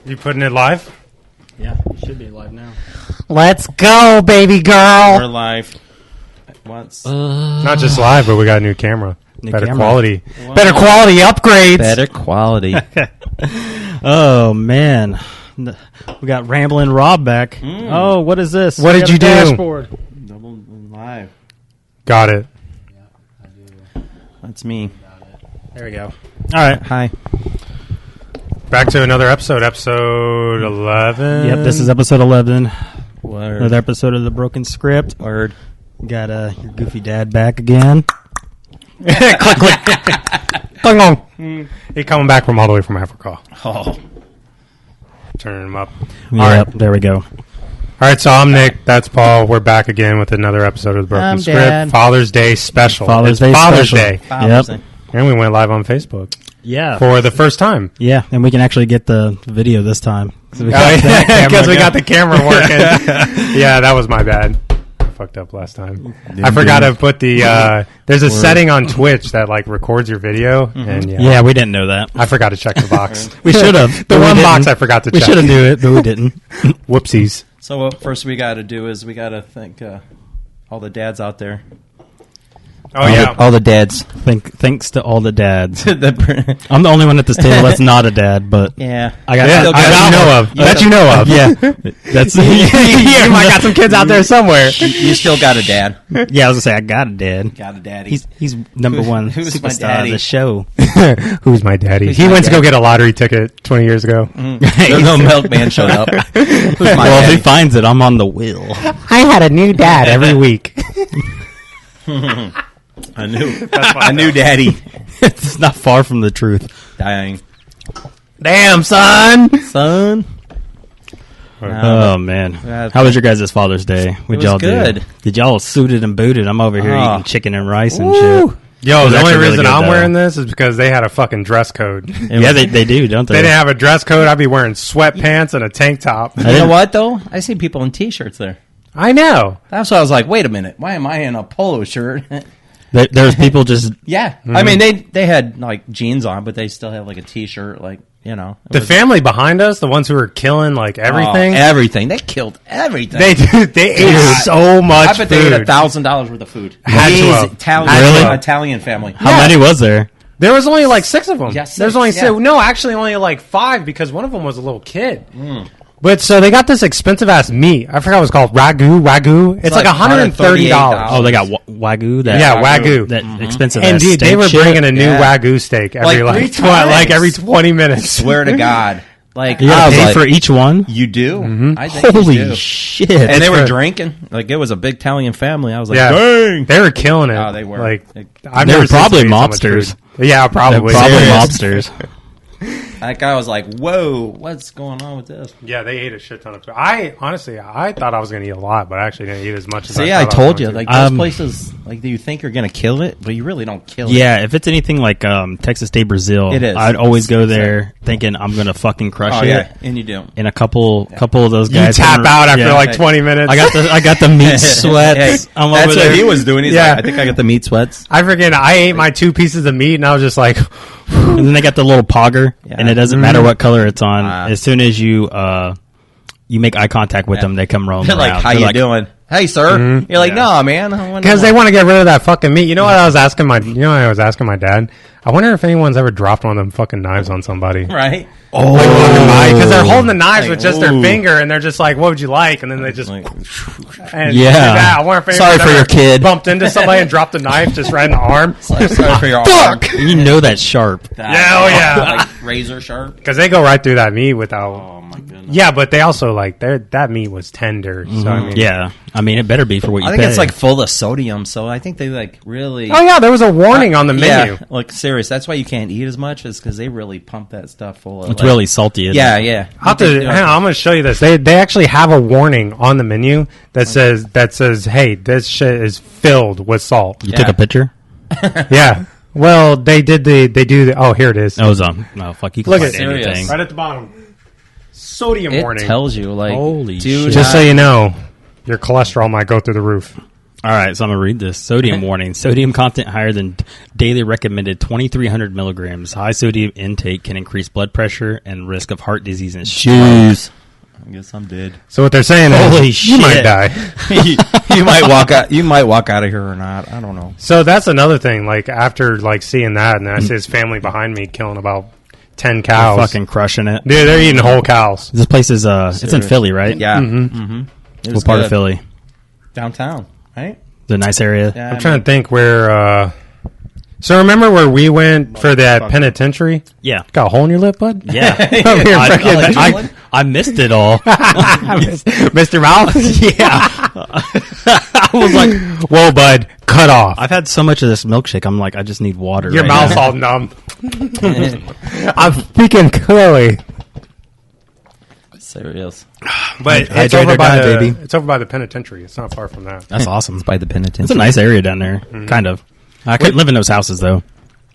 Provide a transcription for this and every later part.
You putting it live? Yeah, it should be live now. Let's go, baby girl. We're live. Once. Not just live, but we got a new camera. Better camera. Quality. Wow. Better quality upgrades. Better quality. Oh, man. We got Ramblin' Rob back. Oh, what is this? What We did have you a do? Dashboard. Double live. Got it. That's me. There we go. All right. Hi. Back to another episode. Episode 11. Yep, this is episode 11. Word. Another episode of The Broken Script. Word. Got your goofy dad back again. Click, click. Click on. He coming back from all the way from Africa. Oh. Turn him up. Yep, All right. there we go. All right, so I'm Nick. That's Paul. We're back again with another episode of The Broken I'm Script. Dad. Father's Day special. Father's It's Day Father's special. Day. Father's Day. And we went live on Facebook Yeah. for the first time. Yeah, and we can actually get the video this time. Because Because we got the camera working. Yeah, that was my bad. I fucked up last time. I forgot to put the there's a setting on Twitch that like records your video, and Yeah, we didn't know that. I forgot to check the box. We should have. The one box I forgot to We check. should have knew it, but we didn't. Whoopsies. So what first we got to do is we got to thank all the dads out there. Oh yeah. All the dads. Thanks to all the dads. The- I'm the only one at this table that's not a dad, but yeah. I got. Yeah, still that got you know one. of. That you know of. Yeah, that's. You might got some kids out there somewhere. You still got a dad. Yeah, I was gonna say I got a dad. Got a daddy. He's number one Who's my superstar of daddy? the show. Who's my daddy? Who's He my went to go daddy? get a lottery ticket 20 years ago. There's no milkman showed up. Who's my Well, if daddy? he finds it, I'm on the wheel. I had a new dad every week. I knew daddy. It's not far from the truth, Dying. Damn, son. Son. Oh man, how was your guys' Father's Day? What'd was y'all good. do? Did y'all suited and booted? I'm over here Oh. eating chicken and rice and Woo. shit. Yo, was the only actually really reason good, I'm though. wearing this is because they had a fucking dress code. Yeah, they do, don't They they? didn't have a dress code. I'd be wearing sweatpants and a tank top. You know what though? I see people in t-shirts there. I know. That's why I was like, wait a minute, why am I in a polo shirt? There's people just. Yeah, I mean they had like jeans on, but they still have like a t-shirt, like it The was- family behind us, the ones who were killing like everything, Oh, everything. They killed everything. they ate so much I bet food. they ate $1,000 worth of food. Had to These have. Italian, Really? Italian family. How many was there? There was only like 6 of them. Yeah, 6, There's only yeah. 6. No, actually only like 5 because one of them was a little kid. Mm. But so they got this expensive ass meat. I forgot what it's called. Ragu. It's like $130. Oh, they got wagyu. That, Yeah, Wagyu. That expensive. And ass dude, they steak were shit. bringing a new Yeah. Wagyu steak every Like 3 times. like every 20 minutes. Swear to God. Like, You I gotta was pay like, for each one. you do? I think Holy you do. shit! And they were good. drinking. Like, it was a big Italian family. I was like, Yeah, dang. they were killing it. Oh, they were. Like They- I've They never were seen probably somebody eat so much mobsters. food. Yeah, probably. Probably Serious. mobsters. That guy was like, whoa, what's going on with this? Yeah, they ate a shit ton of food. I thought I was going to eat a lot, but I actually didn't eat as much as So, I yeah, I thought told was you. going Like, to. those places, like, do you think you're going to kill it? But you really don't kill it. Yeah, if it's anything like Texas State Brazil, It is. I'd always go there thinking I'm gonna fucking crush Oh, it. yeah. And you do. And a couple of those You guys tap come- out after yeah. like 20 minutes. I got the meat sweats. Hey, I'm that's over there. what he was doing. He's Yeah. like, I think I got the meat sweats. I ate my 2 pieces of meat and I was just like, And then they got the little pogger, Yeah. and it doesn't matter what color it's on. Ah. As soon as you make eye contact with Yeah. them, they come rolling They're around. like, how They're you like, doing? Hey, sir. You're like, Yeah. no, man. I wanna because know." they want to get rid of that fucking meat. You know what I was asking my dad? I wonder if anyone's ever dropped one of them fucking knives on somebody. Right? Because they're holding the knives Like, with just their ooh. finger, and they're just like, "What would you like?" And then they just Like, and Yeah. do that. I wonder if Sorry anyone's for ever your kid. bumped into somebody and dropped a knife just right in the arm. sorry for your arm. Fuck! You know that's sharp. That- Yeah, oh, yeah. Like razor sharp. Because they go right through that meat without. Oh, my goodness. Yeah, but they also like that meat was tender. So I mean, Yeah, I mean it better be for what you I think pay. it's like full of sodium, so I think they like really. Oh yeah, there was a warning on the menu. Yeah, like serious. That's why you can't eat as much, is because they really pump that stuff full of. it's like- really salty. isn't Yeah, it? yeah. I'll have to, hang on, I'm going to show you this. They actually have a warning on the menu that says, "Hey, this shit is filled with salt." You took a picture. Yeah. Well, they do the. Oh, here it is. Oh, it was on. No, fuck. You can Look find at serious. anything. Right at the bottom. Sodium It warning. tells you, like, Holy do shit. Just so not- you know, your cholesterol might go through the roof. All right, so I'm going to read this. Sodium warning. Sodium content higher than daily recommended 2,300 milligrams. High sodium intake can increase blood pressure and risk of heart disease and stroke. Jeez. I guess I'm dead. So what they're saying Holy is shit. you might die. You might walk out. You might walk out of here or not. I don't know. So that's another thing. Like after like seeing that, and I see his family behind me killing about 10 cows. They're fucking crushing it. Dude, they're eating whole cows. This place is it's in Philly, right? Yeah. What part of Philly? Downtown, right? The nice area. Yeah. I'm trying to think where. So remember where we went for that penitentiary? Yeah. Got a hole in your lip, bud? Yeah. Come here, I missed it all. Mr. Mouth? Yeah. I was like, whoa, bud, cut off. I've had so much of this milkshake. I'm like, I just need water. Your right mouth's now. all numb. I'm speaking clearly. Serious. But it's Hydrate over or by die, the baby. It's over by the penitentiary. It's not far from that. That's awesome. By the penitentiary. It's a nice area down there, kind of. I couldn't live in those houses though.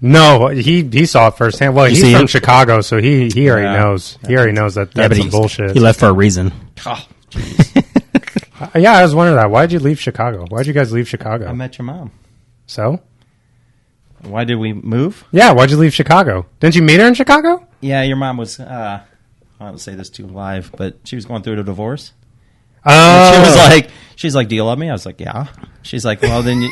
No, he saw it firsthand. Well, You he's see from him? Chicago, so he already Yeah. knows. He already knows that that's some bullshit. He left for a reason. Oh, Yeah, I was wondering that. Why did you leave Chicago? Why did you guys leave Chicago? I met your mom. So? Why did we move? Yeah, why'd you leave Chicago? Didn't you meet her in Chicago? Yeah, your mom was. I don't say this too live, but she was going through a divorce. Oh. She's like, do you love me? I was like, yeah. She's like, well, then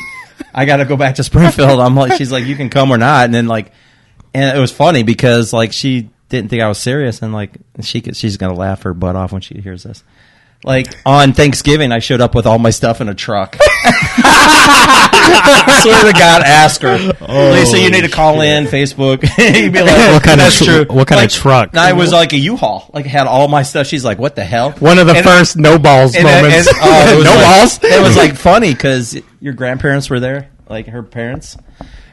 I got to go back to Springfield. I'm like, she's like, you can come or not. And then and it was funny because she didn't think I was serious, and she's gonna laugh her butt off when she hears this. Like on Thanksgiving, I showed up with all my stuff in a truck. I swear to God, ask her, Lisa, you need to call in Facebook. You'd be like, What kind of that's true. What kind of truck? No, it was like a U-Haul. Like, it had all my stuff. She's like, what the hell? One of the first no balls moments. It was No balls? It was like funny because your grandparents were there, like her parents.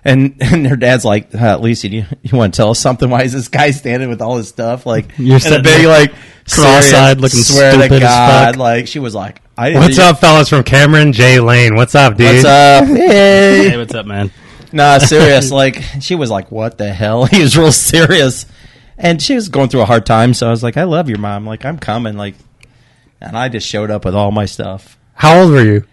And her dad's like, Lisa, you want to tell us something? Why is this guy standing with all his stuff? Like, You're in a sitting big, there like, cross-eyed, looking swear stupid to as God. fuck. Like, she was like, I didn't What's up, fellas from Cameron J. Lane? What's up, dude? What's up? Hey, Hey. what's up, man? Nah, serious. Like, she was like, what the hell? He was real serious. And she was going through a hard time. So I was like, I love your mom. Like, I'm coming. Like, and I just showed up with all my stuff. How old were you?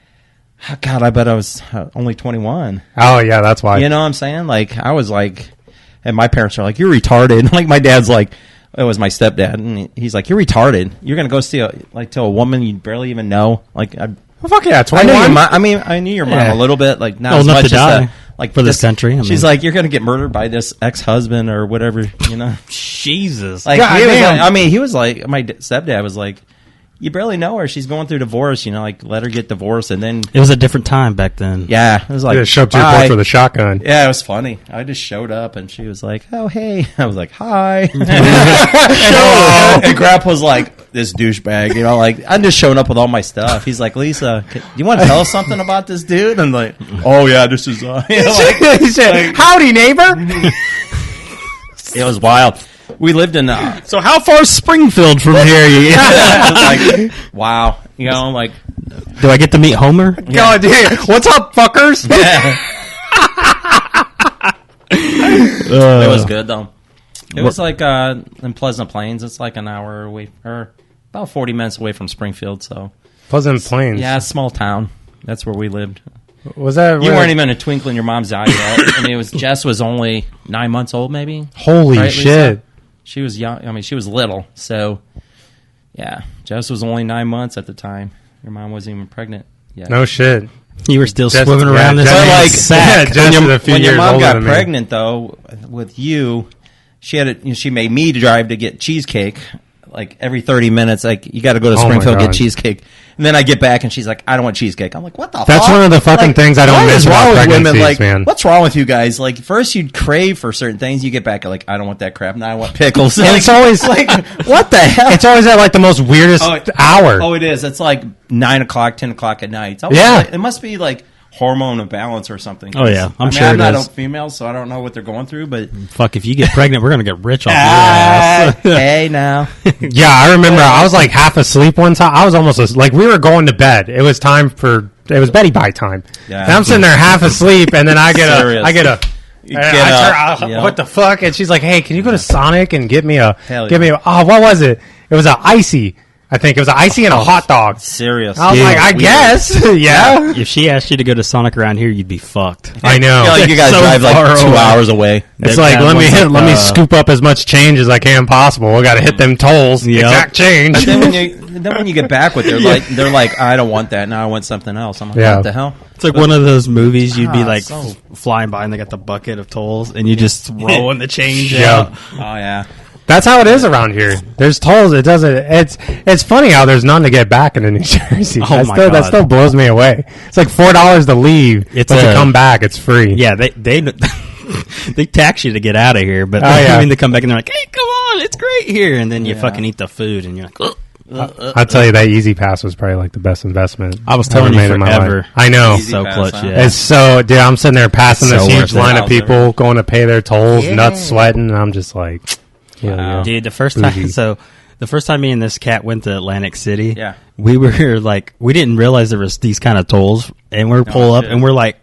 God, I bet I was only 21. Oh, yeah, that's why. You know what I'm saying? Like, I was like, and my parents are like, you're retarded. Like, my dad's like, it was my stepdad, and he's like, you're retarded. You're going to go see to a woman you barely even know. Like, Well, fuck yeah, I 21. knew your mom. I mean, I knew your mom Yeah. a little bit, like not Old as enough much to as die like for this country. I mean. She's like, you're going to get murdered by this ex-husband or whatever, you know. Jesus. Like, God he was damn. like, I mean, he was like, my stepdad was like, you barely know her. She's going through divorce, you know. Like, let her get divorced, and then It was a different time back then. yeah, it was like, You just show up to your bye. porch with a shotgun. Yeah, it was funny. I just showed up, and she was like, "Oh, hey." I was like, "Hi." and Grandpa's like, "This douchebag," you know. Like, I'm just showing up with all my stuff. He's like, "Lisa, you want to tell us something about this dude?" And like, "Oh yeah, this is." You know, like, He said, howdy, neighbor. it was wild. We lived in. So how far is Springfield from here? like, wow, you know, like, Do I get to meet Homer? God damn. What's up, fuckers? yeah. It was good though. It was like in Pleasant Plains. It's like an hour away, or about 40 minutes away from Springfield. So Pleasant Plains. yeah, small town. That's where we lived. Was that? You weren't even a twinkle in your mom's eye yet. I mean, Jess was only 9 months old, maybe. Holy Right, shit. Lisa? She was young. I mean, she was little. So, yeah, Jess was only 9 months at the time. Your mom wasn't even pregnant yet. No shit. You were still Just- swimming yeah, around this just- like, sack. yeah, just a few When your years mom older got than me. pregnant, though, with you, she made me drive to get cheesecake. Like every 30 minutes, like you got to go to Oh my Springfield and get God. cheesecake. And then I get back and she's like, "I don't want cheesecake." I'm like, "What the fuck?" That's one of the fucking things I don't what miss is about wrong with women? pregnancies, Like, man. what's wrong with you guys? Like, first you'd crave for certain things, you get back like, "I don't want that crap. Now I want pickles." And Like, it's always like, what the hell? It's always at like the most weirdest hour. Oh, it is. It's like 9 o'clock, 10 o'clock at night. It's always Yeah. like- it must be like hormone imbalance or something. Oh, yeah. I'm sure I'm it not is. a female, so I don't know what they're going through, but Fuck, if you get pregnant, we're going to get rich off your ass. hey, now. Yeah, I remember I was like half asleep one time. I was almost like we were going to bed. It was time for Betty Bye time. Yeah. And I'm sitting there half asleep, and then I get Serious. and I turn, yeah. what the fuck? And she's like, "Hey, can you go to Sonic and get me a Hell get me a what was it? It was a icy." I think it was icy and a hot dog. Serious. I was like, I guess, yeah. If she asked you to go to Sonic around here, you'd be fucked. I know. Yeah, like you guys So drive like far 2 away. hours away. It's That like let one's me scoop up as much change as I can possible. I got to hit them tolls. Yep. Exact change. Then when you get back with it, they're like, I don't want that. Now I want something else. I'm like, Yeah. what the hell? It's like one of those movies you'd be God, like so- flying by and they got the bucket of tolls and you just throwing the change Yeah. out. Oh yeah. That's how it is around here. There's tolls. It doesn't. It's funny how there's none to get back into New Jersey. Oh, my That God. still blows me away. It's like $4 to leave, It's but to a- come back, it's free. Yeah, they they tax you to get out of here, but Oh, yeah. I mean they come back and they're like, "Hey, come on, it's great here," and then you fucking eat the food and you're like, "Ugh." I'll tell you that Easy Pass was probably like the best investment I was I've ever telling you made in my forever. life. I know. Easy so Pass, clutch, huh? yeah. It's so, dude, I'm sitting there passing So this huge worth it. line of people going to pay their tolls, Yeah. nuts sweating, and I'm just like, Wow. Dude, the first Bougie. time, the first time me and this cat went to Atlantic City, Yeah. we were like, we didn't realize there was these kind of tolls, and we're pull up shit. and we're like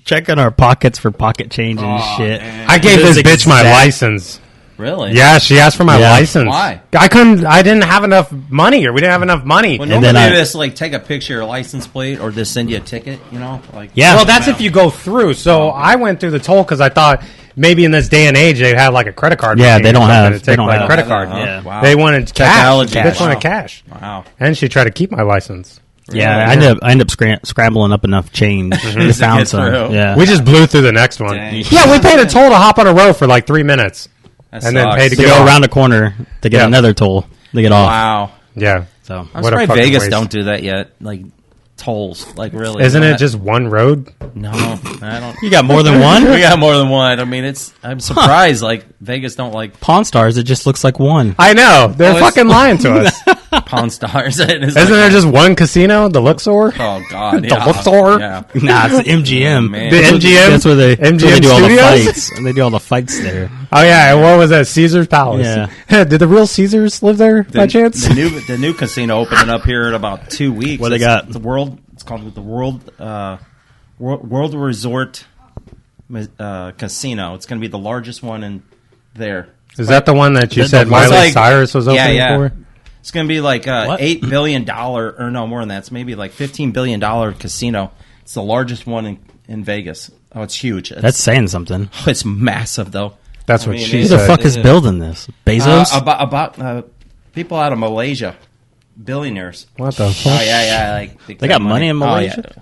checking our pockets for pocket change and Oh, shit. man. I gave this This bitch my exact- license. Really? Yeah, she asked for my Yeah. license. Why? I didn't have enough money, or we didn't have enough money. Well, And normally then they I- just like take a picture of your license plate or just send you a ticket. You know, like Yeah. Well, that's if you go through. So I went through the toll because I thought maybe in this day and age they have like a credit card. Yeah, machine they or don't something have- to they take don't my have credit that, card. huh? Yeah. Wow. They wanted cash. Technology. The bitch Wow. wanted cash, Wow. and she tried to keep my license. Yeah, I ended up scrambling up enough change. We To found get some. through. Yeah, We just blew through the next one. Dang. Yeah, we paid a toll to hop on a road for like 3 minutes. That And then sucks. pay to to get go off. around a corner to get Yeah. another toll to get off. Wow. Yeah. So I'm What a surprised fucking Vegas waste. don't do that yet. Like tolls. Like really. Isn't it Not- just one road? No, I don't. you got more than one. We got more than one. I mean, I'm surprised. Like Vegas don't like Pawn Stars. It just looks like one. I know. They're Oh, it's- fucking lying to us. Pawn Stars. Isn't there just one casino, the Luxor? Oh God. The Yeah. Luxor? Yeah. Nah, it's MGM. Man. The MGM? That's where they MGM do all the Studios? fights. And they do all the fights there. Oh yeah, and what was that? Caesar's Palace. Yeah. Did the real Caesars live there by chance? The new casino opening up here in about 2 weeks. What they It's got? The world. It's called the World Resort Casino. It's going to be the largest one in there. Is that the one that you The- said the- Miley it's like- Cyrus was opening for? It's going to be like What? $8 billion, or no more than that. It's maybe like $15 billion casino. It's the largest one in Vegas. Oh, it's huge. That's saying something. It's massive though. That's I what mean, she Who said. the fuck is building this? Bezos? About people out of Malaysia, billionaires. What the Oh fuck? yeah, like They got money in Oh, Malaysia?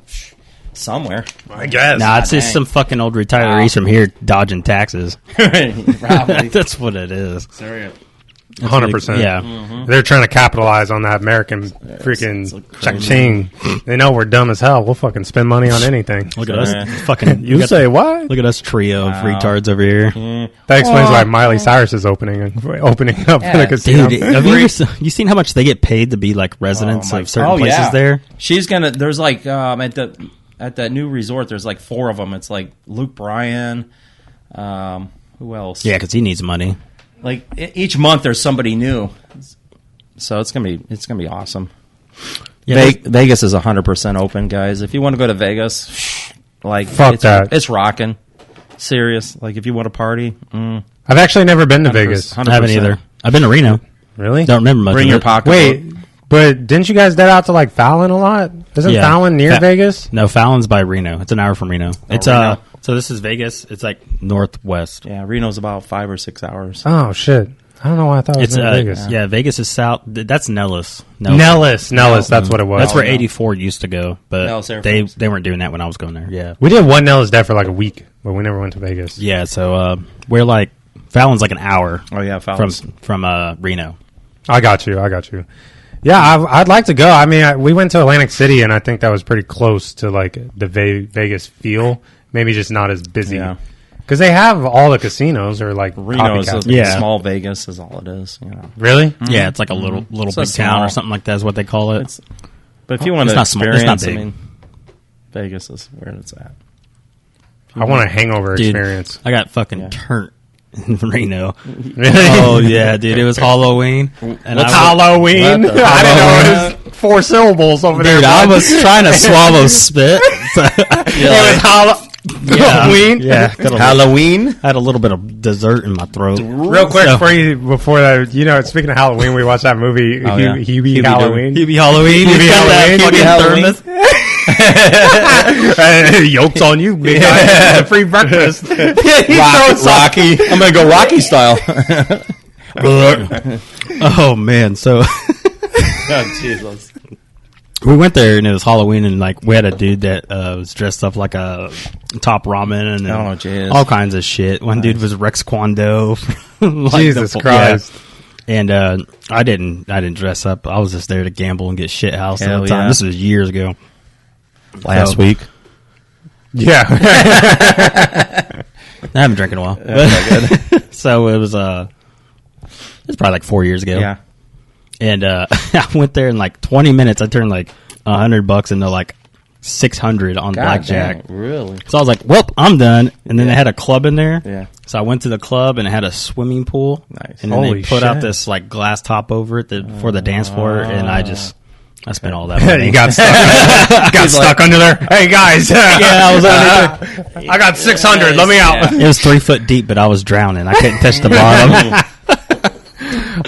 somewhere. I guess. nah, it's just dang. some fucking old retirees from here dodging taxes. Probably. That's what it is. 100%. Yeah. They're trying to capitalize on that American freaking it's crazy. cha-ching. They know we're dumb as hell. We'll fucking spend money on anything. Look at Yeah. us. Fucking. You got- say what? Look at us trio of Wow. retards over here. That explains why Miley Cyrus is opening up for Yeah. the casino. Dude, have you seen how much they get paid to be like residents Oh, my- of certain oh, places yeah. there? She's gonna. There's like at that new resort. There's like 4 of them. It's like Luke Bryan. Who else? Yeah, because he needs money. Like each month there's somebody new. So it's gonna be awesome. Yeah, Vegas is 100% open, guys. If you want to go to Vegas, like Fuck that. It's rocking. Serious. Like if you want to party, I've actually never been to Vegas. 100%. I haven't either. I've been to Reno. Really? Don't remember much. Bring of your it. pocketbook. Wait, but didn't you guys dead out to like Fallon a lot? Isn't Yeah. Fallon near Fa- Vegas? No, Fallon's by Reno. It's an hour from Reno. It's Reno. So this is Vegas. It's like northwest. Yeah, Reno's about 5 or 6 hours. Oh shit! I don't know why I thought it was It's near Vegas. yeah, Vegas is south. That's Nellis. Nellis, that's what it was. That's where no. 84 used to go, but Nellis Air they Force. they weren't doing that when I was going there. Yeah, We did one Nellis Dead for like a week, but we never went to Vegas. yeah. So we're like Fallon's like an hour Oh yeah, from Fallon's. Reno. I got you. Yeah, I'd like to go. I mean, we went to Atlantic City, and I think that was pretty close to like the Vegas feel. Maybe just not as busy. Yeah. Because they have all the casinos or like Reno is copycat. Yeah. small Vegas is all it is. You know. Really? Yeah, it's like a little So big town small. or something like that is what they call it. But if you want It's to not small- it's not experience, I big. mean, Vegas is where it's at. I want a hangover Dude, experience. I got fucking Yeah. turned in Reno. Really? Oh yeah, dude, it was Halloween. And What's I was- Halloween? What the- I didn't know it was 4 syllables over there. Dude, I bud. was trying to swallow spit. So- It was Halloween? Yeah. Halloween. I had a little bit of dessert in my throat. Real quick, before that, you know, speaking of Halloween, we watched that movie, Hubie Halloween. Hubie Halloween. Hubie Halloween. Yolks on you, big guy. A free breakfast. Rocky. I'm going to go Rocky style. Oh, man. So Oh, Jesus. we went there, and it was Halloween, and like we had a dude that was dressed up like a Top Ramen and all kinds of shit. One dude was Rex Kwon Do. Like Jesus Christ. Yeah. And I didn't dress up. I was just there to gamble and get shit housed all the time. Yeah. This was years ago. Last week. Yeah. I haven't drank in a while. So it was probably like 4 years ago. Yeah. And I went there in like 20 minutes. I turned like $100 into like 600 on blackjack. Dang, really? So I was like, well, I'm done. And then they had a club in there. Yeah. So I went to the club and it had a swimming pool. Nice. And then Holy they put out shit. this like glass top over it for the dance floor. And I spent all that money. You got stuck under there. Hey guys, I was I got 600. Let me out. It was 3 foot deep, but I was drowning. I couldn't touch the bottom.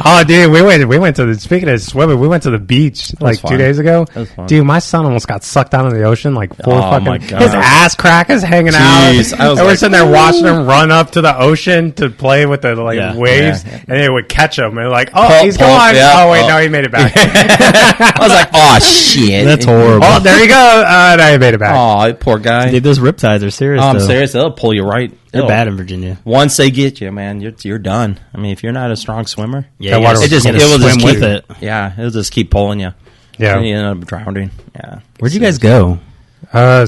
Oh, dude, we went to the. Speaking of swimming, we went to the beach like 2 days ago. That was fun. Dude, my son almost got sucked down in the ocean like four fucking. my God. His ass crack is hanging Jeez, out. I was And we're like, sitting there watching him run up to the ocean to play with the waves, Yeah. and it would catch him and like, he's Pull, gone. yeah. Oh wait, no, he made it back. I was like, oh, shit. That's horrible. Oh, there you go. No, he made it back. Oh, poor guy. Dude, those riptides are serious. I'm though. serious. They'll pull you right. They're bad in Virginia. Once they get you, man, you're done. I mean, if you're not a strong swimmer, Yeah, That water was it cold. will just swim keep- with it. yeah, it'll just keep pulling you. Yeah. And you end up drowning. Yeah. Where'd you guys go?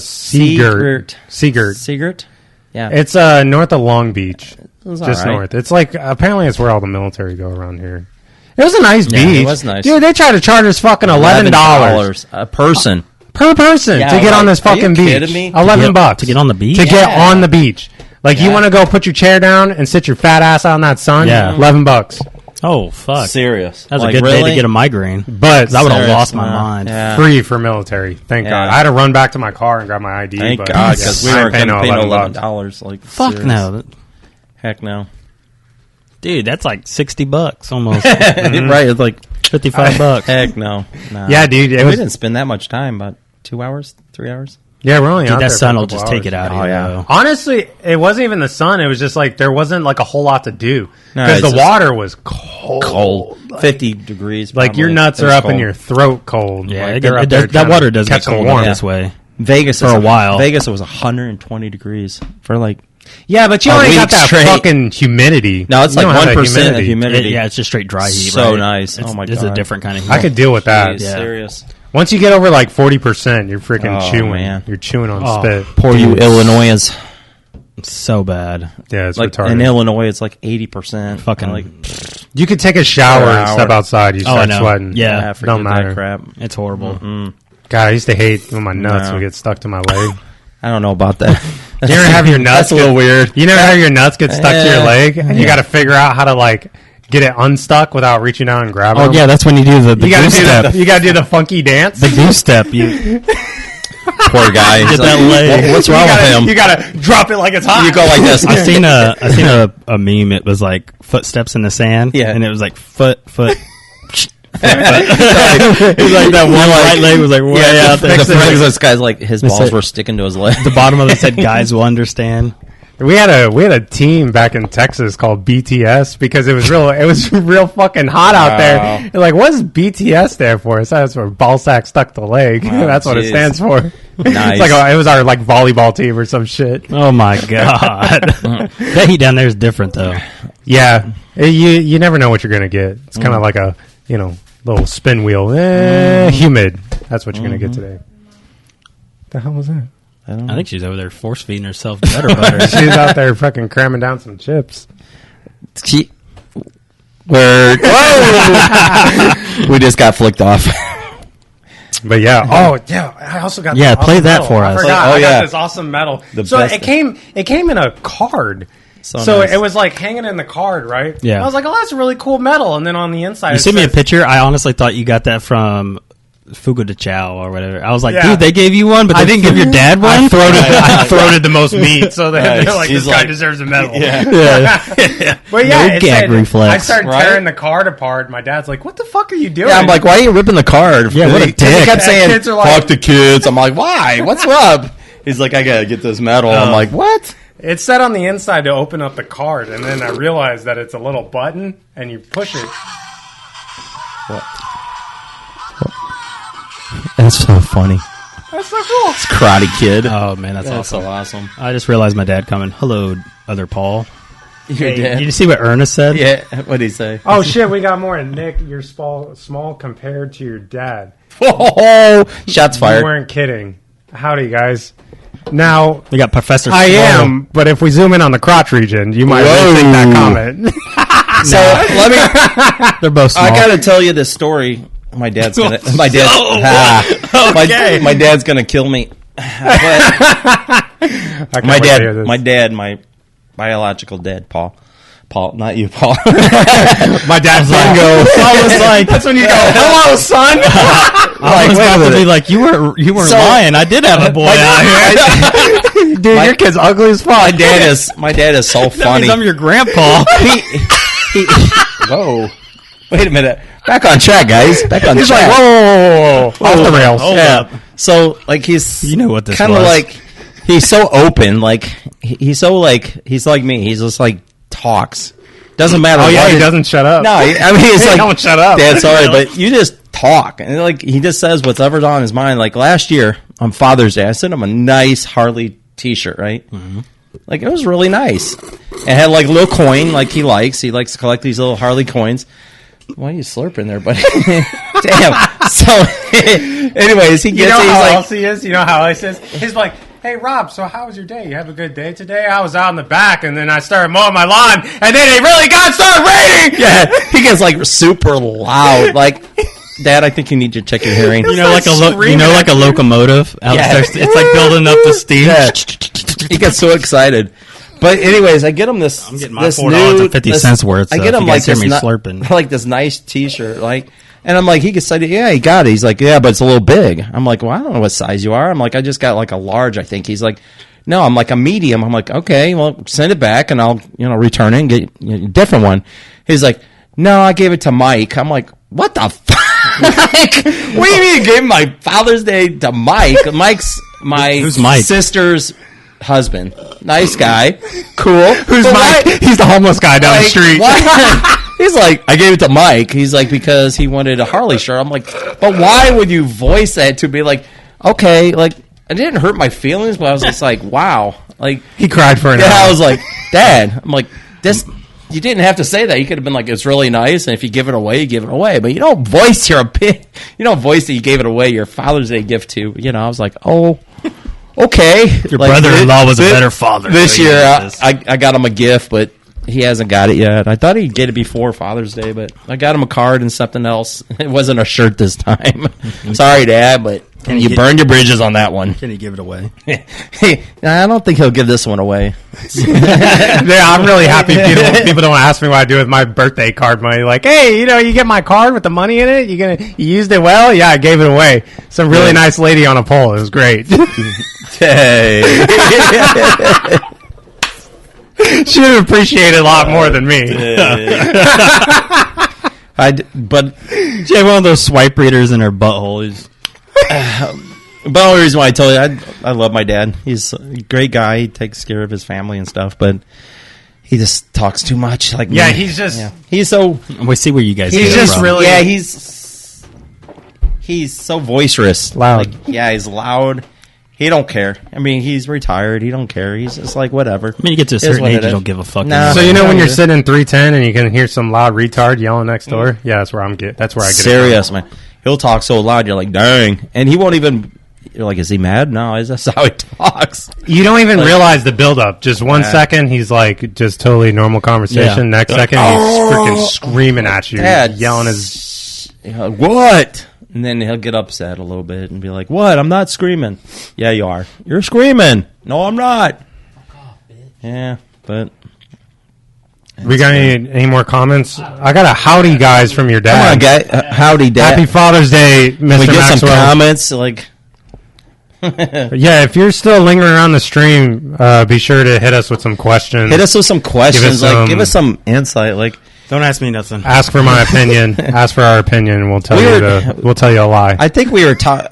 Seagirt. Seagirt? Yeah. It's north of Long Beach. It was Just all right. north. It's like apparently it's where all the military go around here. It was a nice Yeah, beach. it was nice. Dude, they tried to charge us fucking $11 a person. per person Yeah, to get on like, this are you fucking beach. kidding me? $11 To get on the beach? To get Yeah. on the beach. Like you Yeah. want to go put your chair down and sit your fat ass out in that sun? Yeah. $11. Oh, fuck. Serious. That was Like, a good day really? to get a migraine. But I would have Serious, lost my man. mind. Yeah. free for military. Thank Yeah. God. I had to run back to my car and grab my ID. Thank but God, because we I ain't weren't paying going to no pay no $11. $11. Like, Fuck serious. no. Heck no. Dude, that's like $60 almost. Right. It's like, $55. heck no. Nah. Yeah, dude. It We was, didn't spend that much time, about 2 hours, 3 hours. yeah, we're only out Dude, there that for sun a will couple just take hours. it out of Oh, you. yeah. though. Honestly, it wasn't even the sun. It was just like there wasn't like a whole lot to do No, because it's the just water was cold. Cold. 50 degrees. Like your probably. nuts It are was up in cold. your throat cold. Yeah, like, it they're up does- there that trying water to does catch get them cold warm. this way. Vegas for is a while. Vegas, it was 120 degrees for like. Yeah, but you A ain't got week that straight. fucking humidity. No, it's You like don't have that 1% of humidity. Yeah, it's just straight dry heat. So right? nice. It's, Oh, my It's a God. different kind of heat. I could deal with that. Jeez, Yeah. Serious. Once you get over like 40%, you're freaking Oh, chewing. man. You're chewing on Oh. spit. Poor you Illinoisans. It's so bad. Yeah, it's Like retarded. in Illinois, it's like 80%. Fucking- like, You could take a shower For an and hour. step outside. You Oh, I start know. sweating. Yeah. forget don't matter. that crap. It's horrible. God, I used to hate when my nuts No. would get stuck to my leg. I don't know about that. You ever have your nuts? That's a little weird. You never have your nuts get stuck to your Yeah. leg, and you got to figure out how to like get it unstuck without reaching down and grabbing. Oh, them? yeah, that's when you do the You got to goose do step. the you got to do the funky dance. The goose step. You Poor guy. He's Get that like, leg. What's You wrong gotta- with him? You got to drop it like it's hot. You go like this. I seen a meme. It was like footsteps in the sand. Yeah. and it was like foot. It was like that one right leg was like way out there. The funny is this guy's like his balls said- were sticking to his leg. The bottom of it said, "Guys will understand." We had a team back in Texas called BTS because it was real fucking hot out there. You're like, what does BTS stand for? It stands for ball sack stuck to leg. Wow, That's what it jeez. stands for. Nice. It's like it was our like volleyball team or some shit. Oh my god, that heat down there is different though. Yeah, you never know what you're gonna get. It's kind of like a little spin wheel. Humid. That's what you're gonna get today. The hell was that? I think she's over there force feeding herself butter butter. She's out there fucking cramming down some chips. Word. Whoa! We just got flicked off. But yeah, I also got Yeah, this play awesome that medal. for I us. forgot. Oh, I yeah. got this awesome medal. So best it came in a card. So nice. It was like hanging in the card, right? Yeah. I was like, oh, that's a really cool medal. And then on the inside, You it sent me a says- picture. I honestly thought you got that from Fugo de Chow or whatever. I was like, dude, they gave you one, but I didn't give your dad one. I throated the most meat, so they're like, this guy deserves a medal. Yeah. But yeah, no gag reflex. I started tearing the card apart. My dad's like, what the fuck are you doing? Yeah, I'm like, why are you ripping the card? Yeah, what a dick. He kept saying, kids are like, fuck the kids. I'm like, why? What's up? He's like, I gotta get this medal. I'm like, what? It said on the inside to open up the card, and then I realized that it's a little button, and you push it. What? That's so funny. That's so cool. It's Karate Kid. Oh, man, that's so awesome. awesome. I just realized my dad coming. Hello, other Paul. Your dad? Did you see what Ernest said? Yeah, what did he say? Oh, shit, we got more. Nick, you're small compared to your dad. Oh, shots fired. You weren't kidding. Howdy, guys. Now, We got Professor I Slow. am, but if we zoom in on the crotch region, you might rethink that comment. So let me. They're both small. I gotta tell you this story. My dad's gonna. My dad's gonna kill me. But my biological dad, Paul, not you, Paul. My dad's like, I was like, that's when you go, hello, son. I was about to be like, you weren't lying. I did have a boy out here. Dude, your kid's ugly as fuck. My dad is so That funny. means I'm your grandpa. Whoa. Wait a minute. Back on track, guys. Back on He's track. like, whoa, off the rails. Hold Yeah. up. So, like, he's You know what this kind of was. like, he's so open. Like, he's so like, he's like me. He's just like, talks. Doesn't matter. Oh, yeah, what he it- doesn't shut up. No, I mean, it's Hey, like, don't shut up. Dad, sorry, but you just talk. And, like, he just says whatever's on his mind. Like, last year, on Father's Day, I sent him a nice Harley t-shirt, right? Mm-hmm. Like, it was really nice. It had, like, a little coin, like he likes. He likes to collect these little Harley coins. Why are you slurping there, buddy? Damn. So, anyways, he gets You know he's how like, else he is? You know how else he is? He's like, hey, Rob, so how was your day? You have a good day today? I was out in the back, and then I started mowing my lawn, and then it really started raining! yeah, he gets, like, super loud. Like, Dad, I think you need to check your hearing. You know, like a locomotive. Yeah. It's like building up the steam. Yeah. He gets so excited. But anyways, I get him this. I'm getting my this $4.50 worth. So I get him if you like guys hear this, me slurping. like this nice T-shirt, like, and I'm like, he gets excited. Yeah, he got it. He's like, yeah, but it's a little big. I'm like, well, I don't know what size you are. I'm like, I just got like a large, I think. He's like, no, I'm like a medium. I'm like, okay, well, send it back and I'll return it and get a different one. He's like, no, I gave it to Mike. I'm like, what the fuck? Like, what do you mean you gave my Father's Day to Mike? Mike's my Who's Mike? sister's husband. Nice guy. Cool. Who's Mike? He's the homeless guy down the street. He's like, I gave it to Mike. He's like, because he wanted a Harley shirt. I'm like, but why would you voice that to be like, okay, like, it didn't hurt my feelings, but I was just like, wow. Like, He cried for an hour. I was like, Dad, I'm like, this, you didn't have to say that. You could have been like, it's really nice, and if you give it away, you give it away. But you don't voice your opinion. You don't voice that you gave it away, your Father's Day gift to. I was like, oh, okay. Your brother-in-law was a better father. This so year, this. I got him a gift, but he hasn't got it yet. I thought he'd get it before Father's Day, but I got him a card and something else. It wasn't a shirt this time. Sorry, Dad, but you burned your bridges on that one. Can he give it away? Hey, I don't think he'll give this one away. Yeah, I'm really happy people don't ask me what I do with my birthday card money. Like, hey, you get my card with the money in it? You used it well? Yeah, I gave it away. Some really nice lady on a pole. It was great. Hey. She would appreciate it a lot more than me. But She had one of those swipe readers in her butthole. the only reason why I told you, I love my dad. He's a great guy. He takes care of his family and stuff, but he just talks too much. Like, Yeah, me. he's just... Yeah. He's so... We see where you guys. He's get it just from. really... Yeah, he's so boisterous. Loud. Like, yeah, he's loud. He don't care. I mean, he's retired. He don't care. He's just like, whatever. I mean, you get to a It is certain what age, it you is. don't give a fuck. Nah. So anymore. when you're sitting in 310 and you can hear some loud retard yelling next door? Yeah, that's where I get it. Serious, man. He'll talk so loud, you're like, dang. And he won't even... You're like, is he mad? No, that's how he talks. You don't even realize the buildup. Just 1 second, he's like just totally normal conversation. Yeah. Next second, he's freaking screaming at you, Dad, yelling his... What? And then he'll get upset a little bit and be like, what? I'm not screaming. Yeah, you are. You're screaming. No, I'm not. Yeah, but We got any more comments? I got a howdy, guys, from your dad. Come on, guy. Howdy, Dad. Happy Father's Day, Mr. Can we get Maxwell. some comments? Like, yeah, if you're still lingering around the stream, be sure to hit us with some questions. Hit us with some questions. Give us some insight. Like, don't ask me nothing. Ask for my opinion. Ask for our opinion, and we'll tell you a lie. I think we were trying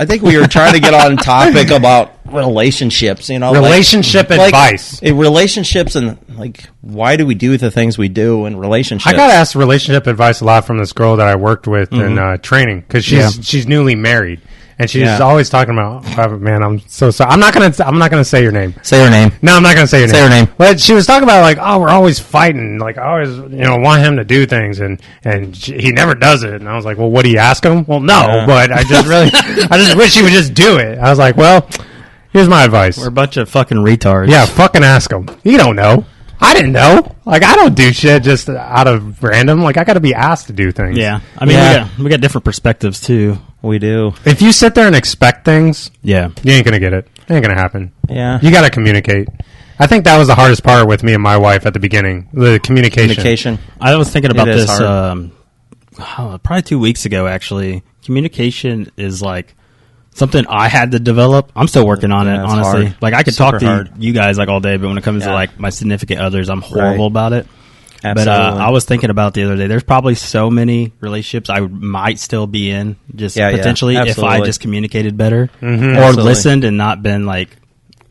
to get on topic about relationships. Relationship advice. Relationships and like, why do we do the things we do in relationships? I got asked relationship advice a lot from this girl that I worked with in training because she's newly married. And she's always talking about, oh, man, I'm so sorry. I'm not gonna say your name. Say her name. No, I'm not gonna say your name. Say her name. But she was talking about like, oh, we're always fighting. Like, I always, want him to do things, and he never does it. And I was like, well, what do you ask him? Well, no, but I just wish he would just do it. I was like, well, here's my advice. We're a bunch of fucking retards. Yeah, fucking ask him. You don't know. I didn't know. Like, I don't do shit just out of random. Like, I got to be asked to do things. Yeah, I mean, we got different perspectives too. We do. If you sit there and expect things, you ain't gonna get it. It ain't gonna happen. Yeah, you got to communicate. I think that was the hardest part with me and my wife at the beginning. The communication. I was thinking about this probably 2 weeks ago. Actually, communication is like something I had to develop. I'm still working on it, honestly. Hard. Like, I could talk to you guys like all day, but when it comes to like my significant others, I'm horrible about it. Absolutely. But I was thinking about the other day, there's probably so many relationships I might still be in, just potentially, if I just communicated better or listened and not been like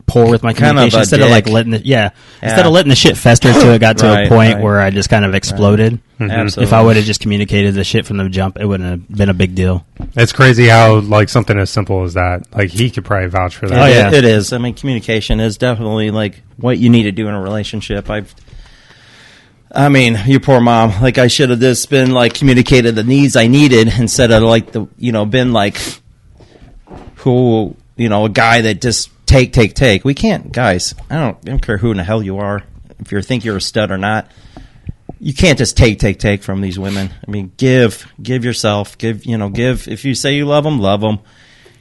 poor with my communication instead of like letting instead of letting the shit fester until it got to a point where I just kind of exploded. Absolutely. If I would have just communicated the shit from the jump, it wouldn't have been a big deal. It's crazy how like something as simple as that, like he could probably vouch for that. Oh yeah, it is. I mean, communication is definitely like what you need to do in a relationship. I mean, your poor mom. Like, I should have just been like communicated the needs I needed instead of like been like a guy that just take. We can't, guys. I don't care who in the hell you are. If you think you're a stud or not, you can't just take from these women. I mean, give yourself, give. If you say you love them, love them.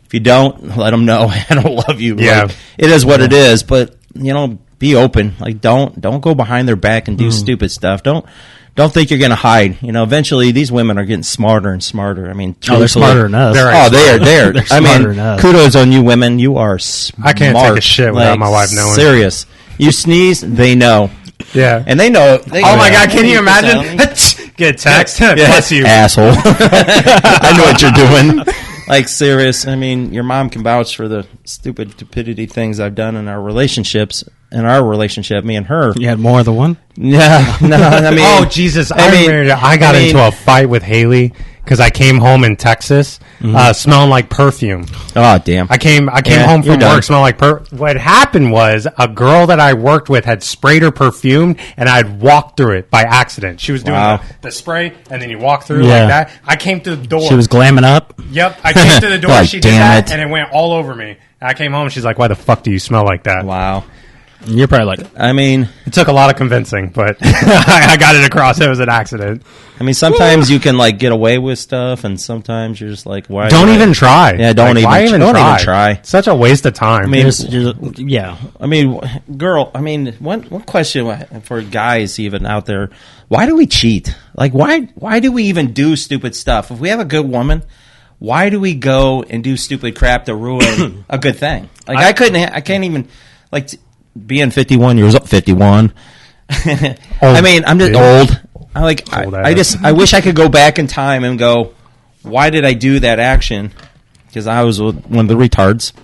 If you don't, let them know I don't love you. Yeah, like, it is what it is. But be open. Like, don't go behind their back and do stupid stuff. Don't think you're going to hide. Eventually these women are getting smarter and smarter. I mean, they're smarter than us. They're I mean, kudos on you women. You are smart. I can't take a shit without my wife knowing. Serious. You sneeze, they know. Yeah. And they know. Oh my God, can you imagine? Get a text. Bless you. Asshole. I know what you're doing. Like, serious. I mean, your mom can vouch for the stupidity things I've done in our relationships. In our relationship, me and her. You had more than one? Yeah. No, I mean. Oh, Jesus. I got into a fight with Haley because I came home in Texas smelling like perfume. Oh, damn. I came home from work smelling like perfume. What happened was a girl that I worked with had sprayed her perfume, and I'd walked through it by accident. She was doing the spray, and then you walk through like that. I came through the door. She was glamming up? Yep. I came through the door. She did that, and it went all over me. I came home, and she's like, why the fuck do you smell like that? Wow. You're probably like, I mean, it took a lot of convincing, but I got it across. It was an accident. I mean, sometimes you can like get away with stuff, and sometimes you're just like, why? Don't even try. Yeah, don't even try. It's such a waste of time. I mean, I mean, girl. I mean, one question for guys even out there: why do we cheat? Like, why do we even do stupid stuff? If we have a good woman, why do we go and do stupid crap to ruin a good thing? Like, I can't even like. Being 51 years old, 51. I mean, I'm just old. I wish I could go back in time and go, why did I do that action? Because I was one of the retards.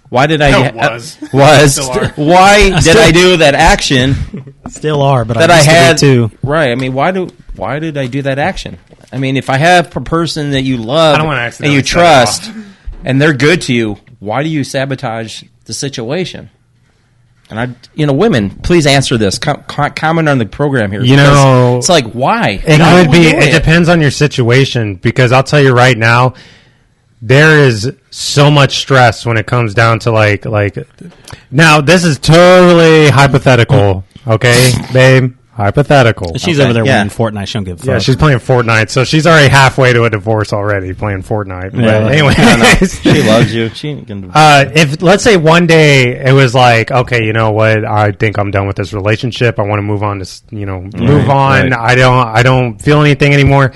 Why did I? Why did I do that action? Still are, but that I had to. Right. I mean, why did I do that action? I mean, if I have a person that you love and you trust, and they're good to you, why do you sabotage the situation? And women, please answer this. Comment on the program here. It's like, why? It depends on your situation, because I'll tell you right now, there is so much stress when it comes down to like. Now, this is totally hypothetical, okay, babe? Hypothetical. She's over there playing Fortnite. She don't give a fuck. Yeah, she's playing Fortnite, so she's already halfway to a divorce already playing Fortnite. Yeah. But anyway, she loves you. She ain't gonna... if let's say one day it was like, okay, you know what? I think I'm done with this relationship. I want to move on to, move on. Right. I don't feel anything anymore.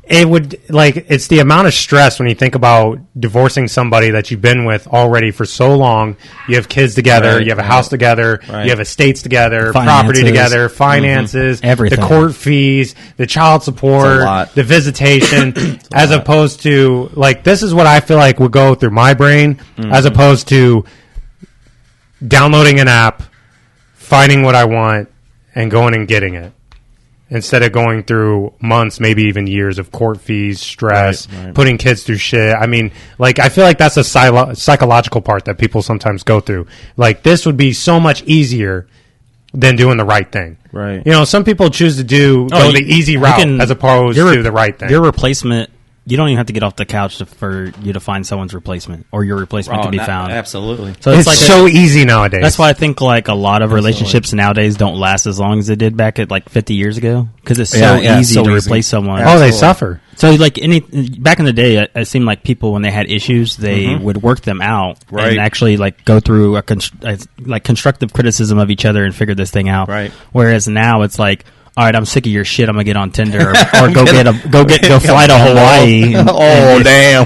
It would it's the amount of stress when you think about divorcing somebody that you've been with already for so long. You have kids together, you have a house together, you have estates together, property together, finances, everything, the court fees, the child support, the visitation, as opposed to this is what I feel like would go through my brain, as opposed to downloading an app, finding what I want, and going and getting it. Instead of going through months, maybe even years of court fees, stress, putting kids through shit. I mean, I feel like that's a psychological part that people sometimes go through. This would be so much easier than doing the right thing. Right. Some people choose to go the easy route as opposed to the right thing. Your replacement, you don't even have to get off the couch for you to find someone's replacement, or your replacement can be found. Absolutely. So it's so easy nowadays. That's why I think a lot of relationships nowadays don't last as long as they did back at 50 years ago, because it's so easy to replace someone. Absolutely. Oh, they suffer. So back in the day, it seemed like people, when they had issues, they would work them out and actually go through a constructive criticism of each other and figure this thing out. Right. Whereas now it's all right, I'm sick of your shit. I'm gonna get on Tinder or go fly to Hawaii. Damn!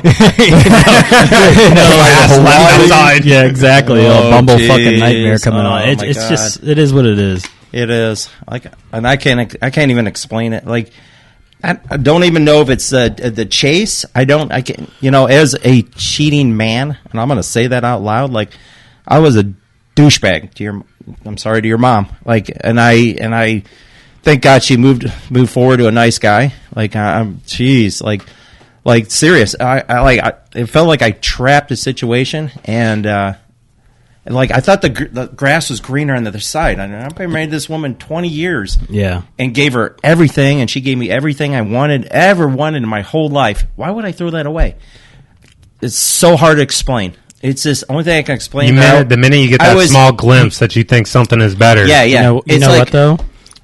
Outside. Yeah, exactly. A Bumble fucking nightmare coming on. It's just, it is what it is. It is. And I can't even explain it. I don't even know if it's the chase. I can, as a cheating man, and I'm gonna say that out loud. I was a douchebag to your mom. And I. Thank God she moved forward to a nice guy. Serious. It felt like I trapped a situation, and I thought the grass was greener on the other side. I've been married to this woman 20 years, and gave her everything, and she gave me everything I ever wanted in my whole life. Why would I throw that away? It's so hard to explain. It's just the only thing I can explain. The minute you get that small glimpse that you think something is better, You know what though?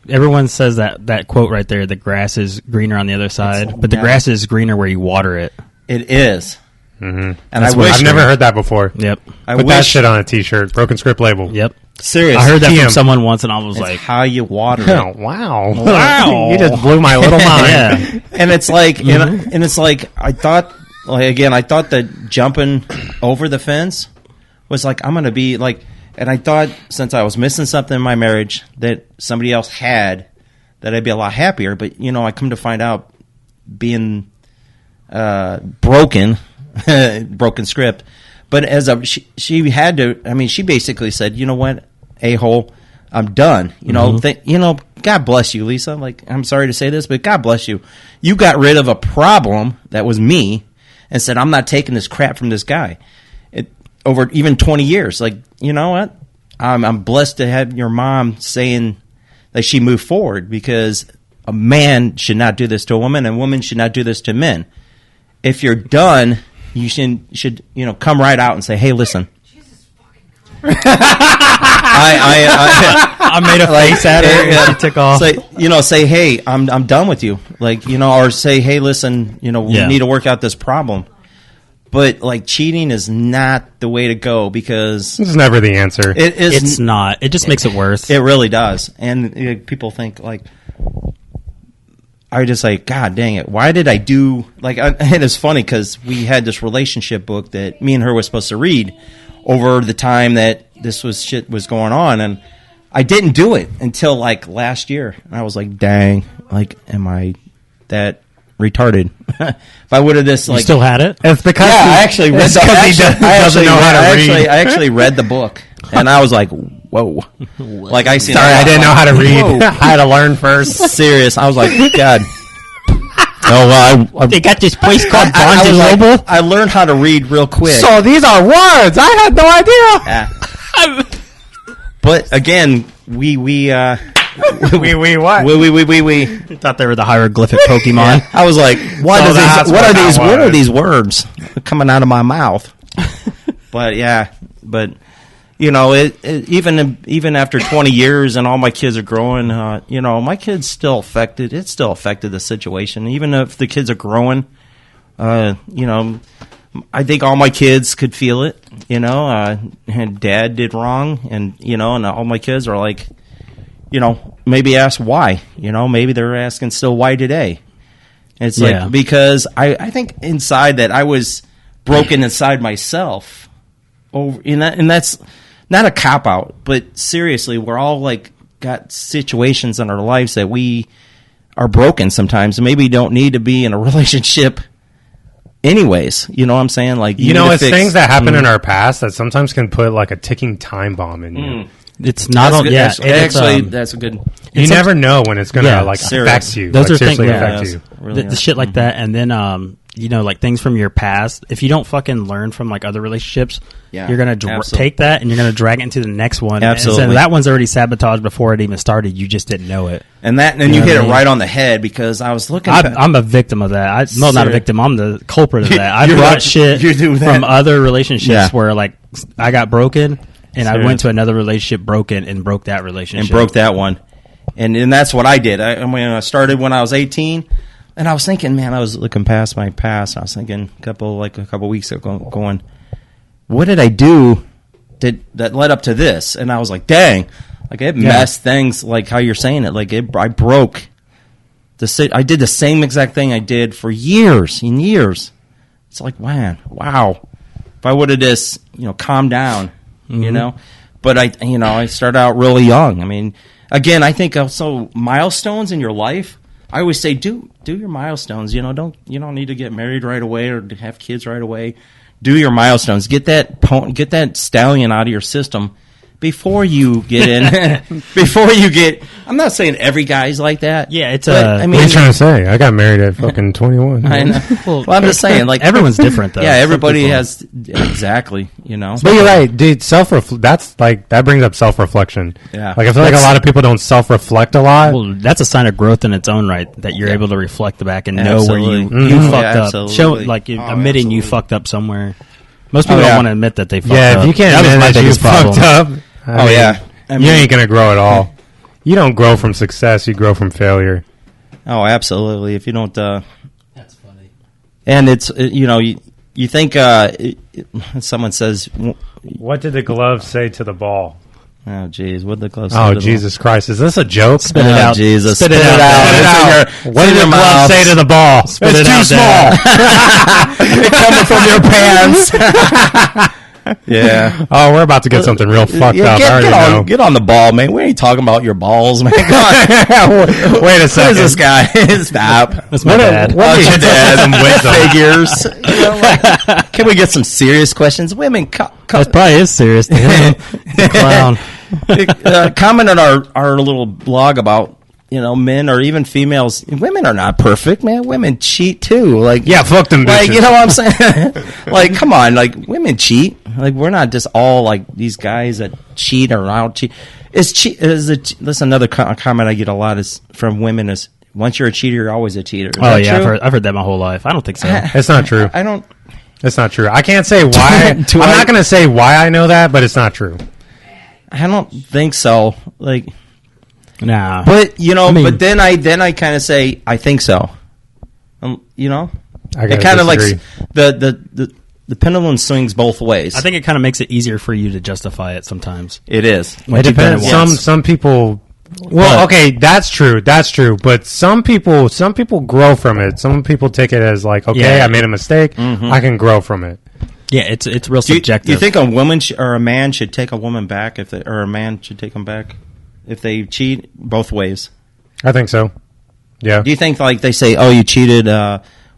Everyone says that quote right there, the grass is greener on the other side, but the grass is greener where you water it. It is. Mm-hmm. And I've never heard that before. Yep. Put that shit on a t-shirt, broken script label. Yep. Serious. I heard that from someone once, and I was like, how you water it. Oh, wow. You just blew my little mind. Yeah. And it's and it's I thought that jumping over the fence was I'm going to be and I thought, since I was missing something in my marriage that somebody else had, that I'd be a lot happier. But, I come to find out, being broken script. But she had to, she basically said, you know what, a-hole, I'm done. God bless you, Lisa. I'm sorry to say this, but God bless you. You got rid of a problem that was me and said, I'm not taking this crap from this guy. Over even 20 years. You know what? I'm blessed to have your mom saying that she moved forward, because a man should not do this to a woman, and a woman should not do this to men. If you're done, you should come right out and say, hey, listen. Jesus fucking Christ. I made a face at her and she took off. Say, hey, I'm done with you. Or say, hey, listen, we need to work out this problem. But cheating is not the way to go, because it's never the answer. It's not. It just makes it worse. It really does. And people think I just God dang it, why did I do and it's funny because we had this relationship book that me and her was supposed to read over the time that this shit was going on, and I didn't do it until last year. And I was dang, am I that retarded? If I would have you still had it? It's because I actually read I actually read the book, and I was whoa. I seen. Sorry, I didn't know how to read. I had to learn first. Serious. I was God. They got this place called Barnes and Noble. I learned how to read real quick. So these are words. I had no idea. But again, we what? We thought they were the hieroglyphic Pokemon. Yeah. I was what are these words coming out of my mouth? But even after 20 years and all my kids are growing, my kids still affected. It still affected the situation, even if the kids are growing. I think all my kids could feel it. And Dad did wrong, and and all my kids are like, maybe ask why. Maybe they're asking still why today. And it's like because I think inside that I was broken inside myself. And that's not a cop out, but seriously, we're all like got situations in our lives that we are broken sometimes. Maybe don't need to be in a relationship anyways. You know what I'm saying? Like, it's things that happen in our past that sometimes can put like a ticking time bomb in you. It's not that's a good. You never know when it's gonna affect you. Those are things affect you. Really the shit like that, and then like things from your past. If you don't fucking learn from like other relationships, you're gonna take that and you're gonna drag it into the next one. Absolutely, and that one's already sabotaged before it even started. You just didn't know it, and you hit it right on the head because I was looking. I'm a victim of that. Not a victim. I'm the culprit of that. I brought shit from other relationships where like I got broken. And I went to another relationship broken and broke that relationship. And broke that one. And that's what I did. I started when I was 18, and I was thinking, man, I was looking past my past. I was thinking a couple weeks ago going, what did I do that led up to this? And I was like, dang. Like, it messed things like how you're saying it. Like, I broke. I did the same exact thing I did for years and years. It's like, man, wow. If I would have just, calmed down. But I started out really young. I mean, again, I think also milestones in your life. I always say, do your milestones. You don't need to get married right away or to have kids right away. Do your milestones. Get that stallion out of your system before you get in. I'm not saying every guy's like that. Yeah, what are you trying to say? I got married at fucking 21. I know. Well, I'm just saying, like, everyone's different though. Yeah, everybody has exactly. But you're right, dude. That brings up self-reflection. Yeah, like I feel like a lot of people don't self-reflect a lot. Well, that's a sign of growth in its own right that you're able to reflect back and know where you fucked up. Show admitting you fucked up somewhere. Most people don't want to admit that they fucked up. Yeah, if you can't admit that you fucked up. You ain't gonna grow at all. You don't grow from success; you grow from failure. Oh, absolutely. If you don't, that's funny. And it's you think someone says, "What did the glove say to the ball?" Oh, jeez, what did the glove say? Oh, Jesus Christ! Is this a joke? Spit it out, Jesus! Spit it out! What did the glove say to the ball? Spit it out. It's too small. It coming from your pants. Yeah. Oh, we're about to get something real fucked up. Get on the ball, man. We ain't talking about your balls, man. Come on. Wait a second. Who's this guy? Stop. That's my dad. What your dad? Some figures. Can we get some serious questions? Women, that probably is serious to him. Clown. Comment on our little blog about men or even females. Women are not perfect, man. Women cheat too. Like, yeah, fuck them bitches. Like, you know what I'm saying? Like, come on. Like, women cheat. Like, we're not just all like these guys that cheat or out cheat. That's another comment I get a lot is from women is once you're a cheater, you're always a cheater. Is that true? I've heard that my whole life. I don't think so. It's not true. I don't. It's not true. I can't say why. I'm not going to say why I know that, but it's not true. I don't think so. Like. Nah, but but then I kind of say I think so. It kind of like the pendulum swings both ways. I think it kind of makes it easier for you to justify it sometimes. It is. It depends. Some people. Well, okay, that's true. But some people grow from it. Some people take it as like, okay, I made a mistake. I can grow from it. Yeah, it's real subjective. Do you think a woman or a man should take a woman back or a man should take them back? If they cheat both ways, I think so. Yeah. Do you think like they say, "Oh, you cheated,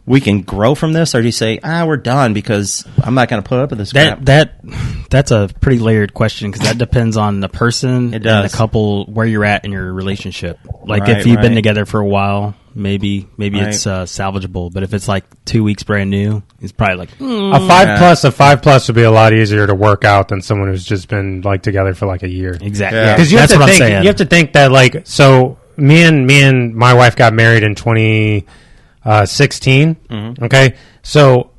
we can grow from this," or do you say, we're done because I'm not going to put up with this crap? That's a pretty layered question because that depends on the person and the couple where you're at in your relationship. Like if you've been together for a while, maybe it's salvageable. But if it's like 2 weeks brand new, it's probably like a 5 plus would be a lot easier to work out than someone who's just been like together for like a year. Exactly. Because you have to think that like so me and my wife got married in 2016. Okay, so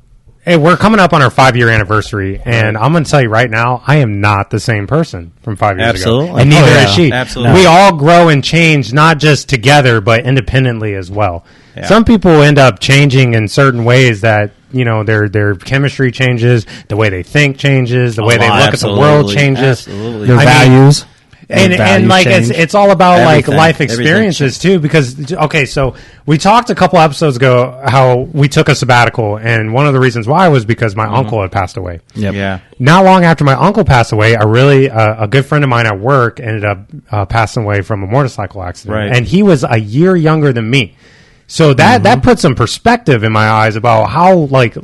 Hey, we're coming up on our 5-year anniversary, and I'm going to tell you right now, I am not the same person from 5 years ago. And neither is she. Absolutely. We all grow and change, not just together, but independently as well. Yeah. Some people end up changing in certain ways that, their chemistry changes, the way they think changes, the way they look at the world changes. Absolutely. Their values. And like it's all about like life experiences too, because so we talked a couple episodes ago how we took a sabbatical, and one of the reasons why was because my uncle had passed away. Yep. Yeah. Not long after my uncle passed away, a good friend of mine at work ended up passing away from a motorcycle accident, right. And he was a year younger than me, so that put some perspective in my eyes about how like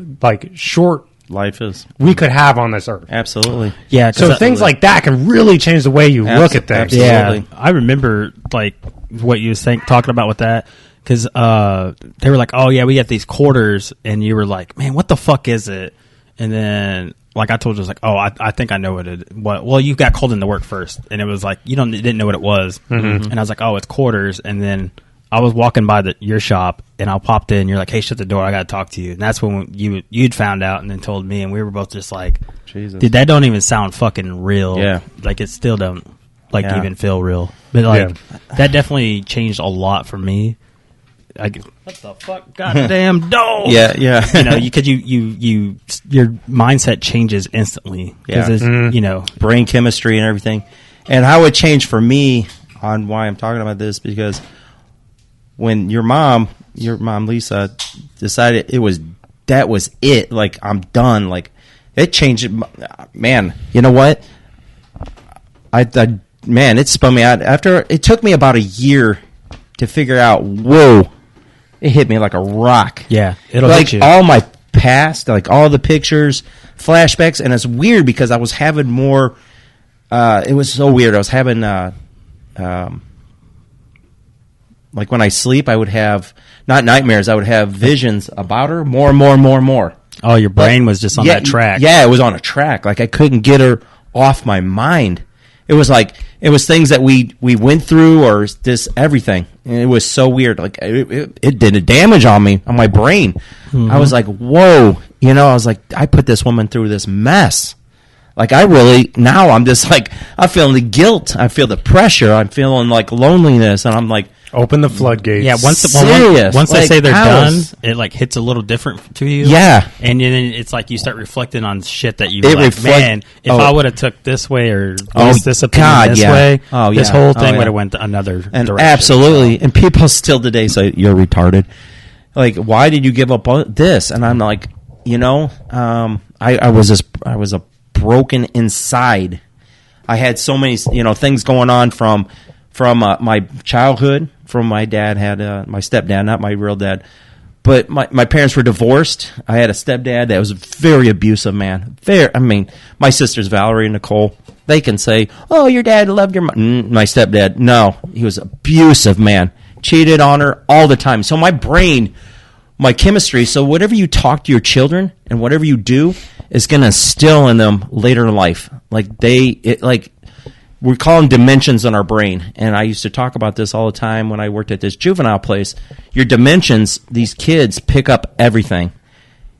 short life is we could have on this earth. Absolutely. Yeah. So things like that can really change the way you look at things. Absolutely. Yeah. I remember like what you was talking about with that, because they were like, oh yeah, we got these quarters, and you were like, man, what the fuck is it? And then like I told you, I was like, oh, I think I know what it. Well, you got called into work first, and it was like you didn't know what it was, and I was like, oh, it's quarters, and then I was walking by your shop, and I popped in. You're like, "Hey, shut the door. I got to talk to you." And that's when you'd found out, and then told me, and we were both just like, Jesus. "Dude, that don't even sound fucking real." Yeah, like it still don't even feel real. But like that definitely changed a lot for me. Like, what the fuck, goddamn dog? Yeah. Because your mindset changes instantly. Yeah, brain chemistry and everything, and how it changed for me on why I'm talking about this, because when your mom Lisa decided that was it, like I'm done, like it changed it, man. You know what? Man, it spun me out. After it took me about a year to figure out, whoa, it hit me like a rock. Yeah, it'll like hit you. All my past, like all the pictures, flashbacks, and it's weird because I was having more. It was so weird. I was having like when I sleep, I would have not nightmares. I would have visions about her more and more and more and more. Oh, your brain was just on that track. Yeah, it was on a track. Like I couldn't get her off my mind. It was like it was things that we went through, or this everything. And it was so weird. Like it did a damage on me, on my brain. Mm-hmm. I was like, whoa. I was like, I put this woman through this mess. Like now I'm just like, I'm feeling the guilt. I feel the pressure. I'm feeling like loneliness. And I'm like, open the floodgates. Yeah, once they say they're done, it like hits a little different to you. Yeah. And then it's like you start reflecting on shit that you were like, man, if I would have took this way or this opinion way, this whole thing would have went another direction. Absolutely. So. And people still today say, you're retarded. Like, why did you give up on this? And I'm like, I was a broken inside. I had so many, things going on from my childhood. From my dad had my stepdad, not my real dad, but my parents were divorced. I had a stepdad that was a very abusive man. My sisters Valerie and Nicole, they can say, "Oh, your dad loved your mom." My stepdad, no, he was an abusive man. Cheated on her all the time. So my brain, my chemistry. So whatever you talk to your children and whatever you do is going to instill in them later in life. We call them dimensions in our brain. And I used to talk about this all the time when I worked at this juvenile place. Your dimensions, these kids pick up everything.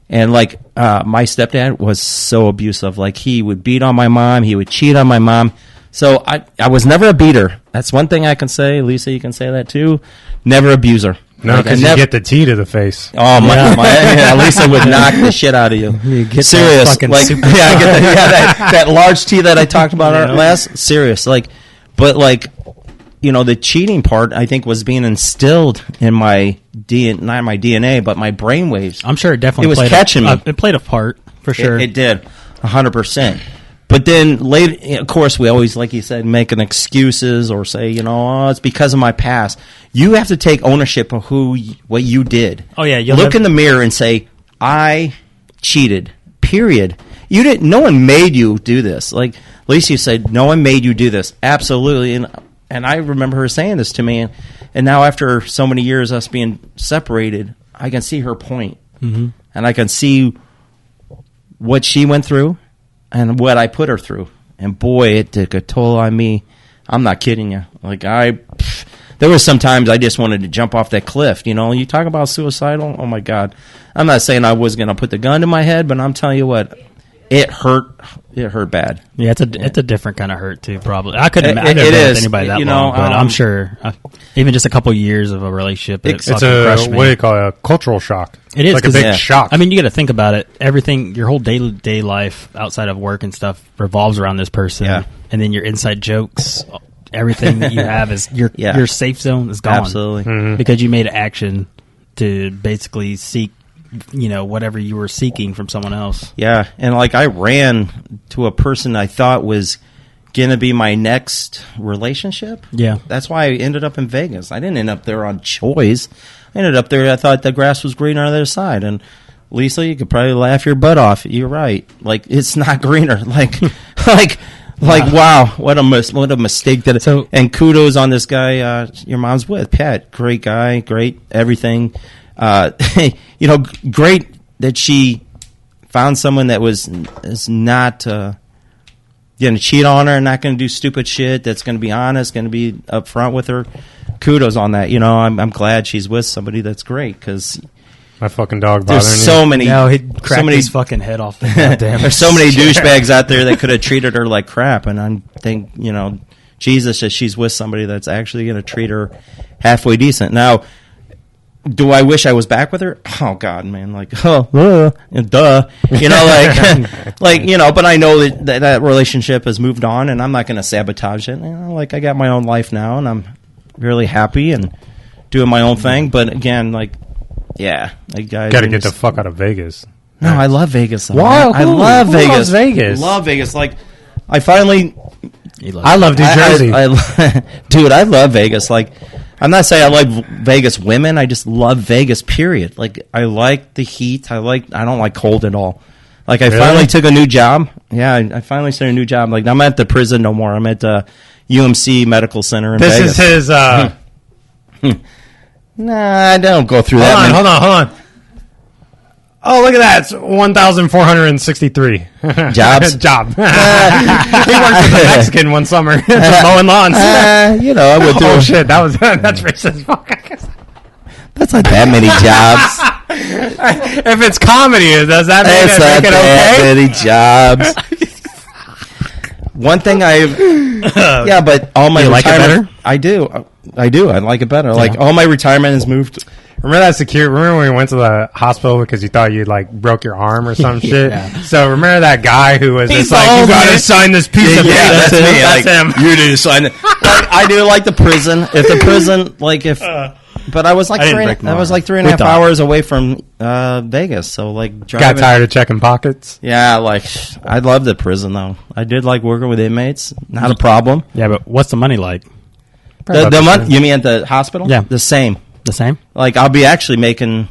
And my stepdad was so abusive. Like he would beat on my mom. He would cheat on my mom. So I was never a beater. That's one thing I can say. Lisa, you can say that too. Never abuse her. No, because you get the T to the face. Oh my! Lisa would knock the shit out of you. Serious, that large T that I talked about last. Serious, the cheating part I think was being instilled in my not my DNA, but my brain waves. I'm sure it definitely was catching me. It played a part for sure. It did, 100%. But then later, of course, we always, like you said, making excuses or say, it's because of my past. You have to take ownership of what you did. Oh yeah, look in the mirror and say, I cheated. Period. You didn't. No one made you do this. Like Lisa said, no one made you do this. Absolutely. And I remember her saying this to me. And now after so many years, us being separated, I can see her point. Mm-hmm. And I can see what she went through. And what I put her through. And boy, it took a toll on me. I'm not kidding you. There's there was sometimes I just wanted to jump off that cliff. You know, you talk about suicidal. Oh my God. I'm not saying I was going to put the gun to my head, but I'm telling you what, it hurt. It hurt bad. Yeah, it's a different kind of hurt too. Probably I couldn't. I've never been with anybody that long, but I'm sure even just a couple years of a relationship, it's a what do you call it? A cultural shock. It is like a big shock. I mean, you got to think about it. Everything, your whole day life outside of work and stuff revolves around this person, and then your inside jokes. Everything that you have is your safe zone is gone. Absolutely, because you made an action to basically seek, whatever you were seeking from someone else. Yeah, and like I ran to a person I thought was gonna be my next relationship. Yeah, that's why I ended up in Vegas. I didn't end up there on choice. I ended up there. I thought the grass was greener on the other side. And Lisa, you could probably laugh your butt off. You're right. Like it's not greener. Wow, what a mistake that. So, and kudos on this guy. Your mom's with Pat. Great guy. Great everything. Great that she found someone that is not going to cheat on her, not going to do stupid shit, that's going to be honest, going to be upfront with her. Kudos on that. I'm glad she's with somebody that's great, because my fucking dog bothering there's so many. No, he cracked his fucking head off. There's so many douchebags out there that could have treated her like crap, and I think Jesus that she's with somebody that's actually going to treat her halfway decent. Now, do I wish I was back with her? Oh God, man! Duh. But I know that relationship has moved on, and I'm not going to sabotage it. I got my own life now, and I'm really happy and doing my own thing. But again, got to get the fuck out of Vegas. No, I love Vegas. Wow, I love Vegas. Loves Vegas. Love Vegas. I finally. I love New Jersey. Dude, I love Vegas. I'm not saying I like Vegas women. I just love Vegas, period. I like the heat. I don't like cold at all. Really? Finally took a new job. Yeah, I finally started a new job. I'm at the prison no more. I'm at UMC Medical Center in Vegas. This is his... Nah, I don't go through that. Hold on. Oh, look at that. It's 1,463. Jobs? Job. He worked with a Mexican one summer. Mowing lawns. I went through... Oh, shit. That's racist. That's not that many jobs. If it's comedy, does that make it okay? It's not that many jobs. One thing but all my like it better? I do. I like it better. Yeah. All my retirement has moved... Remember when we went to the hospital because you thought you broke your arm or some shit? Yeah. So remember that guy who was just you gotta sign this piece of paper. That's me. That's him. You need to sign it. I do like the prison. If the prison, but I was I was 3.5 hours away from Vegas, so driving. Got tired of checking pockets. Yeah, I love the prison though. I did like working with inmates. Not a problem. Yeah, but what's the money like? The month? You mean at the hospital? Yeah, the same. The same? I'll be actually making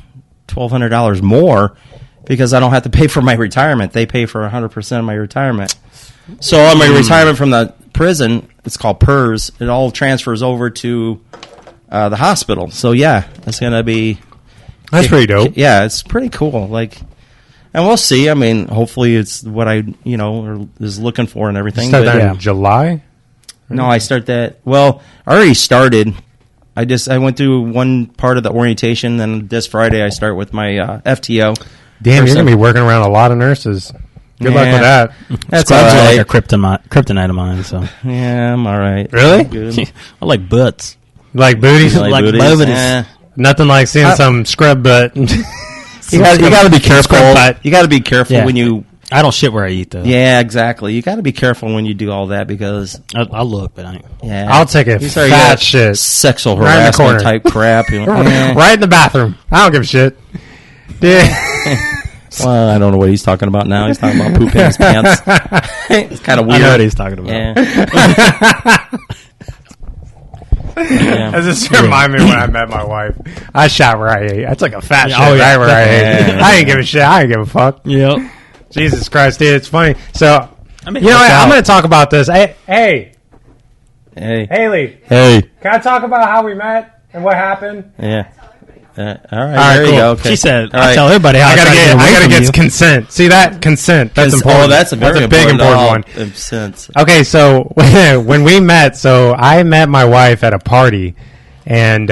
$1,200 more because I don't have to pay for my retirement. They pay for 100% of my retirement. So on my retirement from the prison, it's called PERS. It all transfers over to the hospital. So yeah, it's gonna be. That's pretty dope. Yeah, it's pretty cool. And we'll see. I mean, hopefully it's what I is looking for and everything. You start that in July? No, I start that. Well, I already started. I went through one part of the orientation, and this Friday I start with my FTO. Damn, you're going to be working around a lot of nurses. Good luck with that. That's Scrubs are like a kryptonite of mine. So yeah, I'm all right. Really? Good. I like butts. Like booties? Like booties. Nothing like seeing some scrub butt. You got to be careful. You got to be careful when you... I don't shit where I eat, though. Yeah, exactly. You got to be careful when you do all that because... I look, but I ain't. Yeah. I'll take a fat shit. Sexual harassment type crap. Right in the bathroom. I don't give a shit. Yeah. Well, I don't know what he's talking about now. He's talking about pooping his pants. It's kind of weird. I know what he's talking about. Yeah. That just reminded me when I met my wife. I shot where I ate. I took a fat shit right where I ate. I didn't give a shit. I didn't give a fuck. Yep. Jesus Christ, dude, it's funny. So, I'm going to talk about this. Hey, Haley. Hey. Can I talk about how we met and what happened? Yeah. All right, there cool. you go. Okay. She said, I tell everybody how I gotta get consent. See that? Consent. That's important. Oh, that's a big important one. Okay, so when we met, I met my wife at a party, and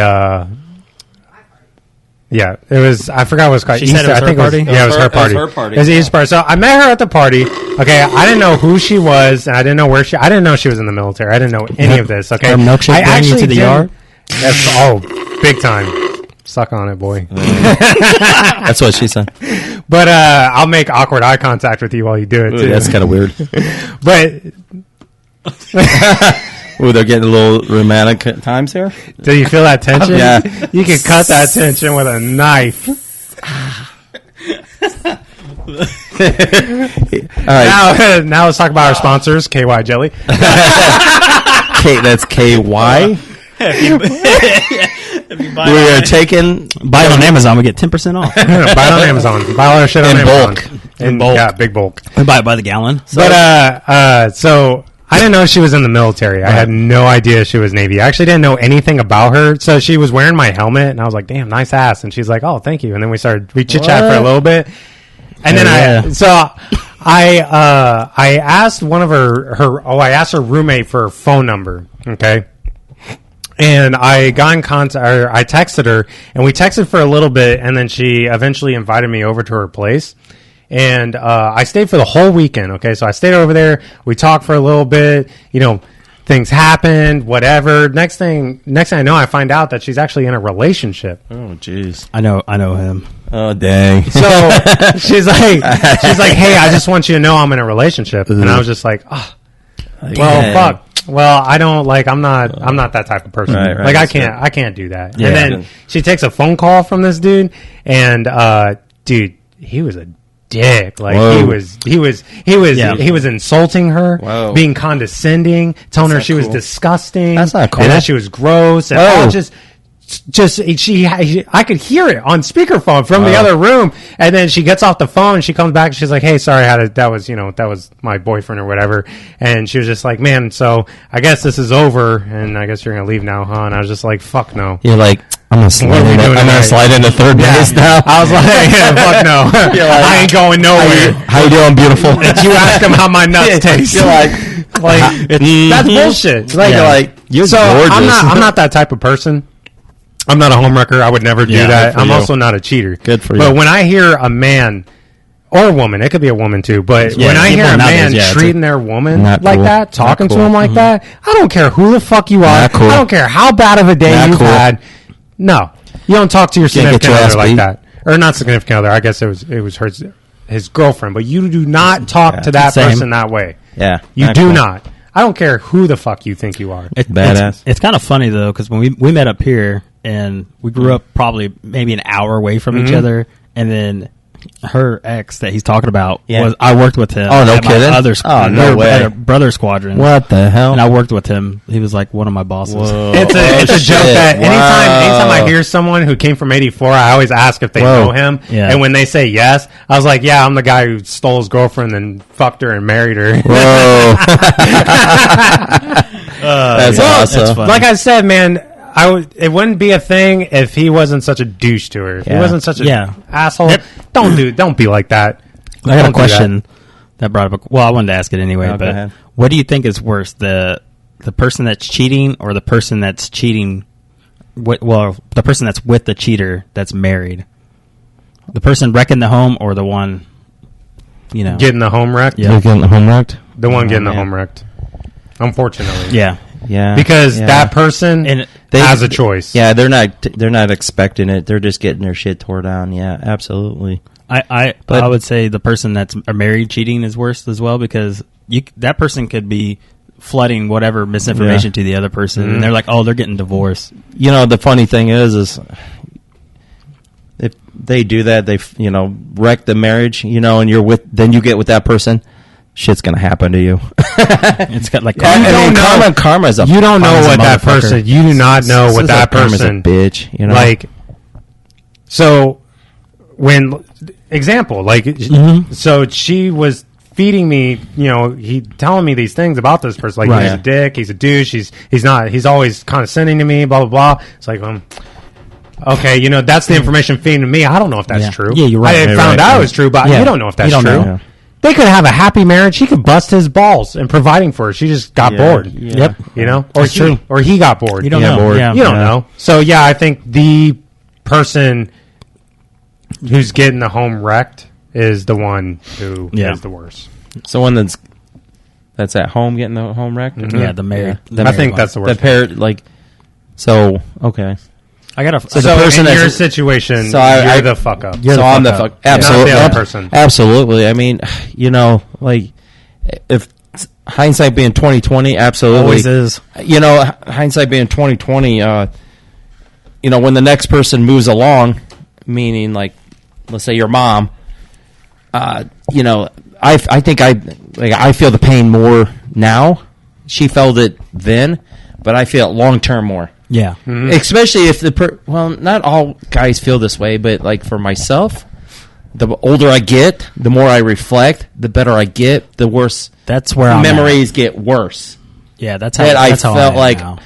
yeah, it was. I forgot what it was called. She said it was her party? Yeah, it was her party. It was her party. It was the Easter party. So I met her at the party. Okay, I didn't know who she was, and I didn't know where she. I didn't know she was in the military. I didn't know any of this. Okay, her milkshake bring you to the yard. That's big time. Suck on it, boy. That's what she said. But I'll make awkward eye contact with you while you do it too. Ooh, that's kind of weird. But ooh, they're getting a little romantic at times here. do you feel that tension? Yeah. You can cut that tension with a knife. All right. Now let's talk about our sponsors, KY Jelly. That's KY. We are taking buy it on Amazon. We get 10% off. Buy it on Amazon. Buy all our shit on Amazon. In bulk. Yeah, big bulk. We buy it by the gallon. But so I didn't know she was in the military. I had no idea she was Navy. I actually didn't know anything about her. So she was wearing my helmet, and I was like, "Damn, nice ass." And she's like, "Oh, thank you." And then we chit chat for a little bit, and then I asked one of I asked her roommate for her phone number. Okay. And I got in contact, or I texted her, and we texted for a little bit, and then she eventually invited me over to her place. And I stayed for the whole weekend, okay? So I stayed over there. We talked for a little bit. You know, things happened, whatever. Next thing I know, I find out that she's actually in a relationship. Oh, jeez. I know him. Oh, dang. So she's like, hey, I just want you to know I'm in a relationship. And I was just like, oh, well, fuck. Well, I don't I'm not that type of person. Right, like I can't do that. Yeah. And then she takes a phone call from this dude, and dude, he was a dick. Like Whoa. he was insulting her, being condescending, telling her she was disgusting. That's not cool. And that she was gross. And I could hear it on speakerphone from the other room, and then she gets off the phone and she comes back and she's like, "Hey, sorry, that was my boyfriend or whatever." And she was just like, "Man, so I guess this is over, and I guess you're gonna leave now, huh?" And I was just like, "Fuck no." You're like, I'm gonna slide into third base now. I was like, yeah, "Fuck no, I ain't going nowhere." How you doing, beautiful? You ask him how my nuts taste. You're like that's bullshit. you're so gorgeous. I'm not that type of person. I'm not a homewrecker. I would never do that. I'm also not a cheater. Good for you. But when I hear a man or a woman, it could be a woman too, but when I hear a man treating their woman like that, talking to him like that, I don't care who the fuck you are. I don't care how bad of a day you've had. No. You don't talk to your significant other like that. Or not significant other. I guess it was his girlfriend. But you do not talk to that person that way. Yeah. You do not. I don't care who the fuck you think you are. It's badass. It's kind of funny, though, because when we met up here, and we grew up probably maybe an hour away from each other, and then her ex that he's talking about was I worked with him. Oh, no kidding! No way! Brother squadron. What the hell? And I worked with him. He was like one of my bosses. Whoa. It's a joke that anytime I hear someone who came from 84, I always ask if they know him. Yeah. And when they say yes, I was like, yeah, I'm the guy who stole his girlfriend and fucked her and married her. Whoa! That's awesome. Like I said, man. It wouldn't be a thing if he wasn't such a douche to her. If he wasn't such a asshole. Don't be like that. I got a question that brought up. I wanted to ask it anyway. But what do you think is worse, the person that's cheating or the person that's cheating? The person that's with the cheater that's married. The person wrecking the home or the one, getting the home wrecked. Yeah, getting the home wrecked. The one getting the home wrecked. Unfortunately. Yeah. Yeah, because that person has a choice. Yeah, they're not expecting it. They're just getting their shit tore down. Yeah, absolutely. I would say the person that's married cheating is worse as well, because that person could be flooding whatever misinformation to the other person, and they're like, oh, they're getting divorced. The funny thing is if they do that, they wreck the marriage, and then you get with that person. Shit's gonna happen to you. It's got like karma is a. You don't know what that person. You do not know what that person. Bitch, So when example, so she was feeding me. He telling me these things about this person. He's a dick. He's a douche. He's not. He's always condescending to me. Blah blah blah. It's like okay, that's the information feeding to me. I don't know if that's true. Yeah, you're right. I found out it was true, but you don't know if that's true. They could have a happy marriage. He could bust his balls in providing for her. She just got bored. Yeah. Yep. You know? Or he got bored. You don't know. Bored. Yeah. You don't know. So, yeah, I think the person who's getting the home wrecked is the one who is the worst. So one that's at home getting the home wrecked? Mm-hmm. Yeah, the married. I think that's the worst. The pair, like, so, okay. I got So the person in your situation, you're the fuck up. So I'm the fuck. Absolutely. Not the other person. Absolutely. I mean, you know, like, if hindsight being 20/20, absolutely. Always is. You know, hindsight being 20/20, you know, when the next person moves along, meaning, like, let's say your mom, you know, I think I feel the pain more now. She felt it then, but I feel it long term more. Yeah. Mm-hmm. Especially if well, not all guys feel this way, but like for myself, the older I get, the more I reflect, the better I get, the worse. That's where memories get worse. Yeah, that's how I that's felt how I am like. now.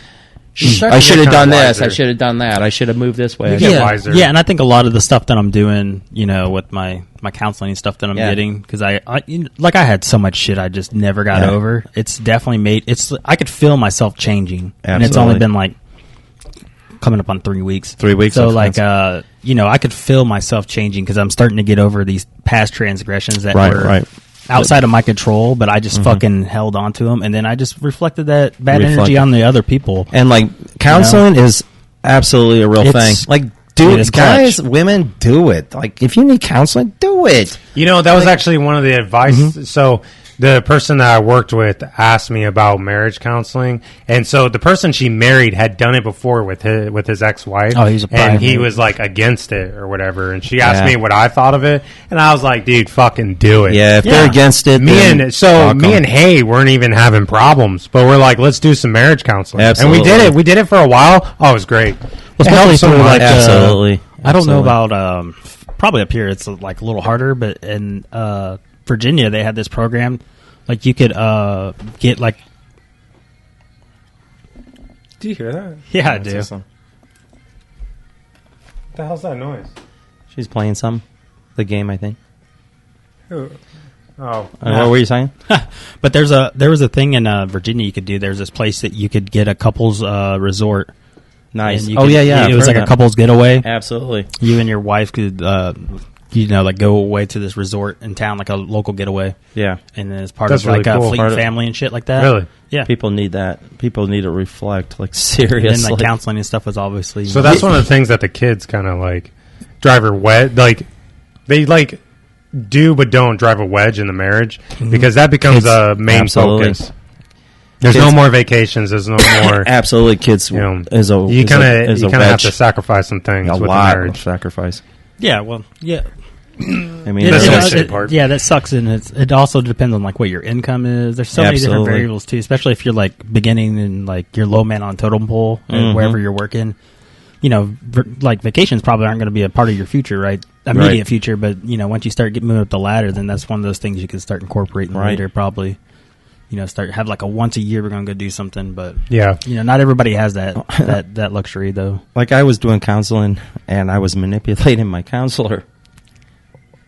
I should have done this. wiser. I should have done that. I should have moved this way. You get wiser. Yeah, and I think a lot of the stuff that I'm doing, you know, with my counseling and stuff that I'm getting, because I had so much shit I just never got over. It's definitely I could feel myself changing, and it's only been like coming up on 3 weeks. 3 weeks. So like, you know, I could feel myself changing because I'm starting to get over these past transgressions that were outside of my control, but I just fucking held on to them, and then I just reflected that bad energy on the other people. And like counseling is absolutely a real thing. Like, dude, guys, women, do it. Like, if you need counseling, do it. You know, that was actually one of the advice. So the person that I worked with asked me about marriage counseling, and so the person she married had done it before with his ex-wife. Oh, he's a and he was like against it or whatever. And she asked me what I thought of it, and I was like, "Dude, fucking do it." Yeah, if they're against it, me and Hay weren't even having problems, but we're like, let's do some marriage counseling, Absolutely. and we did it. We did it for a while. Oh, it was great. Especially so through much. like Absolutely. I don't know about probably up here it's like a little harder, but in Virginia they had this program. Like you could get like. Do you hear that? Yeah, I do. What the hell's that noise? She's playing the game, I think. Oh, what were you saying? But there was a thing in Virginia you could do. There's this place that you could get a couples resort. Nice. It was like a couples getaway. Absolutely. You and your wife could, you know, like go away to this resort in town, like a local getaway. Yeah. And then it's part That's of like really a cool. fleet family and shit like that. Really? Yeah. People need that. People need to reflect, like, seriously. And then like counseling and stuff was obviously. So that's one of the things that the kids kind of like drive a wedge. Like they like do but don't drive a wedge in the marriage because that becomes a main focus. There's no more vacations. There's no more. Absolutely, kids. You know, you kind of have to sacrifice some things a with lot the marriage. of sacrifice. Yeah. Well. Yeah. I mean, that's the shit part. Yeah, that sucks, and it also depends on like what your income is. There's so many different variables too, especially if you're like beginning and like you're low man on totem pole wherever you're working. You know, like vacations probably aren't going to be a part of your future, right? Immediate future, but you know, once you start moving up the ladder, then that's one of those things you can start incorporating later, probably. You know, have like a once a year we're going to go do something, but you know, not everybody has that luxury though. Like I was doing counseling and I was manipulating my counselor.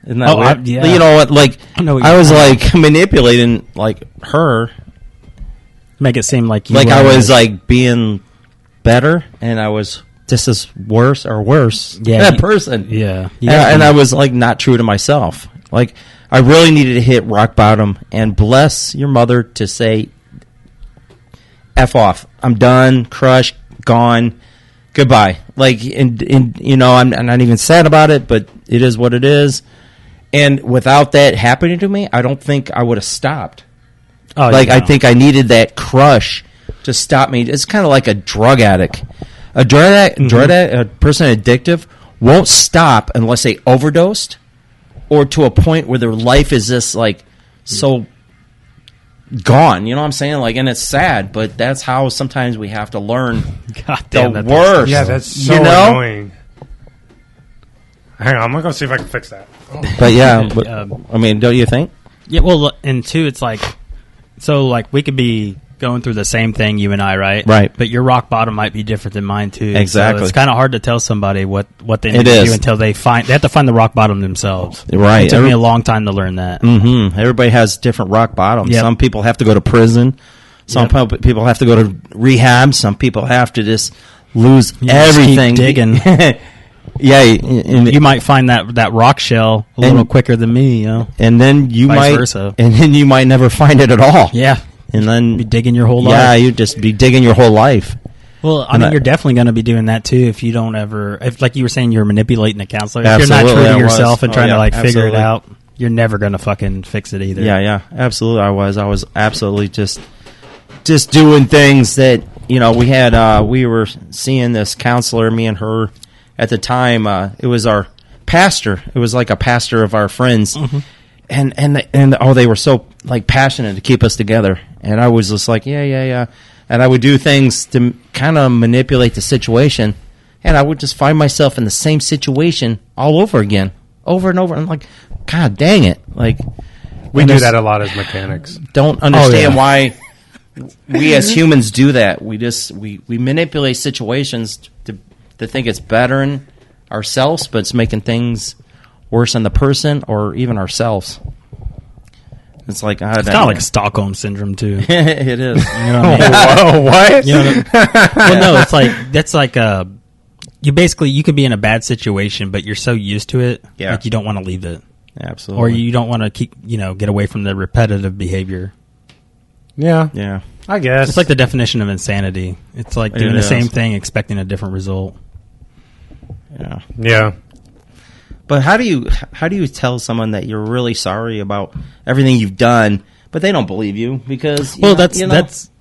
Isn't that weird? Yeah. You know what? Like I was like manipulating like her, make it seem like you like I was like being better, and I was just as worse that person. Yeah, and I was like not true to myself. Like I really needed to hit rock bottom, and bless your mother to say, "F off, I'm done, crushed, gone, goodbye." Like, and you know, I'm not even sad about it, but it is what it is. And without that happening to me, I don't think I would have stopped. Oh, I think I needed that crush to stop me. It's kind of like a drug addict. A person addictive won't stop unless they overdosed or to a point where their life is just like so gone. You know what I'm saying? Like, and it's sad, but that's how sometimes we have to learn the worst. Yeah, that's so annoying. Hang on, I'm going to go see if I can fix that. But yeah, I mean, don't you think? Yeah, well, and two, it's like, so like we could be going through the same thing, you and I, right? Right. But your rock bottom might be different than mine too. Exactly. So it's kind of hard to tell somebody what they need to do until they have to find the rock bottom themselves. Right. It took me a long time to learn that. Mm-hmm. Everybody has different rock bottoms. Yep. Some people have to go to prison. Some people have to go to rehab. Some people have to just lose everything. Keep digging. Yeah, you might find that rock shell a little quicker than me, you know. And then you might never find it at all. Yeah. And then be digging your whole life. Yeah, you just be digging your whole life. Well, I mean, you're definitely going to be doing that too if you don't ever, if like you were saying, you're manipulating a counselor. If you're not true to yourself and trying to figure it out, you're never going to fucking fix it either. Yeah, absolutely. I was absolutely just doing things that, you know, we were seeing this counselor, me and her at the time. It was our pastor. It was like a pastor of our friends. Mm-hmm. And they were so like passionate to keep us together, and I was just like, yeah, and I would do things to kind of manipulate the situation, and I would just find myself in the same situation all over again, over and over. I'm like, God dang it! Like we do that a lot as mechanics. Don't understand why we as humans do that. We manipulate situations to think it's bettering ourselves, but it's making things worse on the person or even ourselves. It's like it's kind of like Stockholm syndrome too. It is. You know what I mean? Whoa, what? You know well, no, it's like that's like you could be in a bad situation, but you're so used to it, like you don't want to leave it. Absolutely. Or you don't want to get away from the repetitive behavior. Yeah, I guess it's like the definition of insanity. It's like doing the same thing, expecting a different result. Yeah. But how do you tell someone that you're really sorry about everything you've done, but they don't believe you because that's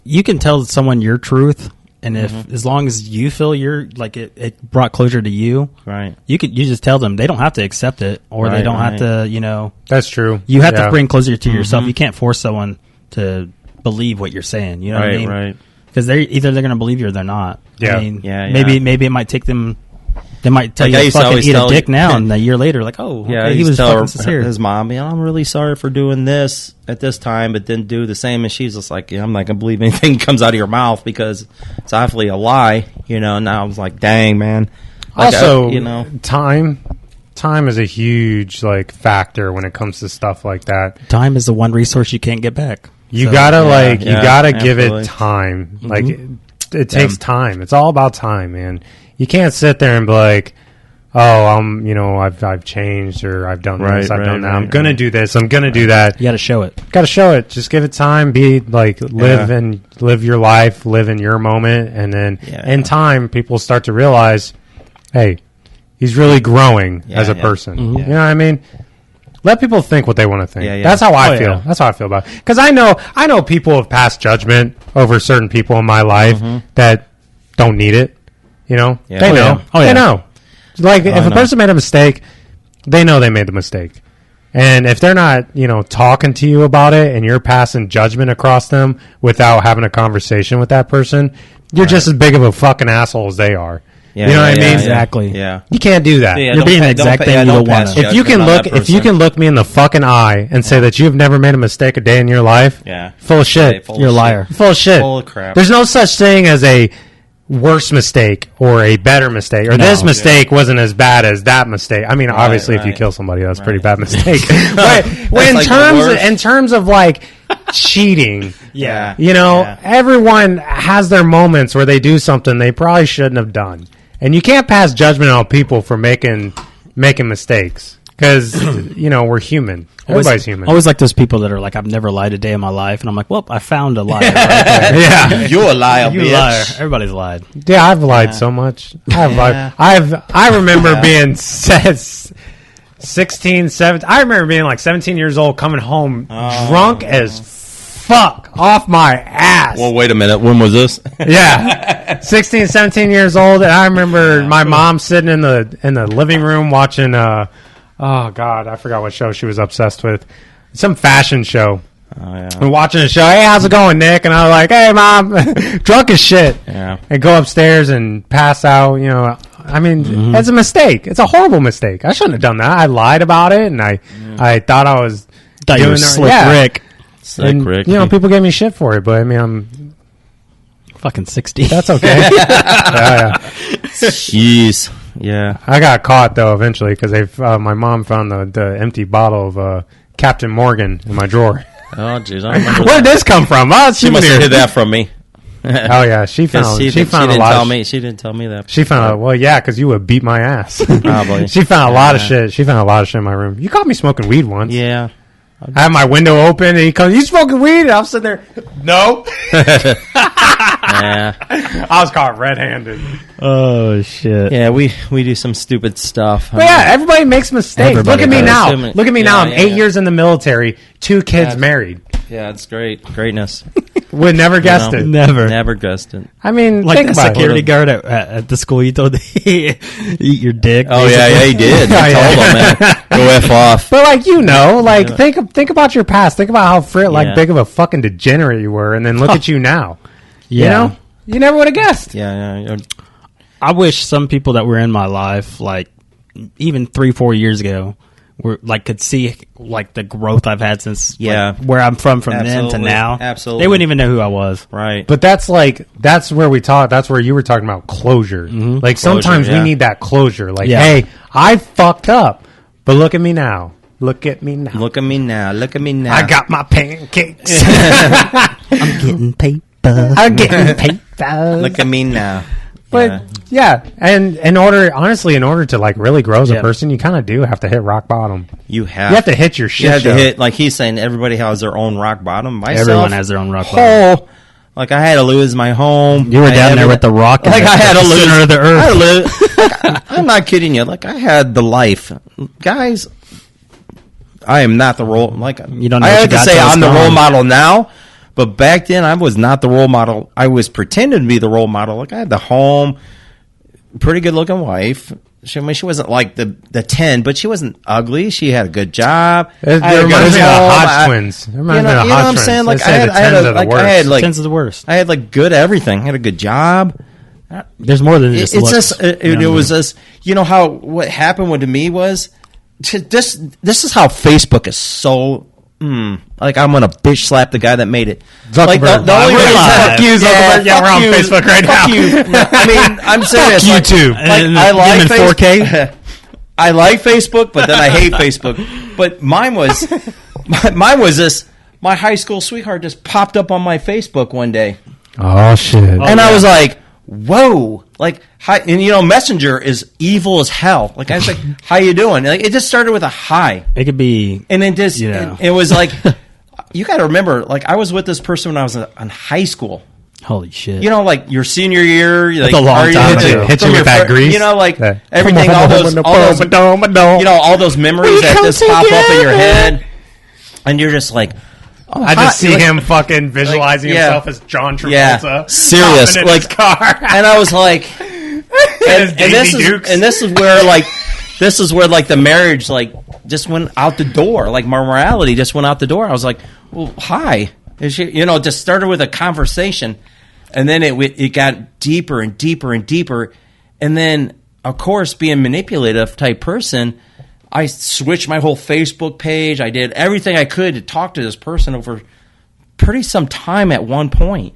you can tell someone your truth, and if as long as you feel it brought closure to you, right? You just tell them. They don't have to accept it, or they don't have to. That's true. You have to bring closure to yourself. You can't force someone to believe what you're saying. You know what I mean? Right. Because they're going to believe you or they're not. Yeah. I mean, maybe it might take them. They might tell you to fucking eat a dick now, and a year later, like, he was fucking sincere. His mom, I'm really sorry for doing this at this time, but didn't do the same. And she's just like, I'm not gonna believe anything comes out of your mouth because it's obviously a lie, And now I was like, dang, man. Like, also, time is a huge factor when it comes to stuff like that. Time is the one resource you can't get back. You gotta give it time. Like it takes time. It's all about time, man. You can't sit there and be like, I've changed or I've done this, I've done that. I'm going to do this. I'm going to do that. You got to show it. Got to show it. Just give it time. Live your life, live in your moment. And then in time, people start to realize, hey, he's really growing as a person. Mm-hmm. You know what I mean? Let people think what they want to think. That's how I feel. That's how I feel about it. Because I know people have passed judgment over certain people in my life that don't need it. They know. They know. Like, if a person made a mistake, they know they made the mistake. And if they're not, talking to you about it and you're passing judgment across them without having a conversation with that person, you're just as big of a fucking asshole as they are. You know what I mean? Exactly. Yeah. You can't do that. You're being the exact thing you don't want to. If you can look me in the fucking eye and say that you've never made a mistake a day in your life, full of shit. You're a liar. Full of shit. Full of crap. There's no such thing as a worse mistake or a better mistake, or this mistake wasn't as bad as that mistake. I mean, obviously, if you kill somebody, that's a pretty bad mistake. But in terms of cheating, everyone has their moments where they do something they probably shouldn't have done, and you can't pass judgment on people for making mistakes because we're human. Everybody's human. Always like those people that are like, I've never lied a day in my life, and I'm like, well, I found a liar. Right You're a liar, you bitch. Liar. Everybody's lied. Yeah, I've lied so much. I remember being 16, 17. I remember being 17 years old, coming home drunk as fuck off my ass. Well, wait a minute. When was this? 16, 17 years old, and I remember my mom sitting in the living room watching. Oh, God, I forgot what show she was obsessed with. Some fashion show. Oh, yeah. And watching the show, hey, how's it going, Nick? And I was like, hey, Mom, drunk as shit. Yeah. And go upstairs and pass out, I mean, it's a mistake. It's a horrible mistake. I shouldn't have done that. I lied about it, and I thought I was doing you were slick Rick. Sick, Rick. You know, people gave me shit for it, but I mean, I'm fucking 60. That's okay. Yeah. Jeez. Yeah. I got caught though eventually because my mom found the empty bottle of Captain Morgan in my drawer. Oh, jeez. I remember Where did this come from? Oh, she must have hid that from me. Oh yeah, she found a lot. She didn't tell me that. She found well, yeah, because you would beat my ass. Probably. She found a lot of shit. She found a lot of shit in my room. You caught me smoking weed once. Yeah. I have my window open and he comes, "You smoking weed?" And I'm sitting there, "No." Yeah. I was caught red-handed. Oh shit. Yeah, we do some stupid stuff. But yeah, everybody makes mistakes. Look at me now. Look at me now. I'm 8 years in the military, 2 kids married. Yeah, it's great. Greatness. Would never guessed it. Never guessed it. I mean, like think the about security it. guard at the school, you told eat your dick. Oh yeah, he did. I told him, man, go F off. But like, you know, like think about your past. Think about how big of a fucking degenerate you were, and then look at you now. Yeah. You know, you never would have guessed. Yeah. I wish some people that were in my life, like even 3-4 years ago, were like could see like the growth I've had since where I'm from then to now. Absolutely, they wouldn't even know who I was. Right. But that's where we talk. That's where you were talking about closure. Mm-hmm. Like sometimes we need that closure. Like, hey, I fucked up, but look at me now. Look at me now. Look at me now. Look at me now. I got my pancakes. I'm getting paper. I'm getting paper. Look at me now. But and in order to like really grow as a person, you kind of do have to hit rock bottom. You have to hit your shit. You have to hit, like he's saying, everybody has their own rock bottom. Everyone has their own rock bottom. Like I had to lose my home. You were down there with the rock. Like I had to lose center of the earth. I'm not kidding you. Like I had the life, guys. I am not the role. Like you don't know I what have you to got say, I'm the gone. role model now. But back then, I was not the role model. I was pretending to be the role model. Like I had the home, pretty good looking wife. She wasn't like the 10, but she wasn't ugly. She had a good job. It reminds me of the Hodge twins. You know what I'm saying? Like I had like tens of the worst. I had like good everything. I had a good job. There's more than just looks. Just it was just, you know how what happened to me was this is how Facebook is so like I'm gonna bitch slap the guy that made it. Like the only reason, fuck you, Zuckerberg. Yeah, we're on Facebook right now. I mean, I'm serious. Fuck YouTube. Like I like 4K. I like Facebook, but then I hate Facebook. But mine was this. My high school sweetheart just popped up on my Facebook one day. Oh shit! And I was like, whoa! Like, hi, and you know, Messenger is evil as hell. Like I was like, how you doing? Like it just started with a hi. It could be, and then just it was like, you got to remember, like I was with this person when I was in high school. Holy shit! You know, like your senior year, like, that's a long time ago. Hit you with that grease. You know, like everything, all those, you know, all those memories that just pop up in your head, and you're just like. Oh, I just see him fucking visualizing himself as John Travolta. Yeah, serious. Like, his car. And I was like, and this is where the marriage like just went out the door. Like my morality just went out the door. I was like, well, hi, you know, just started with a conversation, and then it got deeper and deeper and deeper, and then of course, being manipulative type person. I switched my whole Facebook page. I did everything I could to talk to this person over pretty some time at one point,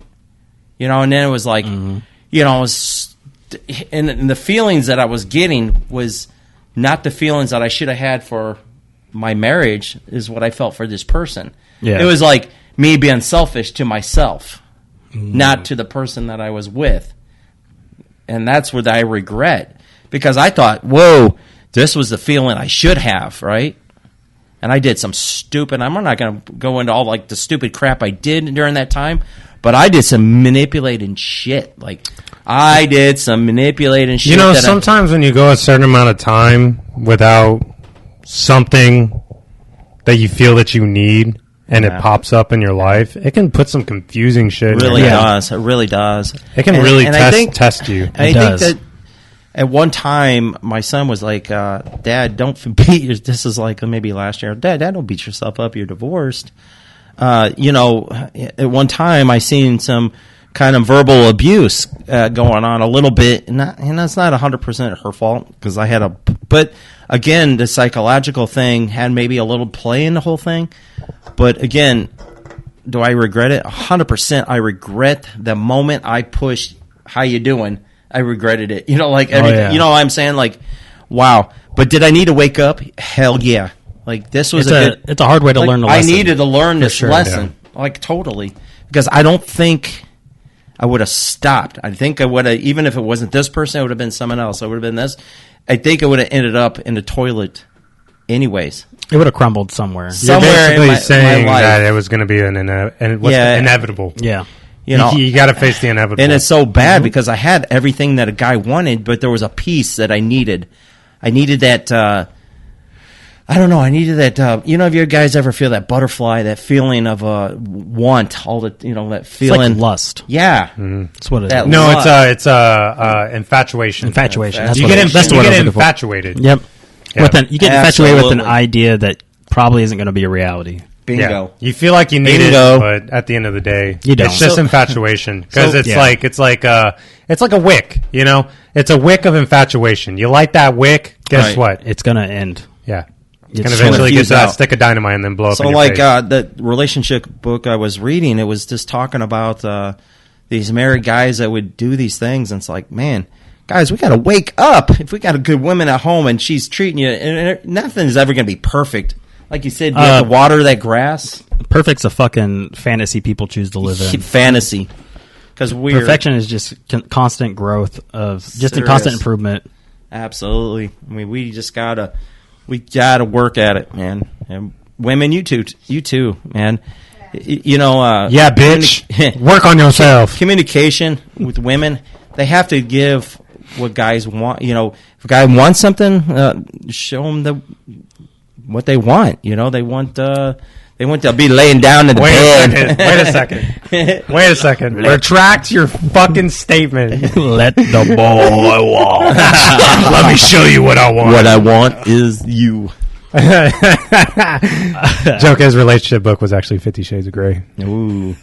you know. And then it was like, you know, it was, and the feelings that I was getting was not the feelings that I should have had for my marriage. Is what I felt for this person. Yeah, it was like me being selfish to myself, not to the person that I was with, and that's what I regret because I thought, whoa. This was the feeling I should have, right? And I did some stupid. I'm not going to go into all like the stupid crap I did during that time, but I did some manipulating shit. Like I did some manipulating shit. You know, sometimes when you go a certain amount of time without something that you feel that you need, and it pops up in your life, it can put some confusing shit. It really does. It really does. It can really test you. I think that. At one time, my son was like, Dad, don't beat your... This is like maybe last year. Dad, don't beat yourself up. You're divorced. You know, at one time, I seen some kind of verbal abuse going on a little bit. And that's not 100% her fault because I had a... But again, the psychological thing had maybe a little play in the whole thing. But again, do I regret it? 100%. I regret the moment I pushed, how you doing? I regretted it. You know, like, everything. You know what I'm saying? Like, wow. But did I need to wake up? Hell yeah. Like, this was it's a hard way to learn the lesson. I needed to learn this lesson. Yeah. Like, totally. Because I don't think I would have stopped. I think I would have, even if it wasn't this person, it would have been someone else. It would have been this. I think it would have ended up in the toilet anyways. It would have crumbled somewhere. You're basically saying that it was going to be inevitable. Yeah. You know, you got to face the inevitable. And it's so bad because I had everything that a guy wanted, but there was a piece that I needed. I needed that, I don't know, I needed that, you know, if you guys ever feel that butterfly, that feeling of want, all the, you know, that feeling. It's like lust. Yeah. That's what it is. No, it's infatuation. Infatuation. You get infatuated. Yep. Yeah. You get infatuated with an idea that probably isn't going to be a reality. Bingo. Yeah. You feel like you need it, but at the end of the day, you don't. It's just infatuation because it's like a wick. You know, it's a wick of infatuation. You light that wick, guess what? It's gonna end. Yeah, it's gonna eventually get to that stick of dynamite and then blow up. So, in your like face. The relationship book I was reading, it was just talking about these married guys that would do these things, and it's like, man. Guys, we got to wake up. If we got a good woman at home and she's treating you, and nothing's ever going to be perfect. Like you said, you have to water that grass. Perfect's a fucking fantasy people choose to live in. Fantasy. Because perfection is just constant growth of just a constant improvement. Absolutely. I mean, we gotta work at it, man. And women, you too, man. You know, yeah, bitch. Work on yourself. Communication with women, they have to give what guys want. You know, if a guy wants something, show them what they want. You know, they want to be laying down in the bed. Wait a second. Retract your fucking statement. Let the boy walk. Let me show you what I want. What I want is you. Joke, his relationship book was actually 50 Shades of Grey. Ooh.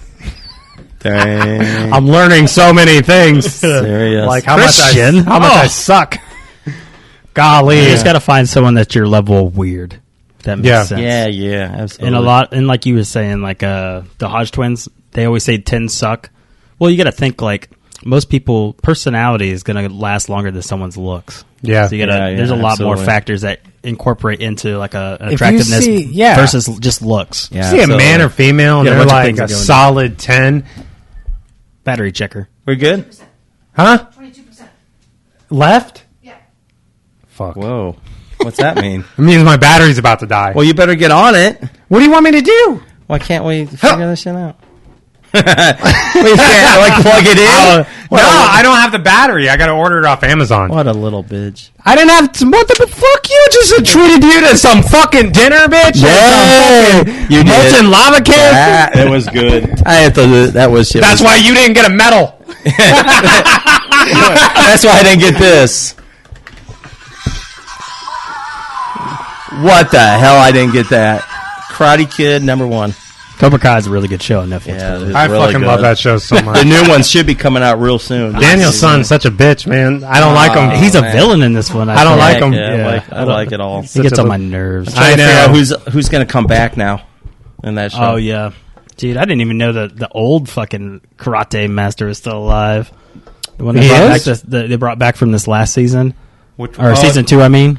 Dang. I'm learning so many things. Serious. Like how much I suck. Golly. You just got to find someone that's your level of weird. That makes sense. Yeah, absolutely. And like you were saying, like the Hodge twins, they always say 10 suck. Well, you got to think like most people, personality is going to last longer than someone's looks. Yeah. So you gotta, there's a lot more factors that incorporate into like an attractiveness versus just looks. Yeah, see a man or female and they're like a solid 10. Battery checker. We're good? 22%. Huh? 22%. Left? Yeah. Fuck. Whoa. What's that mean? It means my battery's about to die. Well, you better get on it. What do you want me to do? Why can't we figure this shit out? We can't like plug it in? I don't have the battery. I got to order it off Amazon. What a little bitch. I didn't have to. What the fuck? You just treated you to some fucking dinner, bitch. Yeah, you molten lava cake. It was good. I had to. That was shit. That's why you didn't get a medal. That's why I didn't get this. What the hell? I didn't get that. Karate Kid #1. Cobra Kai is a really good show on Netflix. Yeah, I really fucking love that show so much. The new ones should be coming out real soon. Daniel's son's such a bitch, man. I don't like him. He's a villain in this one. I don't like him. Yeah, I like it all. He gets on my nerves. I know who's going to come back now in that show. Oh yeah, dude, I didn't even know that the old fucking karate master is still alive. The one they brought back from this last season, season 2. I mean,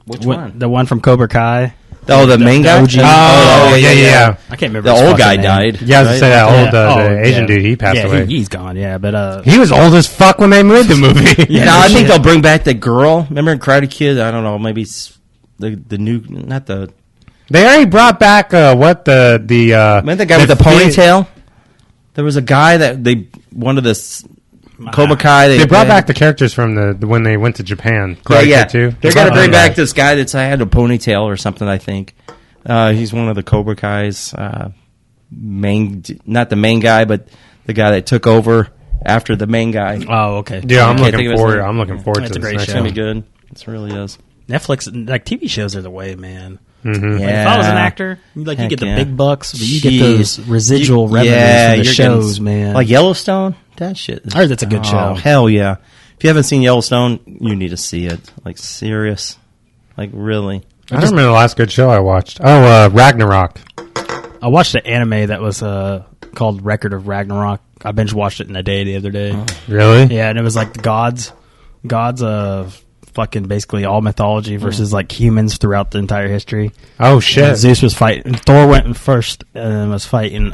which one? The one from Cobra Kai. Oh, the main guy? Oh, yeah. I can't remember. The old guy died. Yeah, I was going to say that old Asian dude, he passed away. He's gone, but... he was old as fuck when they made the movie. No, I think they'll bring back the girl. Remember in Karate Kid? I don't know, maybe the new... Not the... They already brought back, Remember the guy with the ponytail? There was a guy that they... One of the... Cobra Kai. They brought back the characters from the when they went to Japan. They're going to bring back this guy that's had a ponytail or something, I think. He's one of the Cobra Kai's not the main guy, but the guy that took over after the main guy. Oh, okay. Yeah, I'm looking forward to It's a great It's show. going to be good. It really is. Netflix, like TV shows are the way, man. Mm-hmm. Yeah. Like if I was an actor, you get the big bucks, but you get those residual revenues from the shows, man. Like Yellowstone? That shit. I heard that's a good show. Hell yeah. If you haven't seen Yellowstone, you need to see it. Like, serious. Like, really. I don't remember the last good show I watched. Oh, Ragnarok. I watched an anime that was called Record of Ragnarok. I binge watched it in a day the other day. Oh, really? Yeah, and it was like the gods of fucking basically all mythology versus like humans throughout the entire history. Oh shit! And Zeus was fighting. Thor went in first and was fighting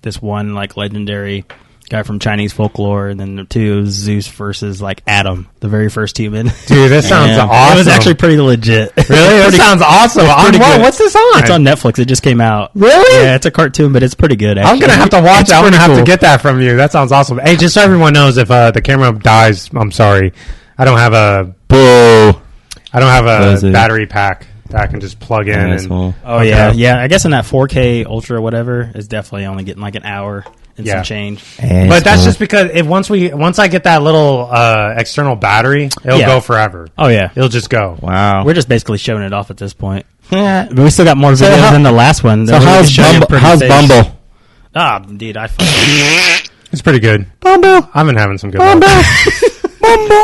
this one like legendary guy from Chinese folklore, and then the two Zeus versus like Adam, the very first human. Dude, this sounds awesome. It was actually pretty legit. Really? That sounds awesome. What's this on? It's on Netflix. It just came out. Really? Yeah, it's a cartoon, but it's pretty good. Actually. I'm gonna have to watch it. I'm gonna have to get that from you. That sounds awesome. Hey, just so everyone knows, if the camera dies, I'm sorry. I don't have a battery pack that I can just plug in. Yeah. I guess in that 4K Ultra or whatever, it's definitely only getting like an hour and some change. But that's just because once I get that little external battery, it'll go forever. Oh yeah, it'll just go. Wow. We're just basically showing it off at this point. But we still got more videos than the last one. So how's Bumble? Ah, dude, it's pretty good. Bumble. I've been having some good Bumble.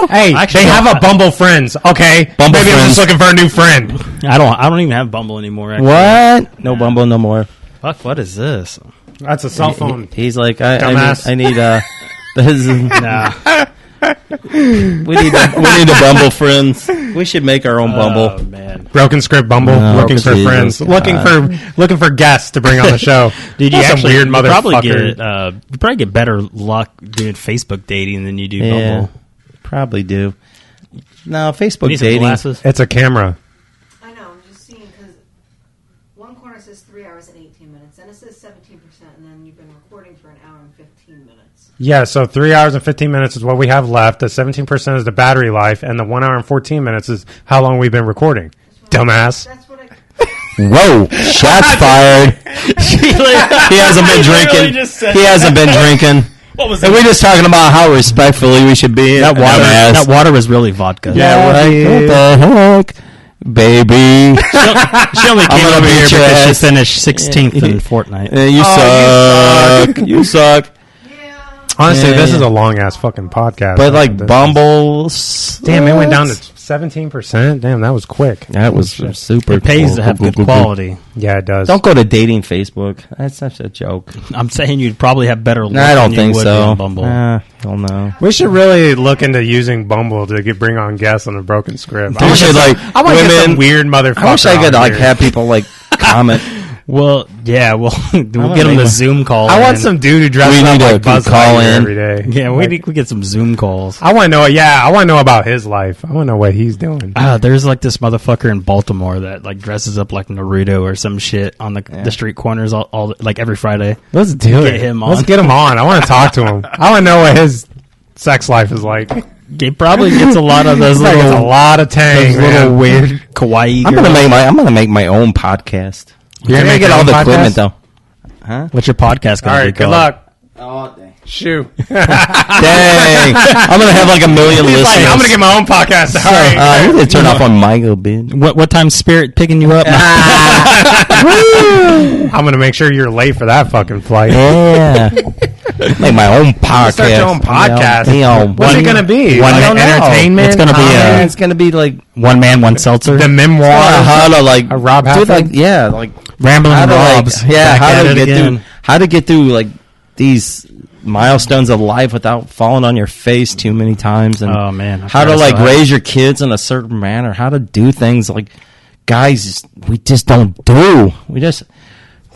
Hey, they have a Bumble Friends. Okay, Bumble maybe friends. I'm just looking for a new friend. I don't even have Bumble anymore. Actually. What? No Bumble no more. Fuck, what is this? That's a cell phone. He's like, I need we need a Bumble Friends. We should make our own Bumble. Oh man, Broken Script Bumble, looking for friends, looking for guests to bring on the show. Dude, you actually weird motherfucker. You probably get better luck doing Facebook dating than you do Bumble. Probably do. No, Facebook need some dating. glasses? It's a camera. I know. I'm just seeing because one corner says 3 hours and 18 minutes, and it says 17%, and then you've been recording for an hour and 15 minutes. Yeah, so 3 hours and 15 minutes is what we have left. The 17% is the battery life, and the 1 hour and 14 minutes is how long we've been recording. Dumbass. That's what I. Whoa! Shots fired. He hasn't been drinking. He hasn't been drinking. What was and we're just talking about how respectfully we should be. That water was really vodka. Yeah, right. What the heck, baby? She only came over here because she finished 16th in Fortnite. You suck. Honestly, this is a long ass fucking podcast. But like Bumble, damn, it went down to 17%. Damn, that was quick. That was super. It pays to have good quality. Yeah, it does. Don't go to dating Facebook. That's such a joke. I'm saying you'd probably have better luck. I don't than you think would so. on Bumble. Hell no. We should really look into using Bumble to bring on guests on a Broken Script. We should like I want to get some weird motherfucker. I wish I could on like here. have people like comment. Well, yeah, we'll get them the Zoom call. I want some dude who dresses up like Buzz call Lightyear in every day. Yeah, we get some Zoom calls. I want to know. Yeah, I want to know about his life. I want to know what he's doing. There's like this motherfucker in Baltimore that like dresses up like Naruto or some shit on the street corners all like every Friday. Let's do it. Get him on. Let's get him on. I want to talk to him. I want to know what his sex life is like. He probably gets a lot of those little, a lot of tang, those little weird kawaii. I'm gonna make my own podcast. You're gonna get all the equipment though. Huh? What's your podcast gonna be? All right, good luck. Oh, dang. Shoo. Dang. I'm gonna have like a million listeners. Like, I'm gonna get my own podcast. All right. I'm gonna turn off on my little bit. What time's Spirit picking you up? I'm gonna make sure you're late for that fucking flight. Yeah. Make my own podcast. Start your own podcast. What's it gonna be? One entertainment. It's gonna be it's gonna be like one man, one seltzer. The memoir. How to like Rob Halford? like like Rambling Robs. How to get through like these milestones of life without falling on your face too many times, and oh man, how to like raise your kids in a certain manner, how to do things like guys we just don't do. We just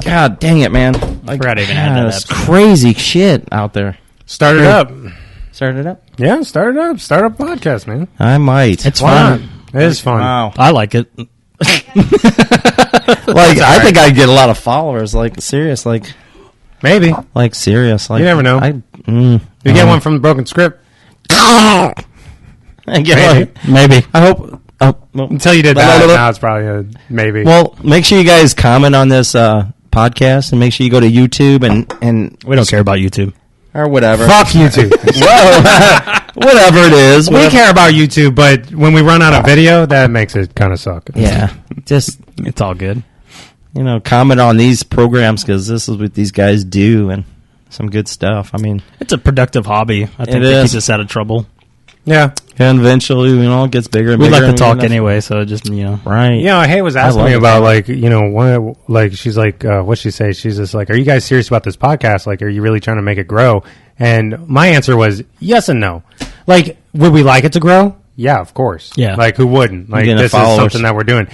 God dang it, man! Like, forgot I even had that. It's crazy shit out there. Start it up. Start it up. Yeah, start it up. Start up a podcast, man. I might. It's fun. It is fun. Wow. I like it. Like I think I'd get a lot of followers. Like serious. Like maybe. Like serious. Like you never know. You get one from the Broken Script. Maybe. I hope. Until you did that, now it's probably a maybe. Well, make sure you guys comment on this podcast, and make sure you go to YouTube and we don't care about YouTube or whatever. Fuck YouTube. Whatever it is. We care about YouTube, but when we run out of video, that makes it kind of suck. Yeah, just it's all good. You know, comment on these programs because this is what these guys do and some good stuff. I mean, it's a productive hobby. I think it keeps us out of trouble. Yeah. And eventually, it gets bigger and we bigger. like to talk anyway, so just, Right. Hay was asking me about, like, she's like, what'd she say? She's just like, are you guys serious about this podcast? Like, are you really trying to make it grow? And my answer was yes and no. Like, would we like it to grow? Yeah, of course. Yeah. Like, who wouldn't? Like, this is something that we're doing.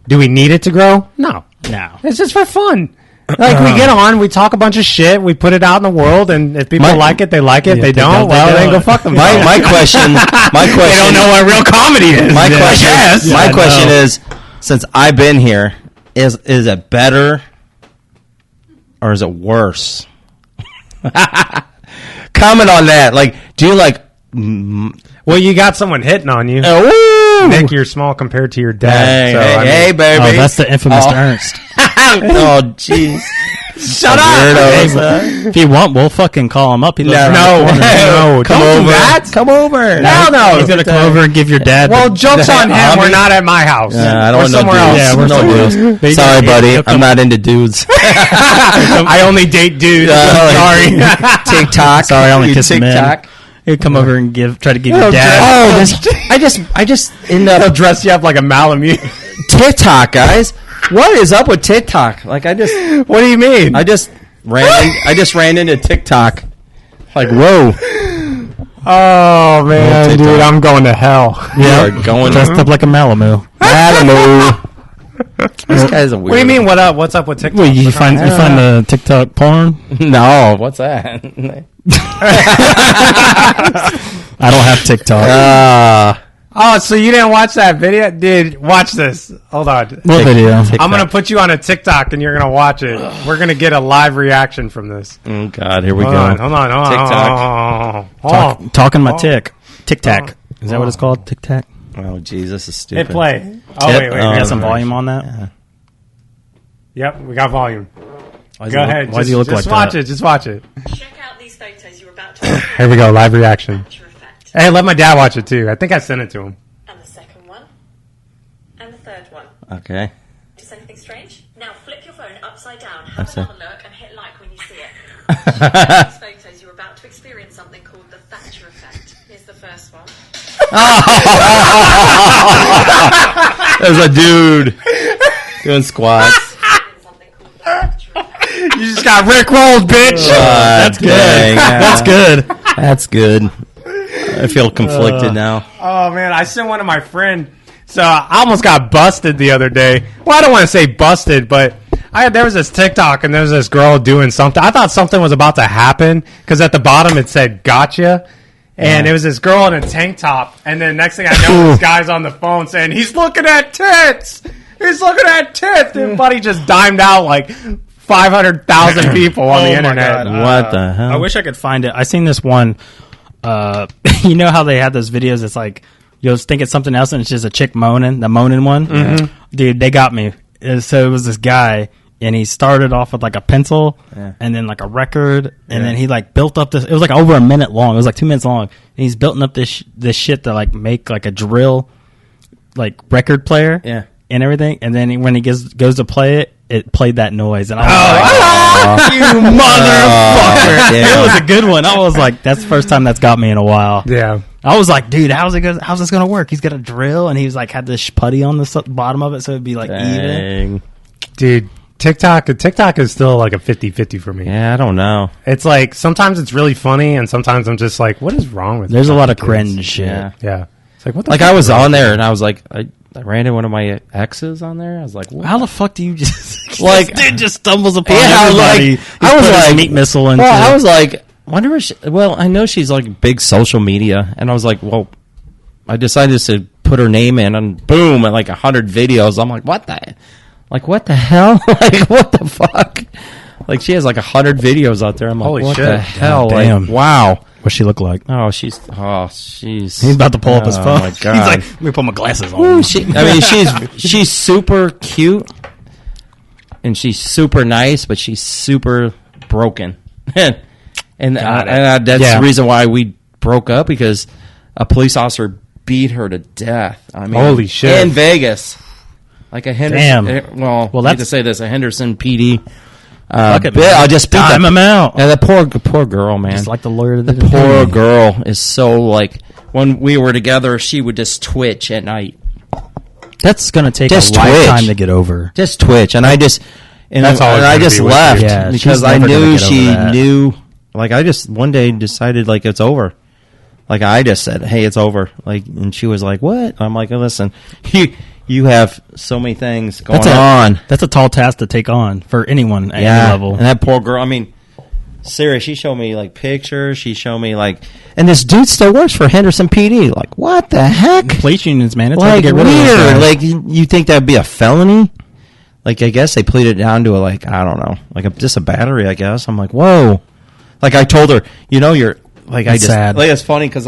Do we need it to grow? No. It's just for fun. Like, we get on, we talk a bunch of shit, we put it out in the world, and if people like it, they like it. If they don't, then go fuck them. My question, they don't know what real comedy is. My question is, since I've been here, is it better or is it worse? Comment on that. Like, do you like? Well, you got someone hitting on you. Nick, you're small compared to your dad. Hey, baby. Oh, that's the infamous Ernst. Oh, jeez. Shut up. If you want, we'll fucking call him up. He lives no. Come over. Come over. No. He's going to come over and give your dad. Well, joke's on him. We're not at my house. I don't know somewhere else. Yeah, we're no dudes. Sorry, buddy. I'm not into dudes. I only date dudes. Sorry. TikTok. Sorry, I only kiss men. He'd come over and try to give your dad. I just end up. He'll dress you up like a Malamute. TikTok, guys. What is up with TikTok? Like, what do you mean? I just ran into TikTok. Like, whoa. Oh, man, dude, I'm going to hell. Yeah, dressed up like a Malamu. This guy's a weirdo. What do you mean, what up? What's up with TikTok? Well, you find the TikTok porn? No, what's that? I don't have TikTok. Oh, so you didn't watch that video? Dude, watch this. Hold on. What video? I'm going to put you on a TikTok and you're going to watch it. We're going to get a live reaction from this. Oh, God. Here we go. Hold on. TikTok. Talking my Tic Tac. Is that what it's called? Tic Tac? Oh, jeez. This is stupid. Hit play. Oh, wait. Got some volume on that? Yeah. Yep, we got volume. Go ahead. Why does he look like that? Just watch it. Check out these photos you're about to Here we go, live reaction. Hey, let my dad watch it too. I think I sent it to him. And the second one. And the third one. Okay. Just anything strange? Now flip your phone upside down, have another look, and hit like when you see it. Check out these photos you're about to experience something called the Thatcher effect. Here's the first one. There's a dude doing squats. Something called the Thatcher effect. You just got rickrolled, bitch. That's good. That's good. That's good. I feel conflicted now. Oh, man. I sent one to my friend. So I almost got busted the other day. Well, I don't want to say busted, but there was this TikTok and there was this girl doing something. I thought something was about to happen because at the bottom it said gotcha. And it was this girl in a tank top. And then next thing I know, this guy's on the phone saying, he's looking at tits. He's looking at tits. And buddy just dimed out like 500,000 people on the internet. God. What the hell? I wish I could find it. I seen this one. You know how they had those videos? It's like you'll think it's something else, and it's just a chick moaning. The moaning one, dude. They got me. So it was this guy, and he started off with like a pencil, and then like a record, and then he like built up this. It was like over a minute long. It was like 2 minutes long, and he's building up this shit to like make like a drill, like record player, and everything. And then when he goes to play it, it played that noise, and I was like, "You motherfucker!" It was a good one. I was like, "That's the first time that's got me in a while." Yeah, I was like, "Dude, how's this gonna work?" He's got a drill, and he was like had this putty on the bottom of it, so it'd be like even. Dude, TikTok is still like a 50-50 for me. Yeah, I don't know. It's like sometimes it's really funny, and sometimes I'm just like, "What is wrong with?" There's a lot of cringe shit. Yeah. It's like what? The like I was on there, and I was like, I ran into one of my exes on there. I was like, what? How the fuck do you just like dude just stumbles upon everybody? Like, I was like meat missile into. Well, I was like, wonder where I know she's like big social media, and I was like, well, I decided to put her name in, and boom, and like 100 videos. I'm like, what the hell? Like, what the fuck? Like, she has like 100 videos out there. I'm like, holy what shit. the hell? Damn. Like, wow. What's she look like? Oh, she's. He's about to pull up his phone. Oh my god! He's like, let me put my glasses on. Ooh, she's super cute, and she's super nice, but she's super broken, and that's the reason why we broke up, because a police officer beat her to death. I mean, holy shit! In Vegas, like a Henderson. Damn. Well, that's to say this, a Henderson PD. I'll just time him out. And the poor girl, man. Just like the lawyer. The poor girl is so like when we were together, she would just twitch at night. That's going to take just a lifetime to get over. Just twitch. And I just left because I knew she knew. Like, I just one day decided, like, it's over. Like, I just said, hey, it's over. Like, and she was like, what? I'm like, listen, you have so many things going on. That's a tall task to take on for anyone at any level. And that poor girl, I mean, serious, she showed me, like, pictures. She showed me, like, and this dude still works for Henderson PD. Like, what the heck? Police unions, man. It's like, hard to get rid of weird. Like, you think that would be a felony? Like, I guess they pleaded it down to a, like, I don't know, like just a battery, I guess. I'm like, whoa. Like, I told her, you're, like, it's sad. Like, it's funny because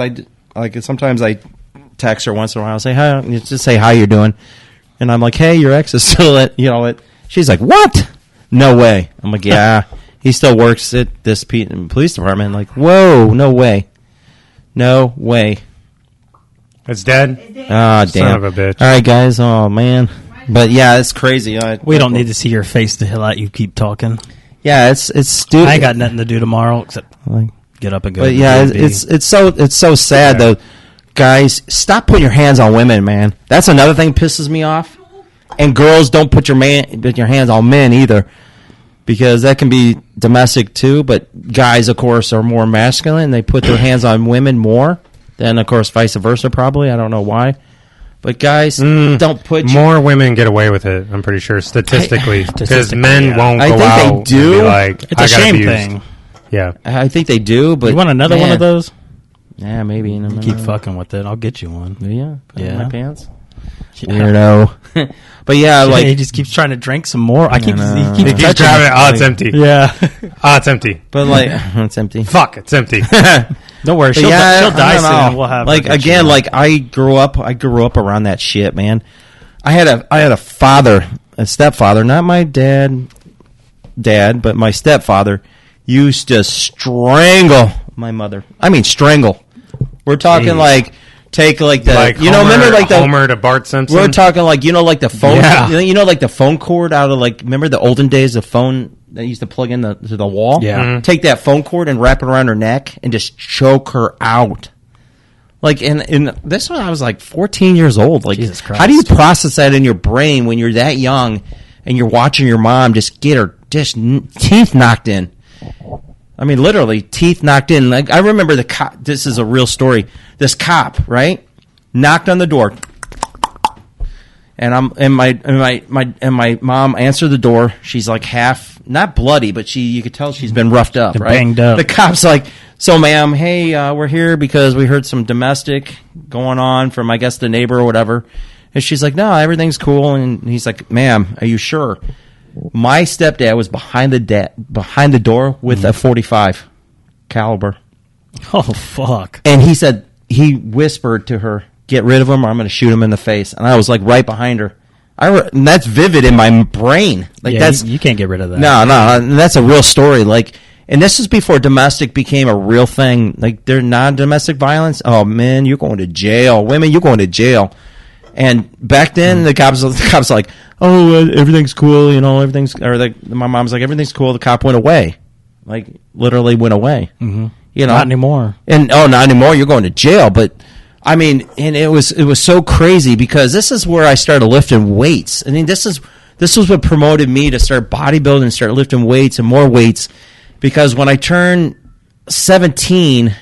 sometimes I text her once in a while. I'll say, hi, just say how you're doing. And I'm like, hey, your ex is still she's like, what? No way. I'm like, yeah, he still works at this police department. Like, whoa, no way. No way. It's dead? Ah, damn. Son of a bitch. All right, guys. Oh, man. But, yeah, it's crazy. We don't need to see your face to let you keep talking. Yeah, it's stupid. I ain't got nothing to do tomorrow except get up and go. But yeah, it's so sad though. Guys, stop putting your hands on women, man. That's another thing that pisses me off. And girls, don't put your hands on men either, because that can be domestic too. But guys, of course, are more masculine. They put their hands on women more than, of course, vice versa. Probably, I don't know why. But guys, don't put more women get away with it. I'm pretty sure statistically, because men won't go out. They do. And be like, it's a shame thing. Yeah, I think they do. But you want another one of those? Yeah, maybe. You keep fucking with it. I'll get you one. Yeah, put it in my pants. Yeah. Weirdo. But yeah, like he just keeps trying to drink some more. He keeps grabbing it. Oh, it's empty. Yeah. Oh, it's empty. But like, it's empty. Fuck, it's empty. Don't worry, she'll die soon. We'll have like again, like I grew up around that shit, man. I had a stepfather, not my dad, but my stepfather used to strangle my mother. I mean, strangle. We're talking like take like the remember like the Homer to Bart Simpson. We're talking like like the phone, like the phone cord out of like remember the olden days of phone that used to plug in to the wall. Yeah, take that phone cord and wrap it around her neck and just choke her out. Like in this one, I was like 14 years old. Like, Jesus Christ. How do you process that in your brain when you're that young and you're watching your mom just get her teeth knocked in? I mean, literally teeth knocked in. Like I remember the cop. This is a real story. This cop, right, knocked on the door, and my mom answered the door. She's like half not bloody, but you could tell she's been roughed up, right? Banged up. The cop's like, so ma'am, hey, we're here because we heard some domestic going on from I guess the neighbor or whatever. And she's like, no, everything's cool. And he's like, ma'am, are you sure? My stepdad was behind the door with a .45 caliber. Oh, fuck. And he whispered to her, get rid of him or I'm going to shoot him in the face. And I was like right behind her. And that's vivid in my brain. Like you can't get rid of that. No, that's a real story. Like, and this is before domestic became a real thing. Like, they're non-domestic violence. Oh man, you're going to jail. Women, you're going to jail. And back then, the cops like, oh, everything's cool, my mom's like, everything's cool. The cop went away, like literally went away. Mm-hmm. Not anymore. And not anymore. You're going to jail. But I mean, and it was so crazy because this is where I started lifting weights. I mean, this is what promoted me to start bodybuilding and start lifting weights and more weights. Because when I turned 17,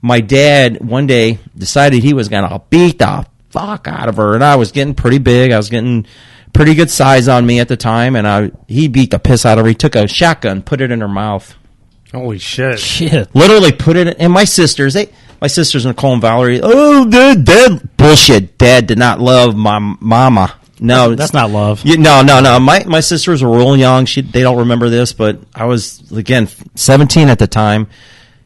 my dad one day decided he was going to beat the fuck out of her, and I was getting pretty big. I was getting pretty good size on me at the time, and he beat the piss out of her. He took a shotgun, put it in her mouth. Holy shit! Literally put it. And my sisters Nicole and Valerie. Oh, dad, bullshit. Dad did not love my mama. No, that's not love. No. My sisters were real young. They don't remember this, but I was again 17 at the time.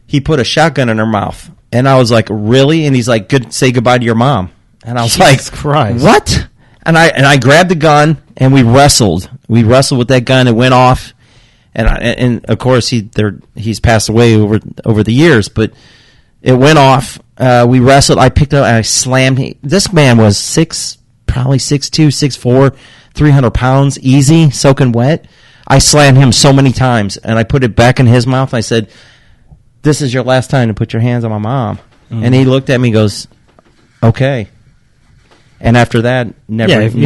He put a shotgun in her mouth, and I was like, really? And he's like, say goodbye to your mom. And I was Jesus Christ. What? And I grabbed the gun and we wrestled. We wrestled with that gun. It went off, and of course he's passed away over the years. But it went off. We wrestled. I picked up and I slammed. This man was probably 6'2", 6'4", 300 pounds, easy, soaking wet. I slammed him so many times, and I put it back in his mouth. I said, "This is your last time to put your hands on my mom." And he looked at me and goes, okay. And after that, never again.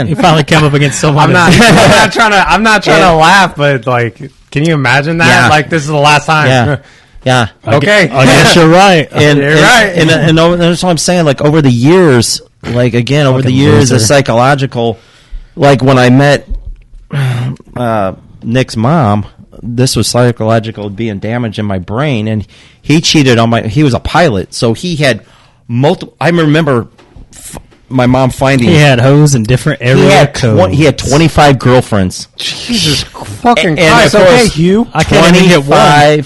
You finally came up against someone. I'm not trying to laugh, but like, can you imagine that? Yeah. Like, this is the last time. Yeah. Okay. I guess you're right. And that's what I'm saying. Like, over the years, the psychological, like when I met Nick's mom, this was psychological being damaged in my brain, and he cheated on he was a pilot, so he had multiple. I remember my mom finding he had hoes in different area codes. He had 25 girlfriends. Jesus fucking and Christ! Okay, Hugh, I can't even get one.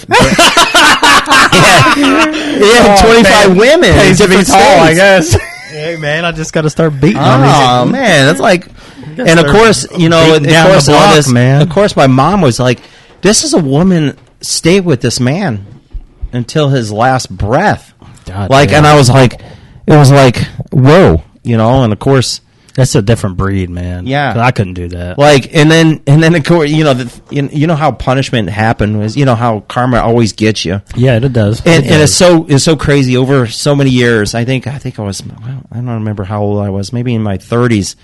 He had 25 women. Pays to be tall, I guess. Hey man, I just got to start beating on these. Oh man, that's like, and of course, of course, my mom was like, "This is a woman. Stay with this man until his last breath." God, and I was like, it was like, whoa, and of course. That's a different breed, man. Yeah, 'cause I couldn't do that. And then of course, you know how punishment happened is, how karma always gets you. Yeah, it does. And it's so crazy over so many years. I think I was, I don't remember how old I was. Maybe in my 30s.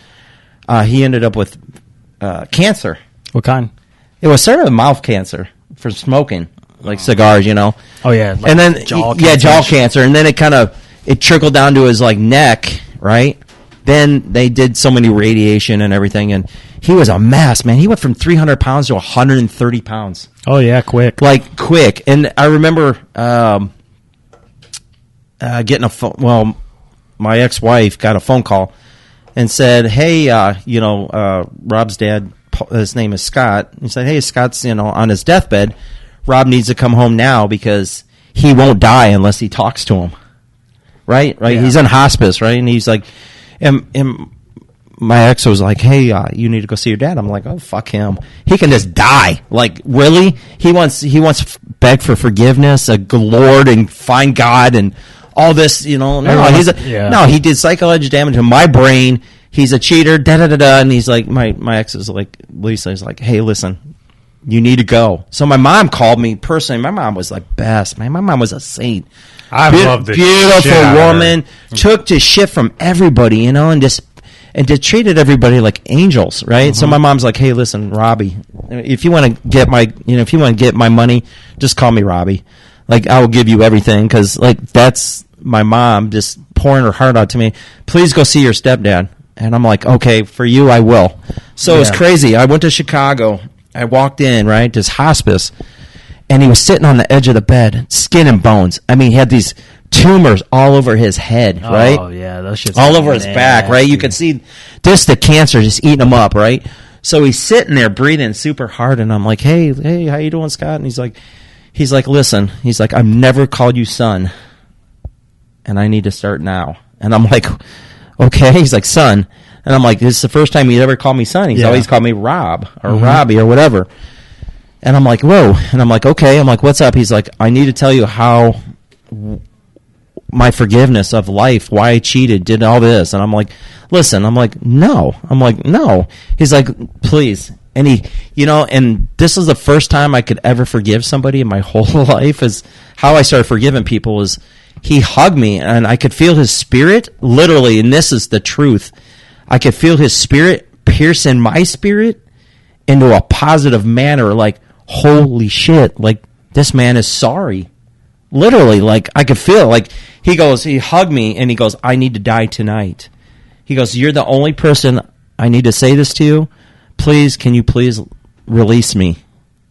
He ended up with cancer. What kind? It was sort of mouth cancer from smoking, like cigars. Oh yeah, and then jaw cancer, and then it trickled down to his neck, right? Then they did so many radiation and everything, and he was a mess, man. He went from 300 pounds to 130 pounds. Oh, yeah, quick. Quick. And I remember getting a phone. Well, my ex-wife got a phone call and said, hey, Rob's dad, his name is Scott. He said, hey, Scott's, on his deathbed. Rob needs to come home now because he won't die unless he talks to him. Right? Yeah. He's in hospice, right? And he's like... And my ex was like, hey, you need to go see your dad. I'm like, oh, fuck him. He can just die. Like, really? He wants to beg for forgiveness, a Lord, and find God, and all this, No, he did psychological damage to my brain. He's a cheater, da-da-da-da. And he's like, my ex is like, Lisa is like, hey, listen, you need to go. So my mom called me personally. My mom was like best. My mom was a saint. I love this beautiful woman. Took to shit from everybody, and just treated everybody like angels, right? Mm-hmm. So my mom's like, "Hey, listen, Robbie, if you want to get my money, just call me Robbie. Like, I will give you everything because that's my mom just pouring her heart out to me. Please go see your stepdad." And I'm like, "Okay, for you, I will." So it was crazy. I went to Chicago. I walked in, right, this hospice. And he was sitting on the edge of the bed, skin and bones. I mean, he had these tumors all over his head, right? Oh, yeah. Those shit's all over his back, right? You could see just the cancer just eating him up, right? So he's sitting there breathing super hard, and I'm like, hey, how you doing, Scott? And he's like, listen. He's like, I've never called you son, and I need to start now. And I'm like, okay. He's like, son. And I'm like, this is the first time he's ever called me son. He's always called me Rob or Robbie or whatever. And I'm like, whoa. And I'm like, okay. I'm like, what's up? He's like, I need to tell you how my forgiveness of life, why I cheated, did all this. And I'm like, listen. I'm like, no. He's like, please. And and this is the first time I could ever forgive somebody in my whole life. Is how I started forgiving people. Is he hugged me and I could feel his spirit, literally, and this is the truth. I could feel his spirit pierce in my spirit into a positive manner, like, holy shit, like, this man is sorry. Literally, like, I could feel, like, he hugged me, and he goes, I need to die tonight. He goes, you're the only person I need to say this to you. Please, can you please release me?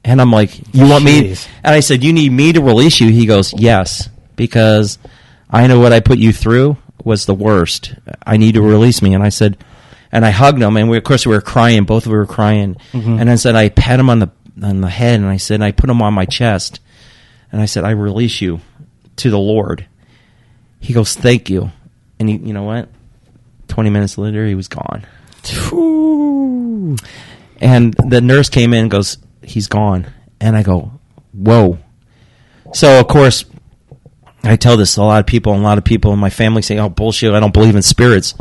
And I'm like, you want me? And I said, you need me to release you? He goes, yes, because I know what I put you through was the worst. I need to release me. And I said, and I hugged him, and we were crying. Both of us were crying. Mm-hmm. And I said, I pat him on the head, and I said, I put him on my chest, and I said, I release you to the Lord. He goes, thank you. And you know what? 20 minutes later, he was gone. Ooh. And the nurse came in and goes, he's gone. And I go, whoa. So, of course, I tell this to a lot of people, and a lot of people in my family say, oh, bullshit, I don't believe in spirits.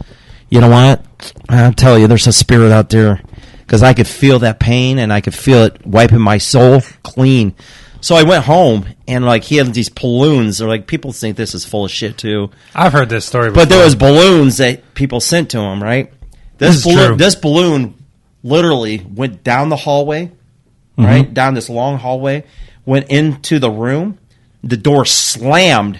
You know what? I'll tell you, there's a spirit out there, because I could feel that pain, and I could feel it wiping my soul clean. So I went home, and like he had these balloons. Or like people think this is full of shit too. I've heard this story before. But there was balloons that people sent to him, right? This balloon literally went down the hallway, right? Down this long hallway, went into the room. The door slammed,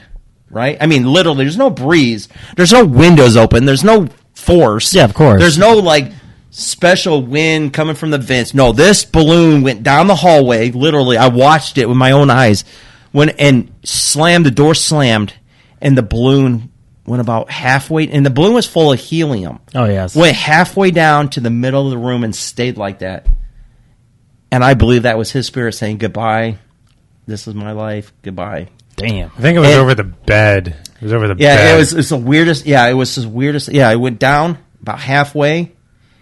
right? I mean, literally, there's no breeze. There's no windows open. There's no force. Yeah, of course. There's no, like, special wind coming from the vents. No, this balloon went down the hallway. Literally, I watched it with my own eyes. And slammed, the door slammed, and the balloon went about halfway, and the balloon was full of helium. Oh, yes. Went halfway down to the middle of the room and stayed like that. And I believe that was his spirit saying, goodbye. This is my life. Goodbye. Damn. I think it was over the bed. It was over the bed. Yeah, it was the weirdest. Yeah, it was the weirdest. Yeah, it went down about halfway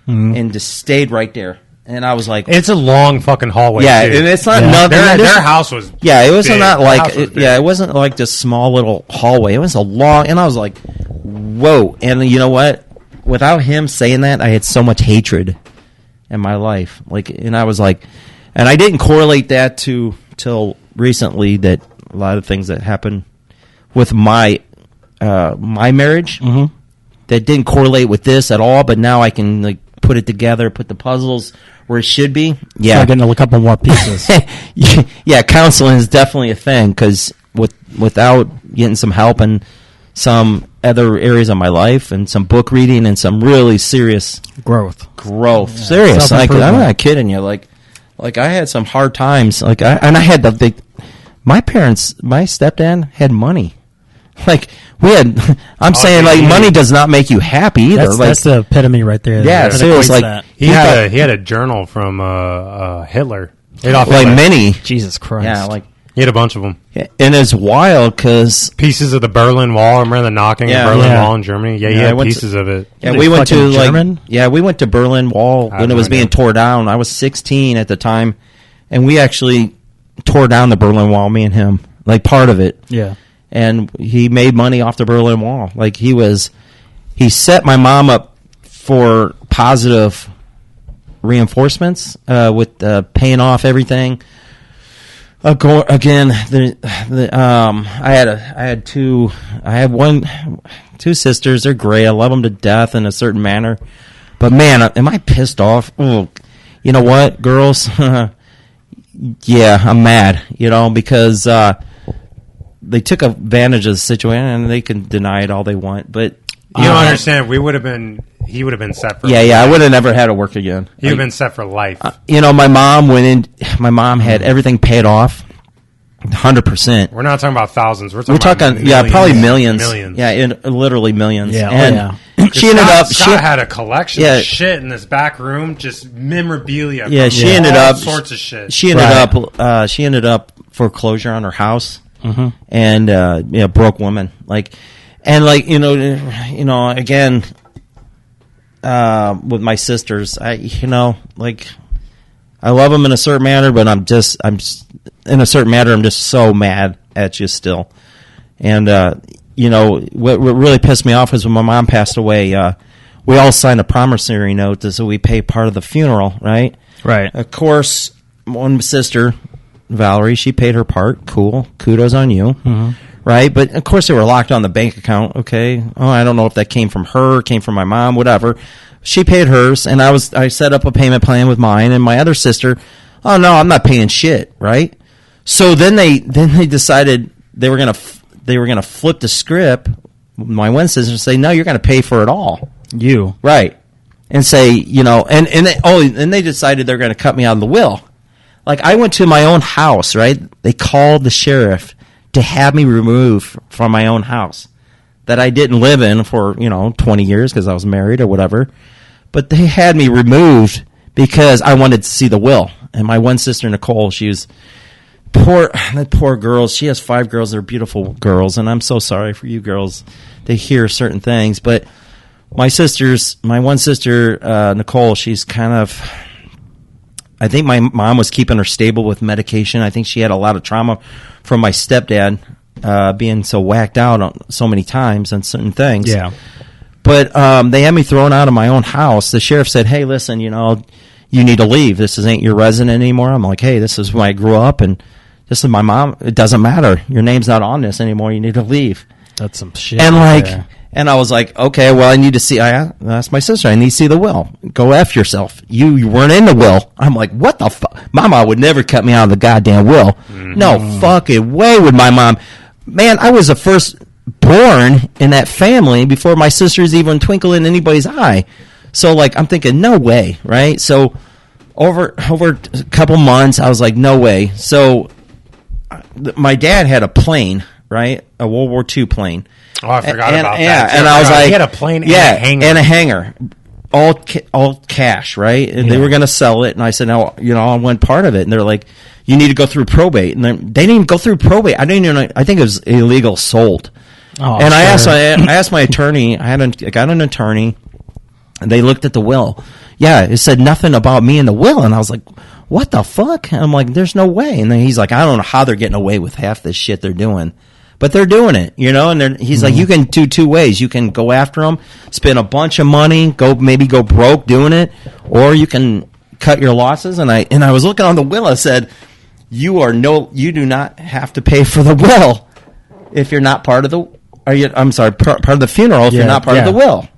and just stayed right there. And I was like, it's a long fucking hallway. Yeah, too. and it's not nothing. Their house was. Yeah, it wasn't big. not like. It wasn't like this small little hallway. It was a long. And I was like, whoa. And you know what? Without him saying that, I had so much hatred in my life. Like, and I was like, and I didn't correlate that till recently that a lot of things that happened with my marriage that didn't correlate with this at all. But now I can like put it together, put the puzzles where it should be. Yeah, start getting a couple more pieces. Yeah, counseling is definitely a thing because without getting some help in some other areas of my life and some book reading and some really serious growth. Yeah, serious. Like, I'm not kidding you. Like I had some hard times. Like I had my parents, my stepdad had money. Like we had. I'm saying like money does not make you happy either. That's the epitome right there. Yeah, so it was like he had a journal from Hitler. Like many. Jesus Christ. Yeah, like he had a bunch of them. Yeah, and it's wild because pieces of the Berlin Wall. Remember the knocking of the Berlin Wall in Germany? Yeah, he had pieces of it. Yeah, we went to we went to Berlin Wall when it was being tore down. I was 16 at the time, and we actually tore down the Berlin Wall. Me and him, like part of it. Yeah. And he made money off the Berlin Wall. Like he set my mom up for positive reinforcements with paying off everything. Again, I had two sisters. They're great. I love them to death in a certain manner. But man, am I pissed off? Oh, you know what, girls? Yeah, I'm mad. Because they took advantage of the situation, and they can deny it all they want. But you don't understand. He would have been set for. Yeah. I would have never had to work again. He would have been set for life. My mom went in. My mom had everything paid off, 100%. We're not talking about thousands. We're talking millions, probably millions. Millions. Yeah, literally millions. Yeah, and she ended up. Scott had a collection of shit in this back room, just memorabilia. Yeah, she ended up sorts of shit. She ended up foreclosure on her house. And broke woman, again, with my sisters, I love them in a certain manner, but I'm in a certain manner, I'm just so mad at you still. And what really pissed me off is when my mom passed away. We all signed a promissory note so we pay part of the funeral, right? Right. Of course, one sister, Valerie, she paid her part. Cool. Kudos on you. Right? But, of course, they were locked on the bank account. Okay. Oh, I don't know if that came from her, came from my mom, whatever. She paid hers, and I set up a payment plan with mine, and my other sister, oh, no, I'm not paying shit, right? So then they decided they were going to flip the script, my one sister, and say, no, you're going to pay for it all. You. Right. And say, and they decided they're going to cut me out of the will. Like, I went to my own house, right? They called the sheriff to have me removed from my own house that I didn't live in for, 20 years because I was married or whatever. But they had me removed because I wanted to see the will. And my one sister, Nicole, she was poor girls. She has 5 girls. They're beautiful girls. And I'm so sorry for you girls to hear certain things. But my one sister, Nicole, she's kind of... I think my mom was keeping her stable with medication. I think she had a lot of trauma from my stepdad being so whacked out on so many times on certain things. Yeah. But they had me thrown out of my own house. The sheriff said, hey, listen, you need to leave. This ain't your resident anymore. I'm like, hey, this is where I grew up. And This is my mom. It doesn't matter. Your name's not on this anymore. You need to leave. That's some shit. And right like, there. and I was like, okay, well, I need to see. I asked my sister, I need to see the will. Go F yourself. You weren't in the will. I'm like, what the fuck? My mom would never cut me out of the goddamn will. No fucking way would my mom. Man, I was the first born in that family before my sister's even twinkle in anybody's eye. So like, I'm thinking, no way, right? So over a couple months, I was like, no way. So my dad had a plane, right? A World War II plane. Oh, I forgot about that. Yeah, and I was like, he had a plane and a hangar. and a hangar. All cash, right? And they were going to sell it. And I said, no, I want part of it. And they're like, you need to go through probate. And they didn't even go through probate. I didn't even know, I think it was illegal sold. Oh, and sure. I asked my attorney, I got an attorney, and they looked at the will. Yeah, it said nothing about me in the will. And I was like, what the fuck? And I'm like, there's no way. And then he's like, I don't know how they're getting away with half this shit they're doing. But they're doing it, and he's like, you can do two ways. You can go after them, spend a bunch of money, maybe go broke doing it, or you can cut your losses. And I was looking on the will. I said, you do not have to pay for the will if you're not part of the, part of the funeral if you're not part of the will.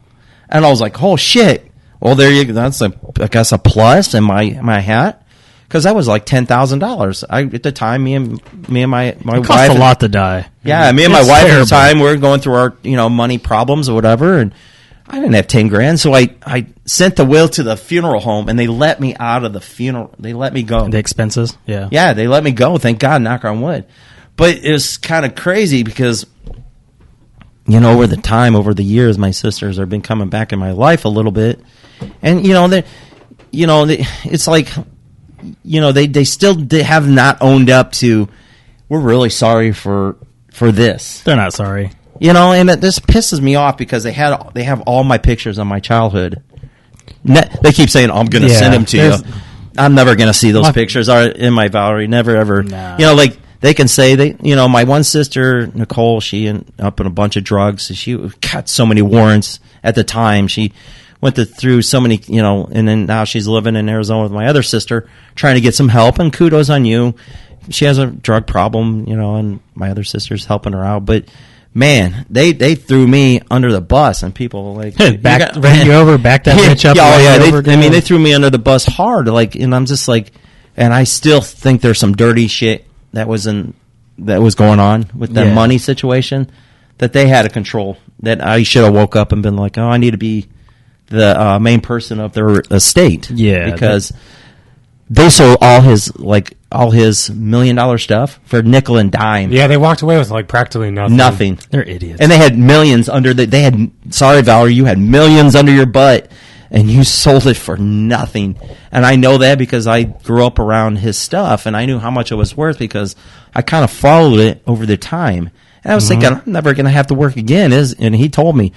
And I was like, oh shit. Well, there you go. That's I guess a plus in my hat. Because that was like $10,000. At the time, me and my wife. It cost a lot to die. Yeah, me and my wife at the time, we were going through our money problems or whatever, and I didn't have $10,000, so I sent the will to the funeral home, and they let me out of the funeral. They let me go. The expenses, yeah. Yeah, they let me go. Thank God, knock on wood. But it was kind of crazy because, over the years, my sisters have been coming back in my life a little bit, and it's like. They still have not owned up to, we're really sorry for this. They're not sorry. And this pisses me off because they have all my pictures of my childhood. They keep saying, I'm going to send them to you. I'm never going to see those pictures in my Valerie. Never, ever. Nah. Like they can say, my one sister, Nicole, she ended up in a bunch of drugs. She got so many warrants at the time. She went through so many, and then now she's living in Arizona with my other sister, trying to get some help. And kudos on you. She has a drug problem, and my other sister's helping her out. But man, they threw me under the bus, and people were like back that bitch up. They threw me under the bus hard. And I'm just like, and I still think there's some dirty shit that was going on with the money situation that they had to control. That I should have woke up and been like, oh, I need to be the main person of their estate. Yeah. Because they sold all his $1 million stuff for nickel and dime. Yeah, they walked away with practically nothing. Nothing. They're idiots. And they had millions sorry, Valerie, you had millions under your butt and you sold it for nothing. And I know that because I grew up around his stuff and I knew how much it was worth because I kind of followed it over the time. And I was thinking, I'm never going to have to work again. And he told me,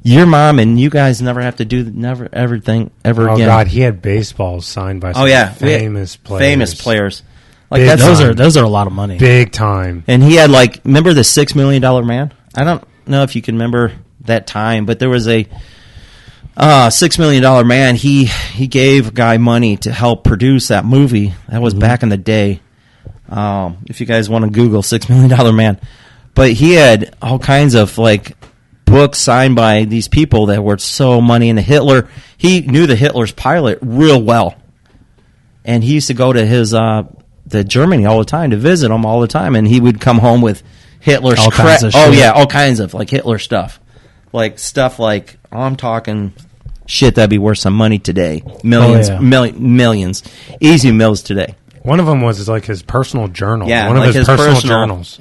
your mom and you guys never have to do everything ever again. Oh God, he had baseballs signed by some famous players. Famous players. Those are a lot of money. Big time. And he had remember the $6 million man? I don't know if you can remember that time, but there was a $6 million man. He gave a guy money to help produce that movie. That was back in the day. If you guys want to Google $6 million man. But he had all kinds of books signed by these people that were so money into Hitler. He knew the Hitler's pilot real well. And he used to go to his to Germany all the time to visit him all the time, and he would come home with Hitler's all kinds of shit. Oh yeah, all kinds of Hitler stuff. I'm talking shit that'd be worth some money today. Millions, millions. Easy mills today. One of them was his personal journal. Yeah, one of his personal journals.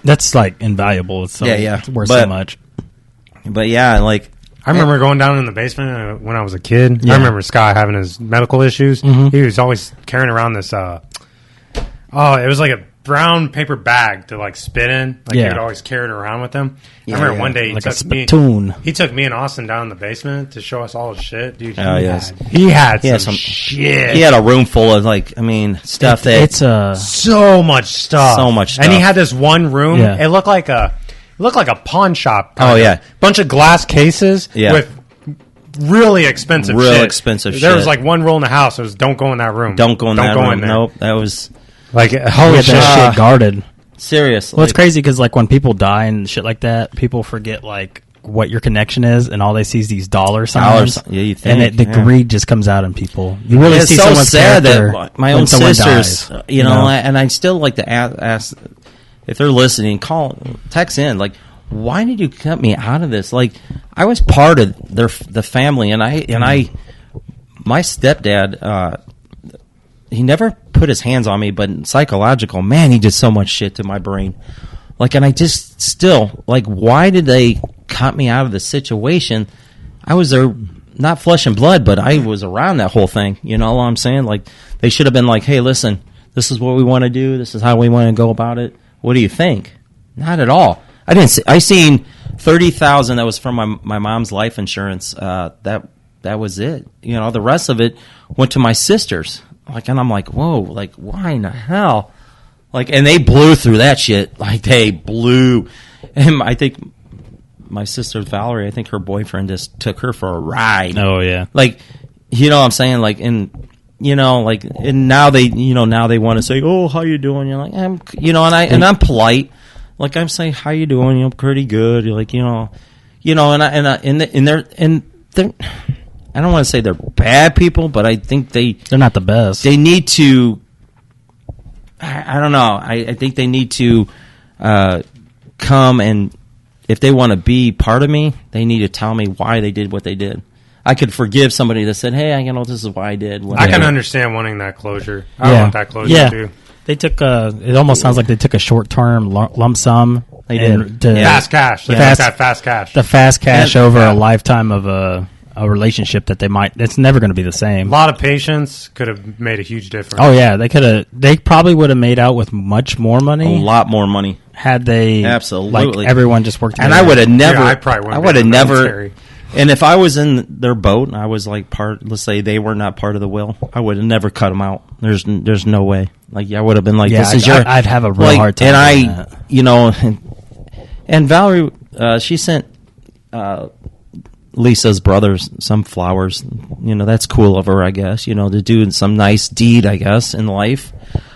That's that's invaluable. It's it's worth so much. But yeah, I remember going down in the basement when I was a kid. Yeah. I remember Sky having his medical issues. Mm-hmm. He was always carrying around this. It was like a brown paper bag to spit in. He would always carry it around with him. I remember one day he took me and Austin down in the basement to show us all his shit. Dude, he had some shit. He had a room full of stuff it's so much stuff. So much stuff. And he had this one room. Yeah. It looked like a pawn shop. Bunch of glass cases with really expensive shit. Expensive shit. There was one rule in the house. It was don't go in that room. Don't go in that room. Nope. That was... Like, holy shit. That shit guarded. Seriously. Well, it's crazy because, like, when people die and shit like that, people forget, like, what your connection is, and all they see is these dollar signs. Yeah, you think, and the greed just comes out in people. You really see so someone's sad character that my own sisters, you know, and I still like to ask if they're listening, text in, like, why did you cut me out of this? Like, I was part of the family, and my stepdad, he never put his hands on me, but psychological, man, he did so much shit to my brain. Like, and I just still, like, why did they cut me out of the situation? I was there, not flesh and blood, but I was around that whole thing. You know what I'm saying? Like, they should have been like, hey, listen, this is what we want to do. This is how we want to go about it. What do you think? Not at all. I seen $30,000 that was from my mom's life insurance. That was it. You know, the rest of it went to my sisters. Like, and I'm like, whoa, like, why in the hell? Like, and they blew through that shit. Like, they blew. And I think my sister Valerie, I think her boyfriend just took her for a ride. Oh yeah. Like, you know what I'm saying? Like, and you know, like, and now they want to say, oh, how you doing? You're like, I'm polite. Like, I'm saying, how you doing? You're pretty good. You're like, and they're I don't want to say they're bad people, but I think they're not the best. They need to. I don't know. I think they need to come, and if they want to be part of me, they need to tell me why they did what they did. I could forgive somebody that said, "Hey, this is why I did." I can understand wanting that closure. I want that closure too. They took it almost sounds like they took a short-term lump sum. They did. Fast cash. Fast cash. The fast cash over a lifetime of a relationship that it's never going to be the same. A lot of patience could have made a huge difference. Oh yeah, they probably would have made out with much more money. A lot more money. Had they absolutely, like, everyone just worked together. And I would have never, I would have never, and if I was in their boat and I was like let's say they were not part of the will, I would have never cut them out. There's no way. Like, I would have been like, this is I'd have a real hard time. And and Valerie, she sent, Lisa's brothers some flowers. That's cool of her, I guess, to do some nice deed, I guess, in life.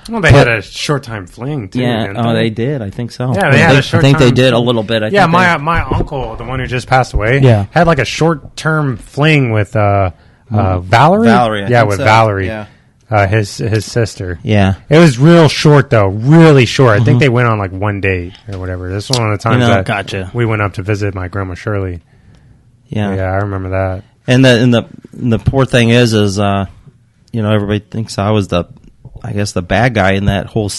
Well, they had a short-time fling, too. Yeah, they did. I think so. Yeah, they had a short-time. I think they did a little bit. My uncle, the one who just passed away, had like a short-term fling with Valerie? Valerie, Valerie. Yeah. His sister. Yeah. It was real short, though. Really short. I think they went on like one date or whatever. This was one of the times that we went up to visit my grandma Shirley. Yeah, I remember that. And the poor thing is everybody thinks I was the bad guy in that whole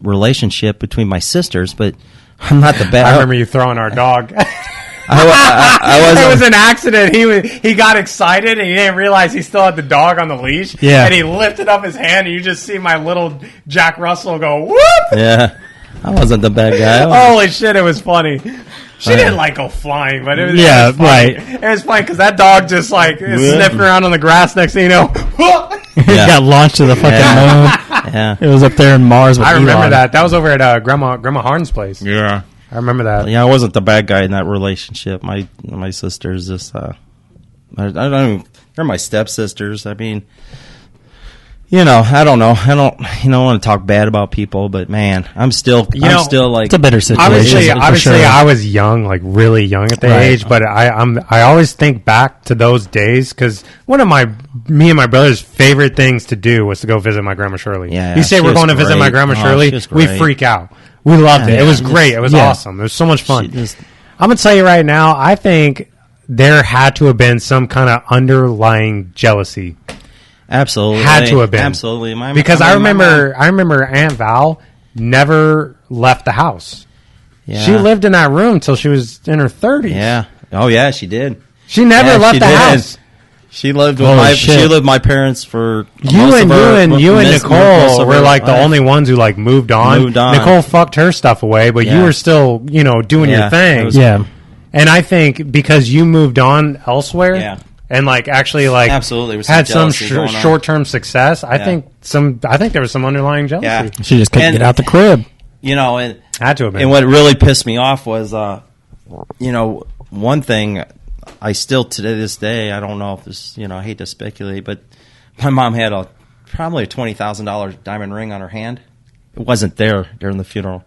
relationship between my sisters, but I'm not the bad. I remember you throwing our dog. It was an accident. He got excited and he didn't realize he still had the dog on the leash. Yeah, and he lifted up his hand and you just see my little Jack Russell go whoop. Yeah, I wasn't the bad guy. Holy shit! It was funny. She didn't go flying, but it was right. It was funny because that dog just sniffing around on the grass. Next thing you know, it got launched to the fucking moon. Yeah, it was up there in Mars. With I remember Elon. that. That was over at Grandma Harn's place. Yeah, I remember that. Yeah, I wasn't the bad guy in that relationship. My sisters just I don't even, they're my stepsisters. I mean, I don't know. I don't want to talk bad about people, but man, I'm still like, it's a better situation. Obviously, I was young, really young at the age, but I always think back to those days because one of me and my brother's favorite things to do was to go visit my grandma Shirley. Yeah, you say we're going to visit my grandma Shirley, we freak out. We loved it. It was great. It was awesome. It was so much fun. I'm gonna tell you right now, I think there had to have been some kind of underlying jealousy. Absolutely, had to have been absolutely. Because I remember Aunt Val never left the house. Yeah. She lived in that room till she was in her 30s. Yeah. Oh yeah, she did. She never left the house. She lived with my parents for you and Nicole were the only ones who moved on. Nicole fucked her stuff away, but you were still doing your thing. And I think because you moved on elsewhere, and actually absolutely had some short-term success. I think there was some underlying jealousy. Yeah. She just couldn't get out the crib. And had to have been. And what really pissed me off was, one thing. I still, to this day, I don't know if this, I hate to speculate, but my mom had probably a $20,000 diamond ring on her hand. It wasn't there during the funeral.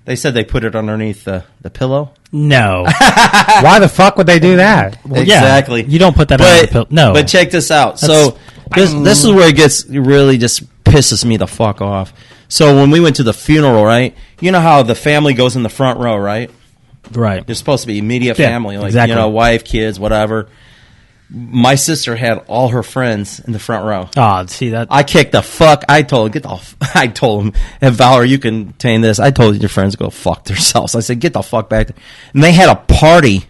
They said they put it underneath the pillow. No. Why the fuck would they do that? Well, exactly. You don't put that under the pillow. No. But check this out. So this is where it really just pisses me the fuck off. So when we went to the funeral, right? You know how the family goes in the front row, right? Right. They're supposed to be immediate family, like exactly. Wife, kids, whatever. My sister had all her friends in the front row. Oh, see that? I kicked the fuck. I told them, hey, Valerie, you can contain this. I told your friends to go fuck themselves. I said, get the fuck back there. And they had a party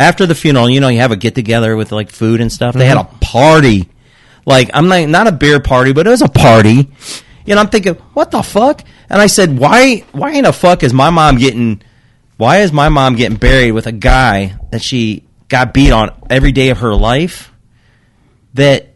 after the funeral. You have a get together with like food and stuff. They had a party. Like, I'm not a beer party, but it was a party. I'm thinking, what the fuck? And I said, why in the fuck is my mom getting buried with a guy that she got beat on every day of her life? That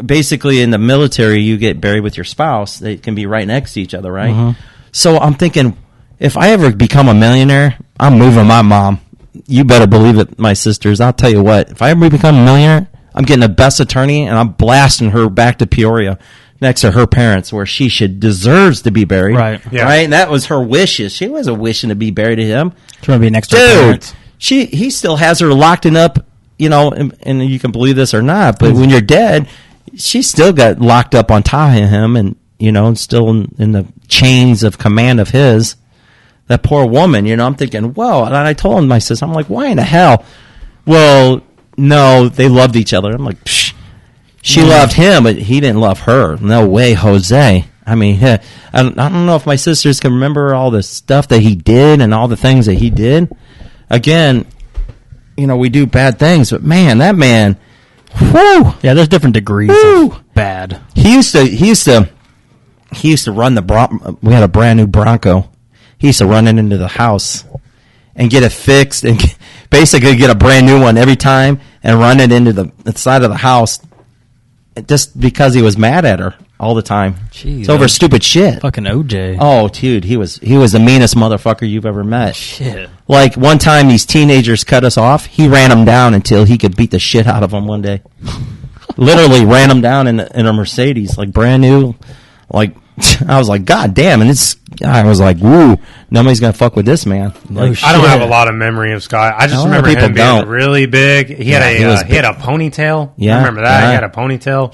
basically in the military, you get buried with your spouse. They can be right next to each other, right? Mm-hmm. So I'm thinking, if I ever become a millionaire, I'm moving my mom. You better believe it, my sisters. I'll tell you what, if I ever become a millionaire, I'm getting the best attorney and I'm blasting her back to Peoria next to her parents, where she deserves to be buried. Right. Yeah. Right. And that was her wishes. She wasn't wishing to be buried to him. She want to be next to her parents. He still has her locked up, and you can believe this or not, but when you're dead, she still got locked up on top of him, and still in the chains of command of his. That poor woman, I'm thinking, whoa. And I told my sister, I'm like, why in the hell? Well, no, they loved each other. I'm like, psh. She loved him, but he didn't love her. No way, Jose. I mean, I don't know if my sisters can remember all the stuff that he did and all the things that he did. Again, we do bad things, but man, that man, whoo. Yeah, there's different degrees of bad. He used to run we had a brand new Bronco. He used to run it into the house and get it fixed and basically get a brand new one every time and run it into the side of the house just because he was mad at her all the time. Jeez, it's over stupid shit. Fucking OJ. Oh, dude, he was the meanest motherfucker you've ever met. Shit. Like, one time these teenagers cut us off. He ran them down until he could beat the shit out of them one day. Literally ran them down in a Mercedes, like brand new. Like, I was like, God damn. And I was like, woo, nobody's going to fuck with this man. Like, I don't have a lot of memory of Scott. I just remember him being really big. He had a ponytail. Yeah. I remember that. He had a ponytail.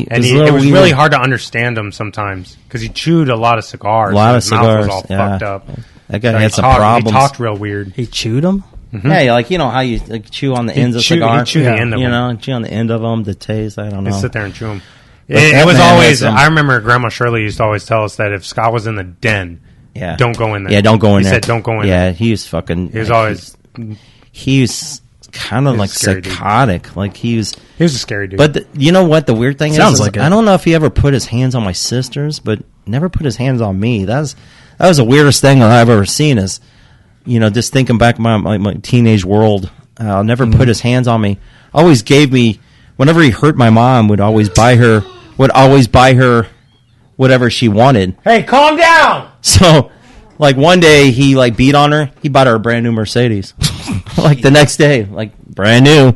It was really hard to understand him sometimes because he chewed a lot of cigars. A lot of cigars. Mouth was all fucked up. That guy had some problems. He talked real weird. He chewed them? Mm-hmm. Yeah, like, how you chew on the ends of cigars? He chewed the end of them. Chew on the end of them, the taste, I don't know. He'd sit there and chew them. It was always, I remember Grandma Shirley used to always tell us that if Scott was in the den, don't go in there. Yeah, don't go in there. He said don't go in there. Yeah, he was fucking... He was always... He was kind of like psychotic. Dude. Like, he was a scary dude. But you know what the weird thing is like I don't know if he ever put his hands on my sisters, but never put his hands on me. That was the weirdest thing that I've ever seen is, just thinking back my teenage world, never put his hands on me. Always gave me... Whenever he hurt my mom, would always buy her whatever she wanted. Hey, calm down! So, like, one day he beat on her. He bought her a brand new Mercedes. Like, the next day, like, brand new.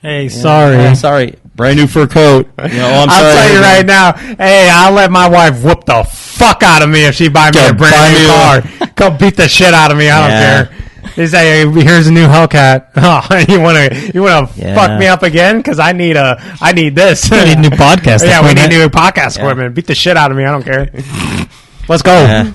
Hey, sorry. Sorry. Brand new fur coat. I'll tell you right now. Hey, I'll let my wife whoop the fuck out of me if she buy me a brand new car. Go beat the shit out of me. I don't care. They say, here's a new Hellcat. Oh, you want to fuck me up again? Because I need this. We need new podcast. Yeah, we need new podcast equipment. Beat the shit out of me. I don't care. Let's go.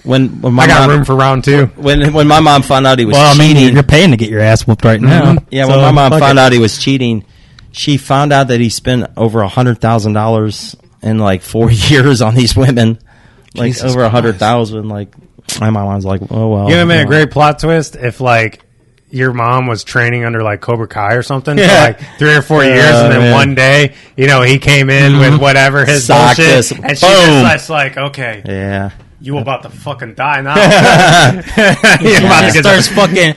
When my I got room for round two. When my mom found out he was cheating, I mean, you're paying to get your ass whooped right now. Yeah, when my mom found out he was cheating, she found out that he spent over $100,000 in like 4 years on these women, like Jesus over 100,000. Like, my mom was like, "Oh well." You know, been a great plot twist if like your mom was training under like Cobra Kai or something for like 3 or 4 years, and then one day, he came in with whatever his bullshit, and she just like, okay, yeah. You about to fucking die now. You're about to starts fucking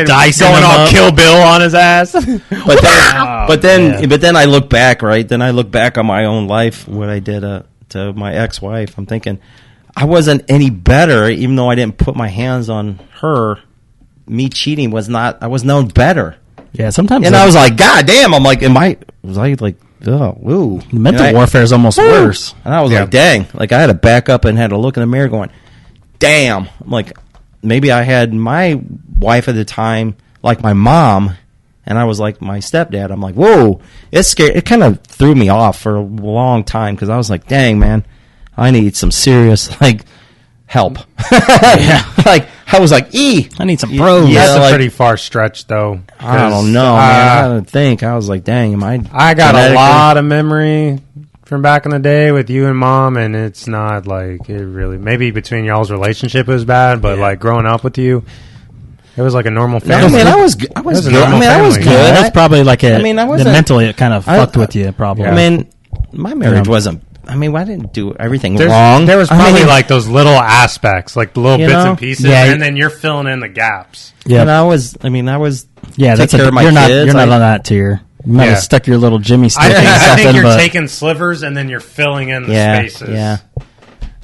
dicing going all Kill Bill on his ass. But then I look back, right? Then I look back on my own life, what I did to my ex-wife. I'm thinking I wasn't any better, even though I didn't put my hands on her. Me cheating I was known better. Yeah, sometimes. And I was like, God damn! I'm like, was I like woo. The mental warfare is almost worse. And I was like, dang. Like, I had to back up and had to look in the mirror going, damn. I'm like, maybe I had my wife at the time like my mom, and I was like my stepdad. I'm like, whoa. It's scary. It kind of threw me off for a long time because I was like, dang, man, I need some serious, like, help. Like, I was like, I need some pros. Yeah, that's a pretty far stretch, though. I don't know, man. I didn't think. I was like, dang, I got a lot of memory from back in the day with you and Mom, and it's not like it really. Maybe between y'all's relationship it was bad, but like growing up with you, it was like a normal family. I mean, I was good. I was good. Yeah, that's probably like I mean, I wasn't mentally it kind of fucked with you, probably. I mean, my marriage wasn't. I mean, I didn't do everything wrong. There was probably like those little aspects, like the little bits and pieces, and then you're filling in the gaps. Yeah, and I was. Yeah, that's care of my kids. You're not on that tier. You might have stuck your little Jimmy stick in something. I think you're taking slivers and then you're filling in the spaces. Yeah,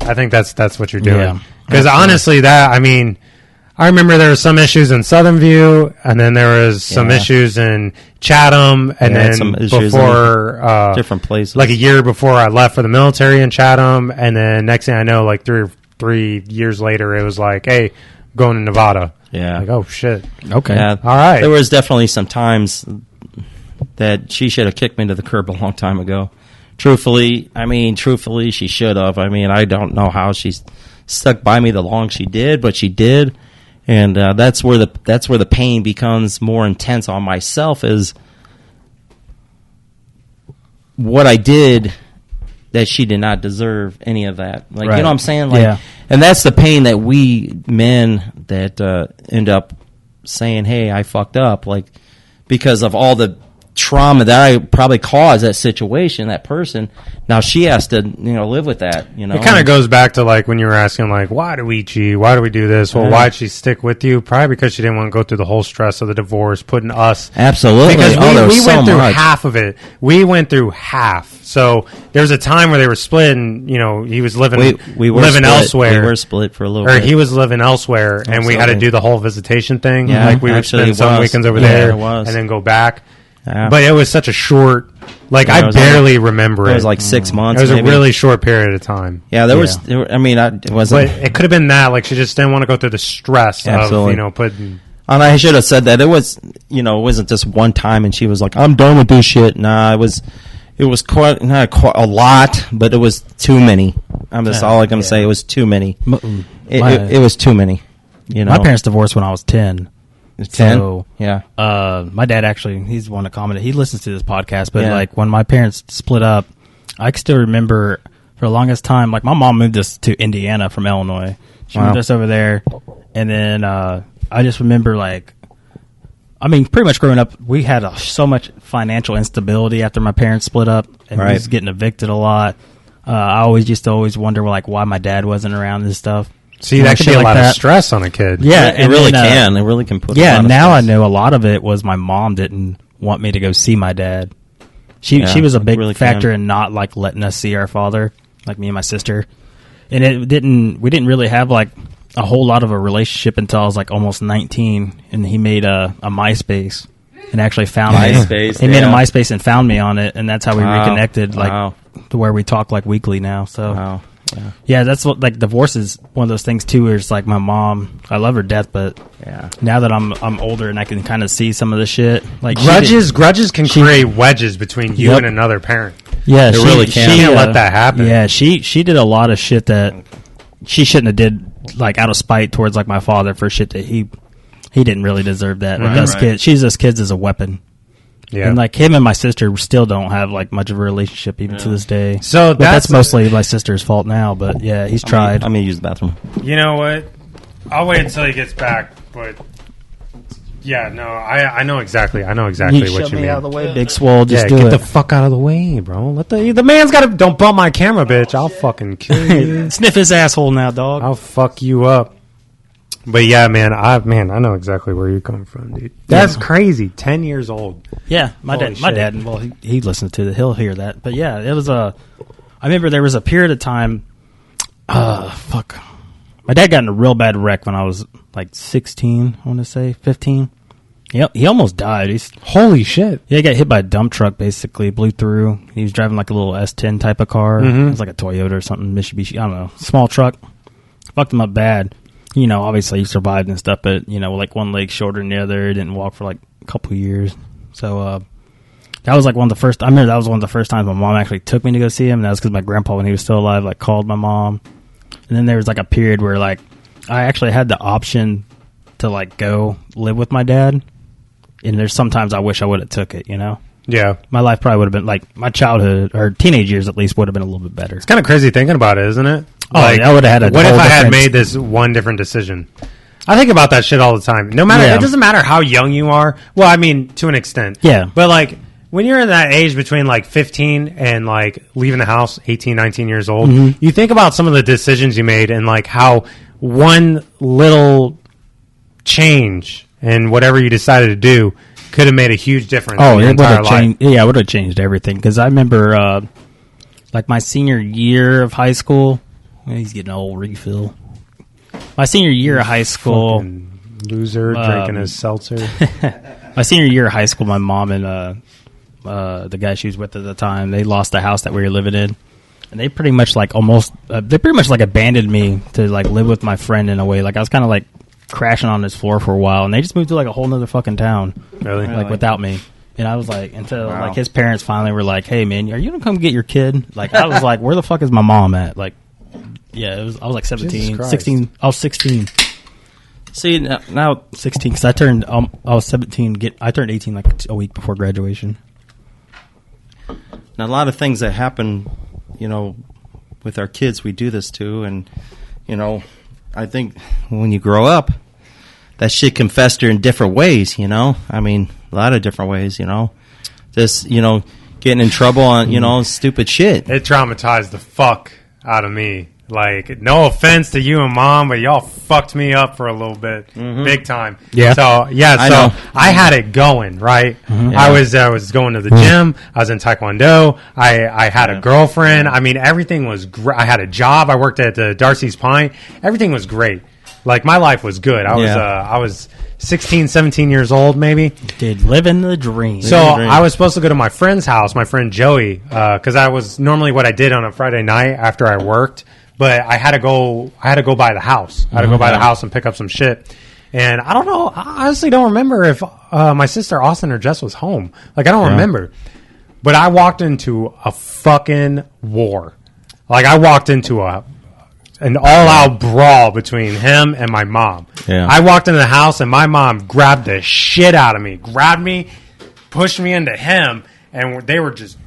I think that's what you're doing. Because honestly, I remember there were some issues in Southern View, and then there was some issues in Chatham, and then some issues before different places. Like a year before I left for the military in Chatham, and then next thing I know, like 3 years later, it was like, hey, going to Nevada. Yeah. Like, oh shit. Okay. Yeah. All right. There was definitely some times that she should have kicked me to the curb a long time ago. Truthfully, she should have. I mean, I don't know how she's stuck by me the long she did, but she did. And that's where the pain becomes more intense on myself, is what I did that she did not deserve any of that. Like, you know what I'm saying? Like, and that's the pain that we men that end up saying, hey, I fucked up, like, because of all the trauma that I probably caused that situation, that person. Now she has to, live with that. It kind of goes back to like when you were asking, like, why do we cheat? Why do we do this? Well, why'd she stick with you? Probably because she didn't want to go through the whole stress of the divorce, putting us. Absolutely, because we went through half of it. We went through half. So there was a time where they were split, and he was living elsewhere. We were split for a little bit. Or he was living elsewhere, and we had to do the whole visitation thing. Yeah, like we would spend some weekends over there and then go back. Yeah. But it was such a short, I barely remember it. It was like 6 months. It was a really short period of time. Yeah, it wasn't. But it could have been that, like, she just didn't want to go through the stress of, putting. And I should have said that. It was, it wasn't just one time and she was like, I'm done with this shit. Nah, it was not quite a lot, but it was too many. I'm just all I can say. It was too many. It was too many. My parents divorced when I was 10. 10? So, yeah. My dad actually, he's the one that commented. He listens to this podcast, but like when my parents split up, I can still remember for the longest time, like my mom moved us to Indiana from Illinois. She moved us over there. And then I just remember pretty much growing up, we had so much financial instability after my parents split up, and we was getting evicted a lot. I always used to wonder why my dad wasn't around and stuff. See, that could be a lot of stress on a kid. Yeah, it really can. It really can put. Yeah, now I know a lot of it was my mom didn't want me to go see my dad. She was a big factor in not letting us see our father, like me and my sister. And we didn't really have a whole lot of a relationship until I was almost 19, and he made a MySpace and actually found MySpace. He made a MySpace and found me on it, and that's how we reconnected, to where we talk weekly now. So. Yeah, that's what divorce is one of those things too. Where it's my mom, I love her to death, but now that I'm older and I can kind of see some of the shit, grudges can create wedges between you and another parent. Yeah, it really can. She can't let that happen. Yeah, she did a lot of shit that she shouldn't have did, out of spite towards my father for shit that he didn't really deserve that. Kids, she uses kids as a weapon. Yeah. And him and my sister still don't have much of a relationship even to this day. So that's mostly my sister's fault now, but yeah, he's tried. I'm gonna use the bathroom. You know what? I'll wait until he gets back, but yeah, no, I know exactly what you mean. Out of the way, Big Swole. Just get the fuck out of the way, bro. Let the man's got to. Don't bump my camera, bitch. I'll fucking kill you. Sniff his asshole now, dog. I'll fuck you up. But yeah, man, I know exactly where you come from, dude. That's crazy. 10 years old. Yeah, my dad. Well, he listens to it. He'll hear that. But yeah, it was I remember there was a period of time. My dad got in a real bad wreck when I was 16. I want to say 15. Yep, he almost died. Holy shit. Yeah, he got hit by a dump truck, basically. Blew through. He was driving like a little S10 type of car. It was like a Toyota or something, Mitsubishi. I don't know. Small truck. Fucked him up bad. Obviously he survived and stuff, but, like one leg shorter than the other. He didn't walk for like a couple of years. So, that was like one of the first, I remember that was one of the first times my mom actually took me to go see him. And that was because my grandpa, when he was still alive, like called my mom. And then there was like a period where like, I actually had the option to like go live with my dad. And there's sometimes I wish I would have took it, Yeah. My life probably would have been like my childhood or teenage years at least would have been a little bit better. It's kind of crazy thinking about it, isn't it? Like, I would have had what if I had made this one different decision? I think about that shit all the time. No matter, it doesn't matter how young you are. Well, I mean, to an extent. Yeah. But like, when you're in that age between like 15 and like leaving the house, 18, 19 years old, you think about some of the decisions you made and like how one little change in whatever you decided to do could have made a huge difference in your entire life. Yeah, it would have changed everything. Because I remember, like my senior year of high school, he's getting old, refill. My senior year of high school, fucking loser drinking his seltzer. My senior year of high school, my mom and the guy she was with at the time, they lost the house that we were living in, and they pretty much like abandoned me to like live with my friend in a way. Like I was kind of like crashing on his floor for a while, and they just moved to like a whole nother fucking town, like without me. And I was like, until like his parents finally were like, "Hey man, are you gonna come get your kid?" Like I was like, "Where the fuck is my mom at?" Like, yeah, I was like 17, 16. I was 16. See now 16 because I was 17. I turned 18 like a week before graduation. Now a lot of things that happen, with our kids, we do this too, and I think when you grow up, that shit can fester in different ways. I mean, a lot of different ways. Just getting in trouble on stupid shit. It traumatized the fuck out of me. Like, no offense to you and mom, but y'all fucked me up for a little bit, big time. Yeah. So I had it going, right? Yeah. I was going to the gym. I was in Taekwondo. I had a girlfriend. I mean, everything was great. I had a job. I worked at Darcy's Pine. Everything was great. Like, my life was good. I was 16, 17 years old, maybe. Dude, living the dream. So I was supposed to go to my friend's house, my friend Joey, because I was normally what I did on a Friday night after I worked. But I had to go by the house. I had to go by the house and pick up some shit. And I don't know. I honestly don't remember if my sister Austin or Jess was home. Like, I don't remember. But I walked into a fucking war. Like, I walked into an all-out brawl between him and my mom. Yeah. I walked into the house, and my mom grabbed the shit out of me. Grabbed me, pushed me into him, and they were just...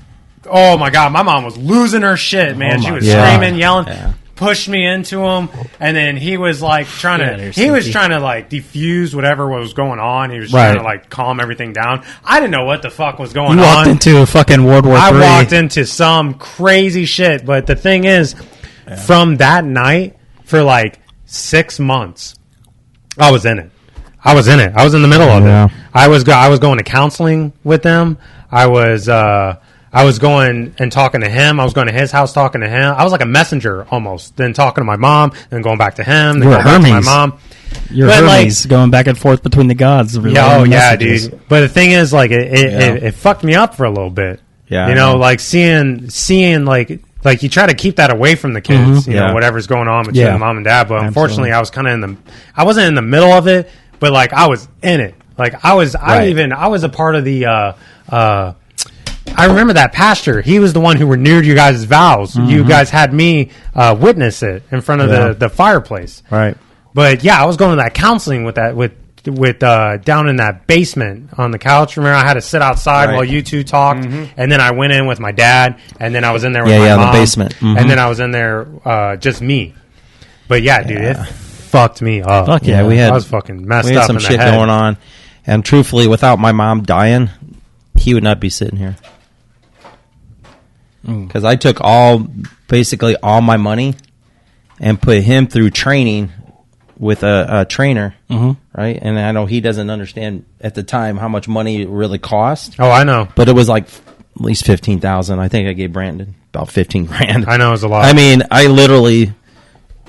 Oh my God, my mom was losing her shit, man. She was screaming, yelling, pushed me into him, and then he was like trying to like defuse whatever was going on. He was trying to like calm everything down. I didn't know what the fuck was going on. You walked into a fucking World War III. I walked into some crazy shit, but the thing is, from that night for like 6 months, I was in it. I was in the middle of it. I was going to counseling with them. I was going and talking to him. I was going to his house talking to him. I was like a messenger almost. Then talking to my mom, then going back to him, then going back to my mom. You're Hermes, going back and forth between the gods. Yeah, dude. But the thing is, like, it fucked me up for a little bit. Yeah, like seeing like you try to keep that away from the kids. You know, whatever's going on between the mom and dad. But unfortunately, I was kind of I wasn't in the middle of it, but like I was in it. Like I was a part of the. I remember that pastor. He was the one who renewed you guys' vows. You guys had me witness it in front of the fireplace. Right. But yeah, I was going to that counseling with down in that basement on the couch. Remember, I had to sit outside while you two talked, and then I went in with my dad, and then I was in there with my mom. The basement. And then I was in there just me. But yeah, dude, it fucked me up. Fuck yeah, I was fucking messed up. We had some shit going on, and truthfully, without my mom dying, he would not be sitting here. Because I took basically all my money and put him through training with a trainer, right? And I know he doesn't understand at the time how much money it really cost. Oh, I know. But it was like at least $15,000. I think I gave Brandon about $15,000. I know, it was a lot. I mean, I literally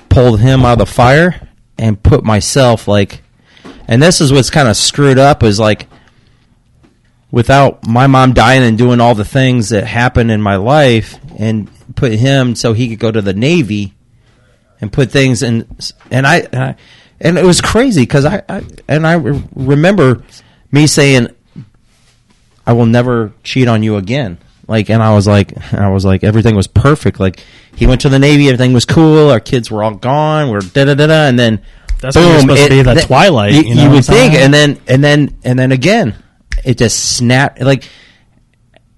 pulled him out of the fire and put myself like And this is what's kind of screwed up is like, without my mom dying and doing all the things that happened in my life and put him so he could go to the Navy and put things in, and it was crazy because I remember me saying, I will never cheat on you again. Like, and I was like, everything was perfect. Like, he went to the Navy, everything was cool, our kids were all gone, we're da-da-da-da, and then that's boom, supposed to be the twilight. You would think, and then again, it just snapped. Like,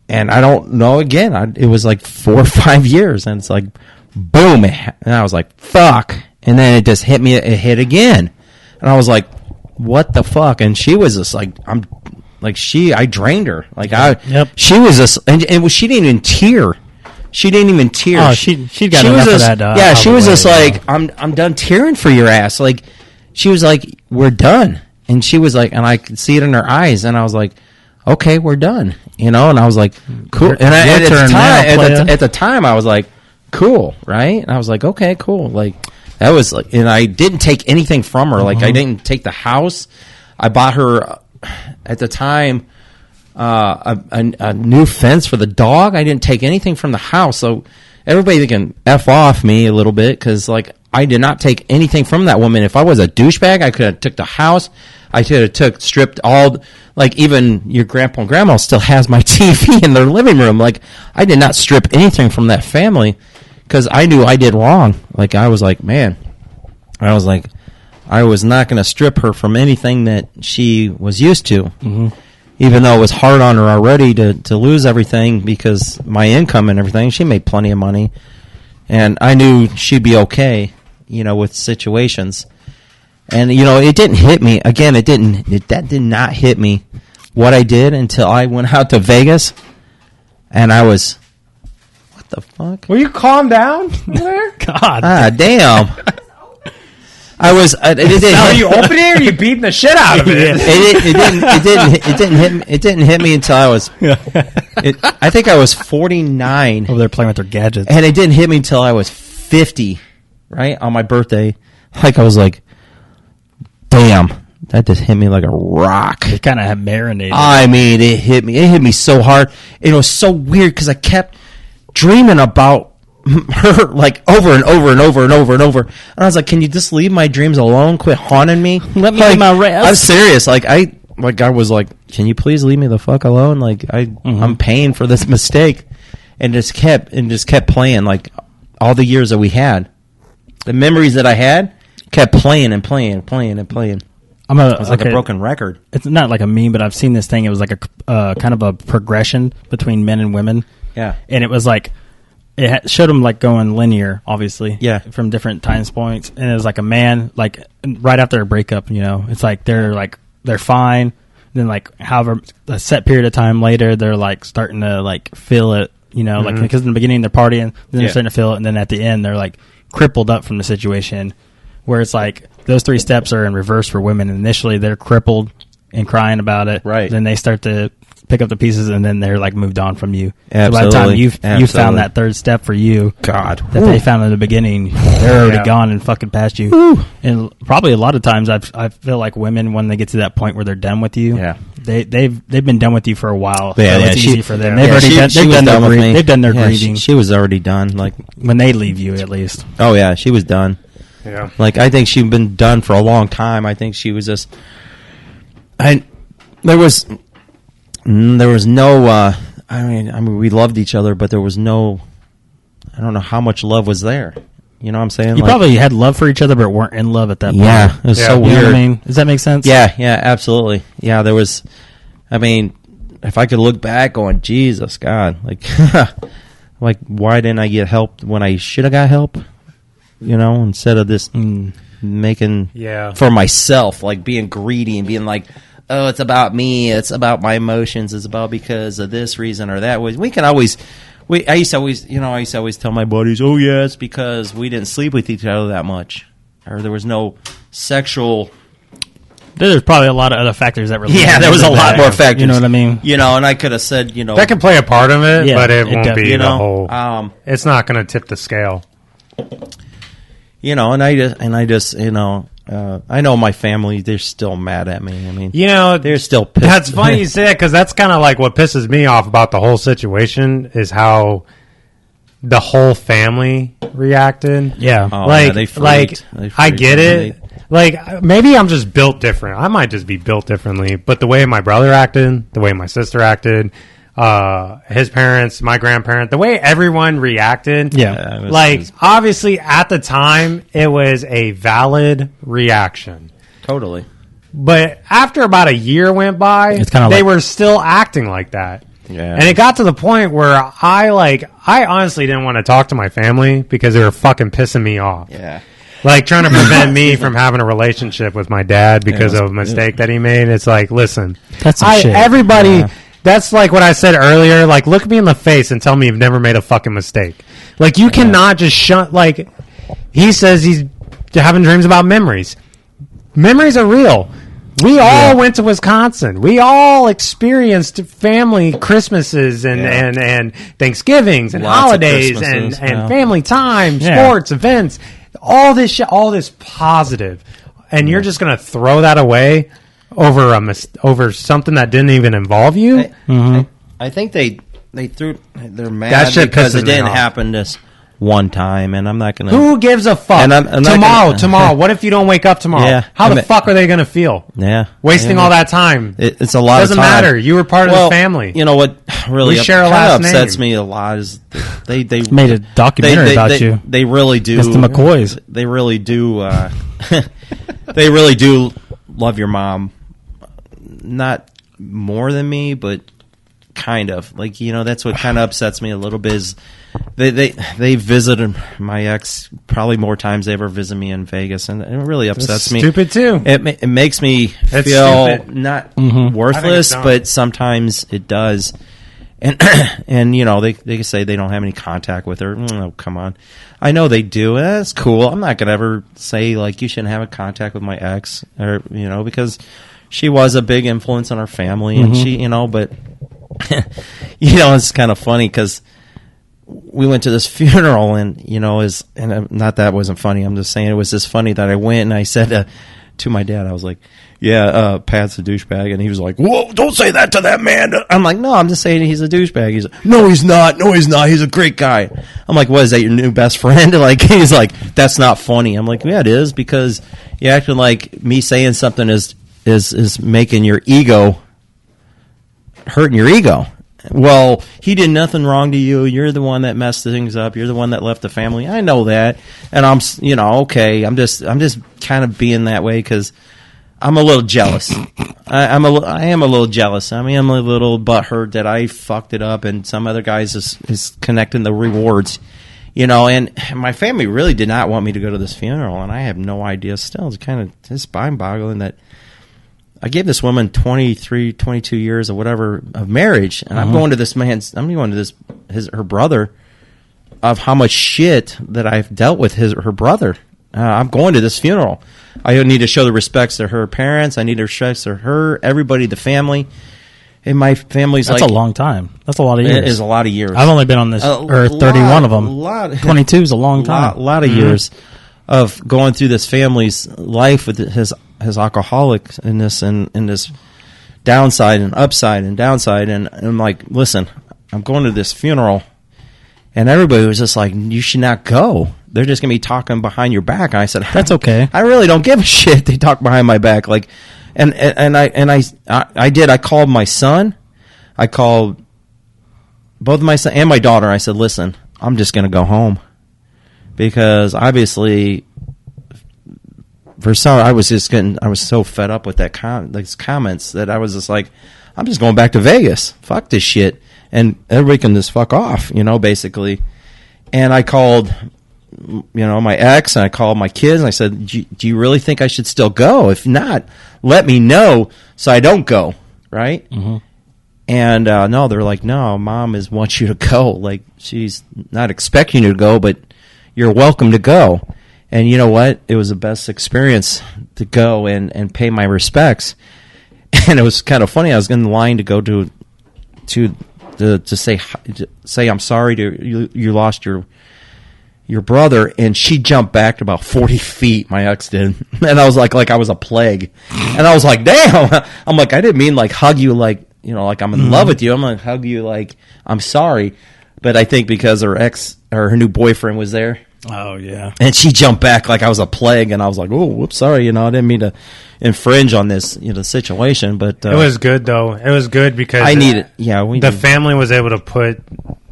and I don't know. Again, it was like 4 or 5 years, and it's like, boom, and I was like, fuck, and then it just hit me. It hit again, and I was like, what the fuck? And she was just like, I drained her. Like, she was just, and she didn't even tear. She didn't even tear. Oh, she got enough of that. Yeah, she was just like, I'm done tearing for your ass. Like, she was like, we're done. And she was like, and I could see it in her eyes, and I was like, okay, we're done. And I was like, cool. And at the time, I was like, cool, right? And I was like, okay, cool. Like, that was like, and I didn't take anything from her. Like, I didn't take the house. I bought her, at the time, a new fence for the dog. I didn't take anything from the house. So everybody can F off me a little bit because, like, I did not take anything from that woman. If I was a douchebag, I could have took the house. I could have stripped all, like, even your grandpa and grandma still has my TV in their living room. Like, I did not strip anything from that family because I knew I did wrong. Like, I was like, man, I was not going to strip her from anything that she was used to. Mm-hmm. Even though it was hard on her already to lose everything because my income and everything. She made plenty of money. And I knew she'd be okay, with situations. And, it didn't hit me. Again, that did not hit me what I did until I went out to Vegas. And I was, what the fuck? Will you calm down there? God. Ah, damn. I was. Are you opening it or are you beating the shit out of it? It didn't hit me until I was. I think I was 49. Over there playing with their gadgets, and it didn't hit me until I was 50. Right on my birthday, like I was like, damn, that just hit me like a rock. It kind of had marinated. I mean, it hit me. It hit me so hard. It was so weird because I kept dreaming about her, like, over and over and over and over and over. And I was like, can you just leave my dreams alone? Quit haunting me. Let me have my rest. I'm serious. I was like, can you please leave me the fuck alone? Like, I'm paying for this mistake. And just kept playing, like, all the years that we had. The memories that I had kept playing and playing and playing and playing. It was like a broken record. It's not like a meme, but I've seen this thing. It was like a kind of a progression between men and women. Yeah. And it was like, it showed them like going linear, obviously. Yeah. From different time points. And it was like a man, like right after a breakup, it's like they're fine. Then like however a set period of time later, they're like starting to like feel it, like because in the beginning they're partying, then they're starting to feel it, and then at the end they're like crippled up from the situation. Where it's like those 3 steps are in reverse for women. Initially they're crippled and crying about it. Right. Then they start to pick up the pieces, and then they're like moved on from you. Absolutely. So by the time you found that 3rd step for you, God, that they found in the beginning, they're already gone and fucking past you. Woo. And probably a lot of times I feel like women, when they get to that point where they're done with you, they've been done with you for a while. Yeah, so it's easy for them. They've done their grieving. She was already done. Like when they leave you, at least. Oh yeah, she was done. Yeah. Like I think she'd been done for a long time. I think she was just. There was no. I mean, we loved each other, but there was no. I don't know how much love was there. You know what I'm saying? You probably had love for each other, but weren't in love at that point. Yeah, it was so weird. You know what I mean? Does that make sense? Yeah, absolutely. Yeah, there was. I mean, if I could look back on Jesus, God, like, like why didn't I get help when I should have got help? Instead of this making for myself, like being greedy and being like, oh, it's about me, it's about my emotions, it's about because of this reason or that. We can always, I used to always tell my buddies, oh yeah, it's because we didn't sleep with each other that much, or there was no sexual. There's probably a lot of other factors that were. Yeah, there was a lot more factors. You know what I mean? And I could have said, that can play a part of it, but it won't be the whole. It's it's not going to tip the scale. you know, and I just, you know, I know my family, they're still mad at me. I mean, you know, they're still pissed. That's funny you say that, because that's kind of like what pisses me off about the whole situation is how the whole family reacted. Yeah. Oh, like, yeah, they freaked. I get it. Like, maybe I'm just built different. I might just be built differently. But the way my brother acted, the way my sister acted, his parents, my grandparent, the way everyone reacted. Yeah. Obviously, at the time, it was a valid reaction. Totally. But after about a year went by, it's kind of they were still acting like that. Yeah. And it got to the point where I honestly didn't want to talk to my family because they were fucking pissing me off. Yeah. Like, trying to prevent me from having a relationship with my dad because of a mistake that he made. It's like, listen, that's some shit. Everybody, Yeah. that's like what I said earlier. Like, look me in the face and tell me you've never made a fucking mistake. Like, you cannot just shut, like, he says he's having dreams about memories. Memories are real. We all went to Wisconsin. We all experienced family Christmases and Thanksgivings and Lots holidays and family time, sports, events, all this shit, all this positive. And you're just going to throw that away over over something that didn't even involve you? I think they're mad because it didn't happen this one time, and I'm not going to... Who gives a fuck? And I'm tomorrow. What if you don't wake up tomorrow? Yeah. How the fuck are they going to feel? Yeah. Wasting all that time. It's a lot of time. Doesn't matter. You were part of the family. You know what really share a last upsets name. me a lot is they made a documentary about you. They really do. Mr. McCoy's. They really do. They really do love your mom. Not more than me, but kind of. Like, you know, that's what kind of upsets me a little bit is they visited my ex probably more times they ever visit me in Vegas, and it really upsets me. Stupid too. It makes me feel stupid. not worthless, but sometimes it does. And you know, they can say they don't have any contact with her. Oh, come on. I know they do. That's cool. I'm not gonna ever say like you shouldn't have a contact with my ex, or you know, because she was a big influence on our family, and she, you know, but you know, it's kind of funny because we went to this funeral, and you know, not that it wasn't funny. I'm just saying it was just funny that I went and I said to my dad, I was like, "Yeah, Pat's a douchebag," and he was like, "Whoa, don't say that to that man." I'm like, "No, I'm just saying he's a douchebag." He's like, "No, he's not. No, he's not. He's a great guy." I'm like, "What is that? Your new best friend?" Like, he's like, "That's not funny." I'm like, "Yeah, it is because you're acting like me saying something is making your ego." Hurting your ego. Well, he did nothing wrong to you. You're the one that messed things up. You're the one that left the family. I know that, and I'm, you know, okay. I'm just kind of being that way because I'm a little jealous. I am a little jealous. I mean, I'm a little butthurt that I fucked it up, and some other guys is connecting the rewards, you know. And my family really did not want me to go to this funeral, and I have no idea. Still, it's kind of just mind-boggling that. I gave this woman 23, 22 years or whatever of marriage, and I'm going to this her brother, of how much shit that I've dealt with her brother. I'm going to this funeral. I need to show the respects to her parents. I need to respect to her, everybody, the family. And my family's That's a long time. That's a lot of years. It is a lot of years. I've only been on this earth 31 of them. 22 is a long time. A lot of years of going through this family's life with his alcoholic in this downside and upside and downside, and I'm like, listen, I'm going to this funeral, and everybody was just like, you should not go. They're just gonna be talking behind your back. And I said, that's okay. I really don't give a shit. They talk behind my back, like, and I did. I called my son. I called both my son and my daughter. I said, listen, I'm just gonna go home because obviously. For some, I was so fed up with those comments that I was just like, I'm just going back to Vegas. Fuck this shit. And everybody can just fuck off, you know, basically. And I called, you know, my ex, and I called my kids, and I said, do you really think I should still go? If not, let me know so I don't go, right? Mm-hmm. And no, they're like, no, Mom wants you to go. Like, she's not expecting you to go, but you're welcome to go. And you know what? It was the best experience to go and pay my respects. And it was kind of funny. I was in line to go to say I'm sorry to you lost your your brother, and she jumped back about 40 feet, my ex did. And I was like I was a plague. And I was like, damn. I'm like, I didn't mean like hug you like, you know, like I'm in love with you. I'm like, hug you like I'm sorry. But I think because her ex or her new boyfriend was there. Oh, yeah. And she jumped back like I was a plague. And I was like, oh, whoops, sorry. You know, I didn't mean to infringe on this, you know, situation. But it was good, though. It was good because I needed, the family was able to put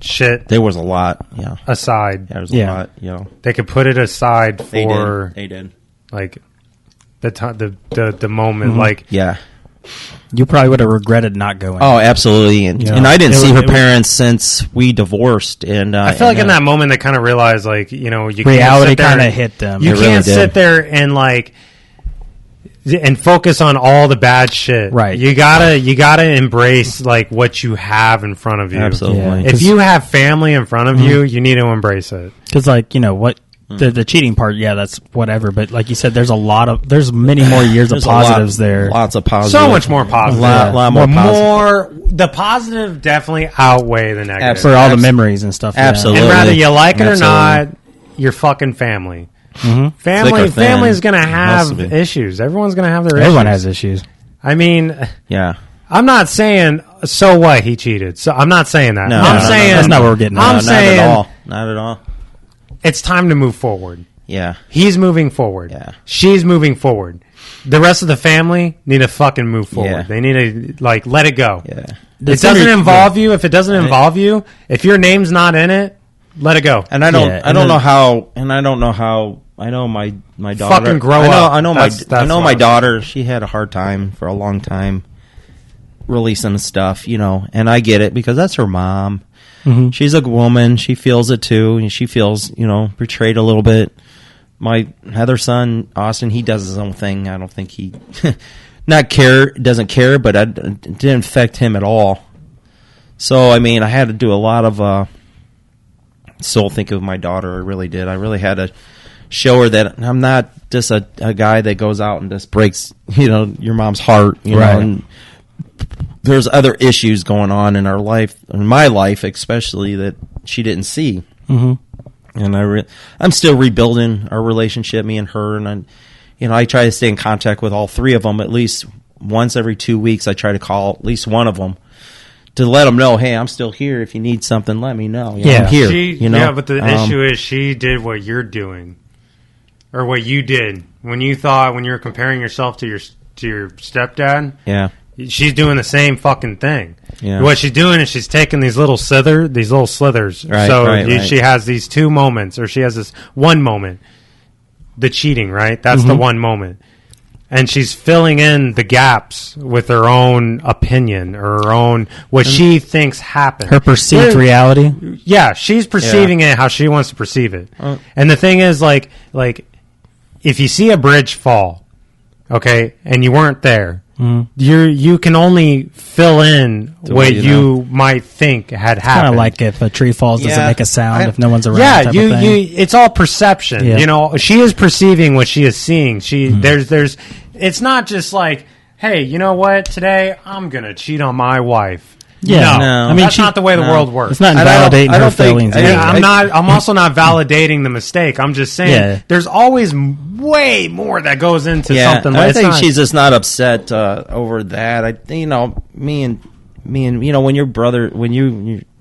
shit. There was a lot, aside. There was a lot, you know. They could put it aside for. They did. Like the moment, like you probably would have regretted not going. Oh, absolutely, and I didn't see her parents since we divorced. And I feel like in that moment they kind of realized, like, you know, you reality kind of hit them. You can't sit there and like and focus on all the bad shit. Right. You gotta embrace like what you have in front of you. Absolutely. Yeah. If you have family in front of you, you need to embrace it. Because, like, you know what. The cheating part, that's whatever. But like you said, there's many more years of positives there. Lots of positives. So much more positive. A lot more positive. The positive definitely outweigh the negative. For all the memories and stuff. Absolutely. And whether you like it or not, you're fucking family. Mm-hmm. Family is going to have issues. Everyone's going to have their issues. Everyone has issues. I mean, I'm not saying, so what, he cheated. So I'm not saying that. No, I'm saying that's not what we're getting at. I'm saying not at all. It's time to move forward. Yeah. He's moving forward. Yeah. She's moving forward. The rest of the family need to fucking move forward. Yeah. They need to, like, let it go. Yeah. It doesn't involve you. If it doesn't involve you, if your name's not in it, let it go. And I don't know how I know my daughter. Fucking grow up. I know my daughter, she had a hard time for a long time releasing stuff, you know, and I get it because that's her mom. Mm-hmm. She's a woman. She feels it too, and she feels, you know, betrayed a little bit. My other son, Austin, he does his own thing. I don't think he doesn't care, but it didn't affect him at all. So, I mean, I had to do a lot of soul thinking with my daughter. I really did. I really had to show her that I'm not just a guy that goes out and just breaks, you know, your mom's heart, you know, and there's other issues going on in our life, in my life especially, that she didn't see. Mm-hmm. And I'm still rebuilding our relationship, me and her, and I try to stay in contact with all three of them at least once every 2 weeks. I try to call at least one of them to let them know, hey, I'm still here. If you need something, let me know. I'm here. Yeah, but the issue is she did what you're doing, or what you did when you were comparing yourself to your stepdad. Yeah. She's doing the same fucking thing. Yeah. What she's doing is she's taking these little slithers. Right, she has these two moments, or she has this one moment. The cheating, right? That's the one moment. And she's filling in the gaps with her own opinion, or her own, what she thinks happened. Her perceived reality? Yeah, she's perceiving it how she wants to perceive it. And the thing is, like, if you see a bridge fall, okay, and you weren't there, you can only fill in what you might think had happened. Kind of like if a tree falls, does it make a sound if no one's around? Yeah, it's all perception. Yeah. You know, she is perceiving what she is seeing. There's. It's not just like, hey, you know what? Today I'm gonna cheat on my wife. Yeah, no. I mean, that's not the way the world works. It's not invalidating her feelings. I'm also not validating the mistake. I'm just saying there's always way more that goes into something. I think she's just not upset over that. Me and when your brother, when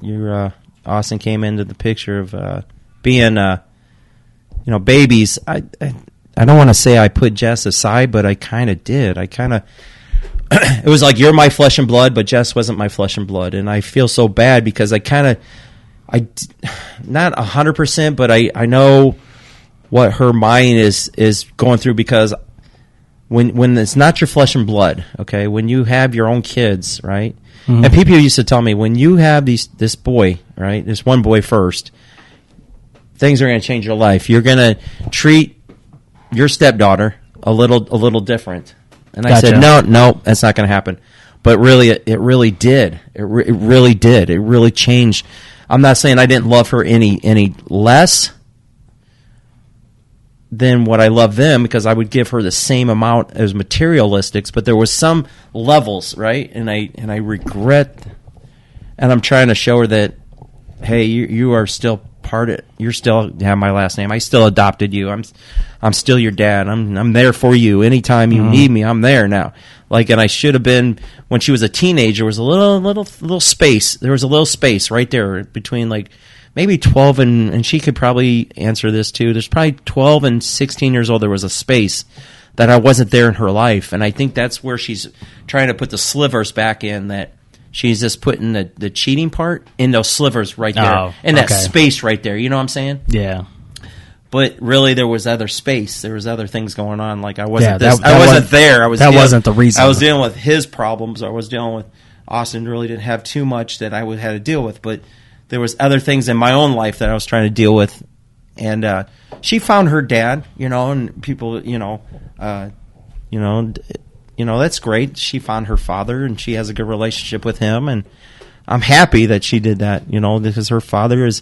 your Austin came into the picture of being babies. I don't want to say I put Jess aside, but I kind of did. It was like, you're my flesh and blood, but Jess wasn't my flesh and blood. And I feel so bad because not 100%, but I know what her mind is going through, because when it's not your flesh and blood, okay, when you have your own kids, right? Mm-hmm. And people used to tell me, when you have this boy, right, this one boy first, things are going to change your life. You're going to treat your stepdaughter a little different. And I said, no, that's not going to happen. But really, it really did. It really did. It really changed. I'm not saying I didn't love her any less than what I love them, because I would give her the same amount as materialistics. But there was some levels, right? And I regret, and I'm trying to show her that, hey, you are still You still have my last name. I still adopted you. I'm still your dad. I'm there for you. Anytime you need me, I'm there now. Like, and I should have been, when she was a teenager, was a little space. There was a little space right there between like maybe 12 and she could probably answer this too. There's probably 12 and 16 years old. There was a space that I wasn't there in her life. And I think that's where she's trying to put the slivers back in, that she's just putting the cheating part in those slivers right there. In that space right there. You know what I'm saying? Yeah. But really, there was other space. There was other things going on. Like, I wasn't there. Wasn't the reason. I was dealing with his problems. I was dealing with Austin. Really didn't have too much that I had to deal with. But there was other things in my own life that I was trying to deal with. And she found her dad, and people, that's great. She found her father, and she has a good relationship with him. And I'm happy that she did that, because her father is.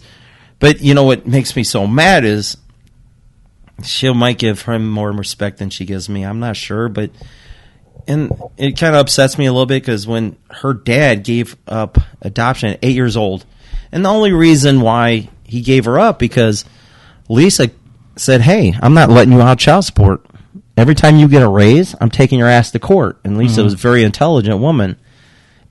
But what makes me so mad is she might give him more respect than she gives me. I'm not sure, and it kind of upsets me a little bit because when her dad gave up adoption at 8 years old, and the only reason why he gave her up because Lisa said, "Hey, I'm not letting you out child support. Every time you get a raise, I'm taking your ass to court." And Lisa was a very intelligent woman.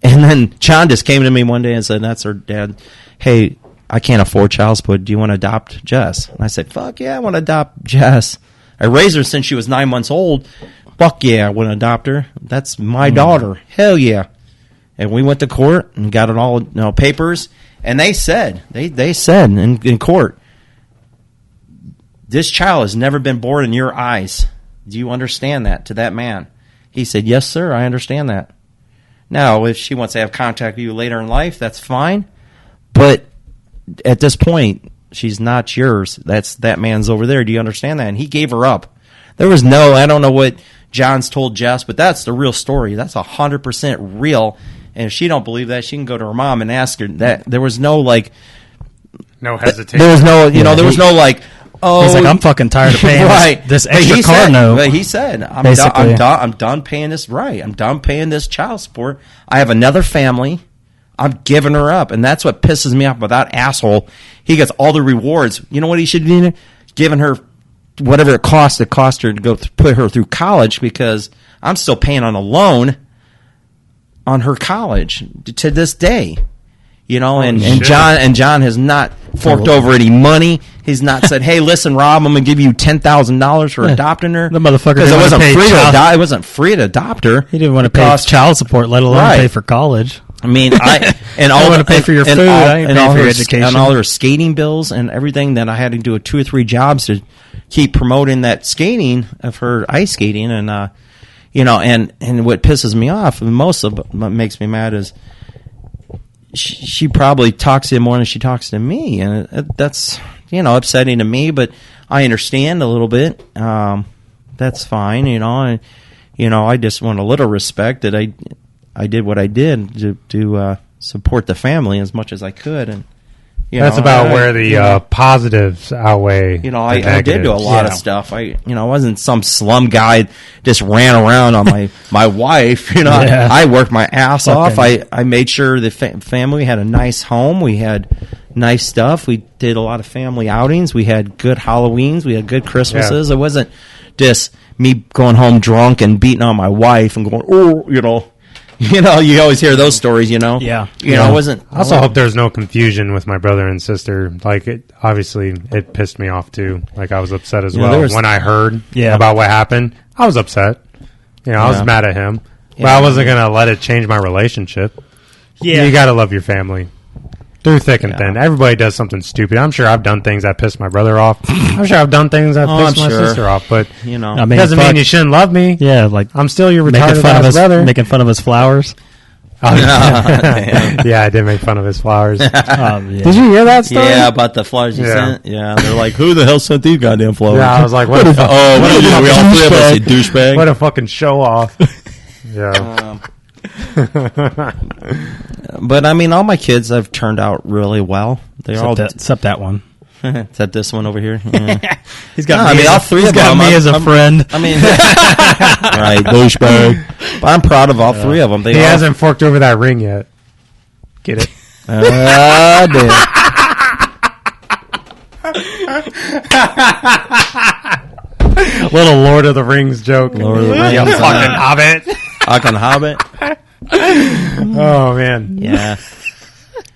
And then John just came to me one day and said, that's her dad, "Hey, I can't afford child support. Do you want to adopt Jess?" And I said, "Fuck yeah, I want to adopt Jess. I raised her since she was 9 months old. Fuck yeah, I want to adopt her. That's my daughter. Hell yeah." And we went to court and got it all, papers. And they said, they said in court, "This child has never been born in your eyes. Do you understand that?" To that man. He said, "Yes, sir, I understand that." Now, if she wants to have contact with you later in life, that's fine. But at this point, she's not yours. That man's over there. Do you understand that? And he gave her up. There was I don't know what John's told Jess, but that's the real story. That's 100% real. And if she don't believe that, she can go to her mom and ask her that. There was no no hesitation. There was no, there was no oh, he's like, "I'm fucking tired of paying this extra car note." But he said, I'm done paying this. Right, I'm done paying this child support. I have another family. I'm giving her up, and that's what pisses me off about that asshole. He gets all the rewards. You know what he should be doing? Giving her whatever it cost her to go put her through college, because I'm still paying on a loan on her college to this day. And John has not forked over any money. He's not said, "Hey, listen, Rob, I'm going to give you $10,000 for adopting her." The motherfucker, because it wasn't free to adopt her. He didn't want to pay child support, let alone pay for college. I mean, I want to pay for your food, and all her education, and all her skating bills and everything. That I had to do 2 or 3 jobs to keep promoting that skating of her ice skating, and and what pisses me off, and most of what makes me mad is she probably talks to him more than she talks to me, and that's upsetting to me. But I understand a little bit. That's fine, and I just want a little respect that I did what I did to support the family as much as I could, and that's about where the positives outweigh. I did do a lot of stuff. I wasn't some slum guy just ran around on my wife. I worked my ass off. I made sure the family had a nice home. We had nice stuff. We did a lot of family outings. We had good Halloweens. We had good Christmases. It wasn't just me going home drunk and beating on my wife and going, "Oh, you always hear those stories, Yeah. I wasn't. I also hope there's no confusion with my brother and sister. Like, it pissed me off too. Like, I was upset as well. When I heard about what happened, I was upset. I was mad at him. But I wasn't going to let it change my relationship. Yeah. You got to love your family. Through thick and thin. Everybody does something stupid. I'm sure I've done things that piss my brother off. I'm sure I've done things that piss my sister off. But doesn't mean you shouldn't love me. Yeah, like I'm still your retarded ass brother. Making fun of his flowers. Yeah, I did make fun of his flowers. Did you hear that story? Yeah, about the flowers you sent. Yeah, they're like, "Who the hell sent these goddamn flowers?" Yeah, I was like, "What? We all 3 of us, douchebag. What a fucking show off." Yeah. But I mean, all my kids have turned out really well. Except that one. Except this one over here. Yeah. He's got me. All 3 of them. Me as a friend. I mean, right, douchebag. But I'm proud of all 3 of them. He hasn't forked over that ring yet. Get it? I did. Little Lord of the Rings joke. Lord of the Rings. You fucking hobbit. Fucking hobbit. Oh, man. Yeah.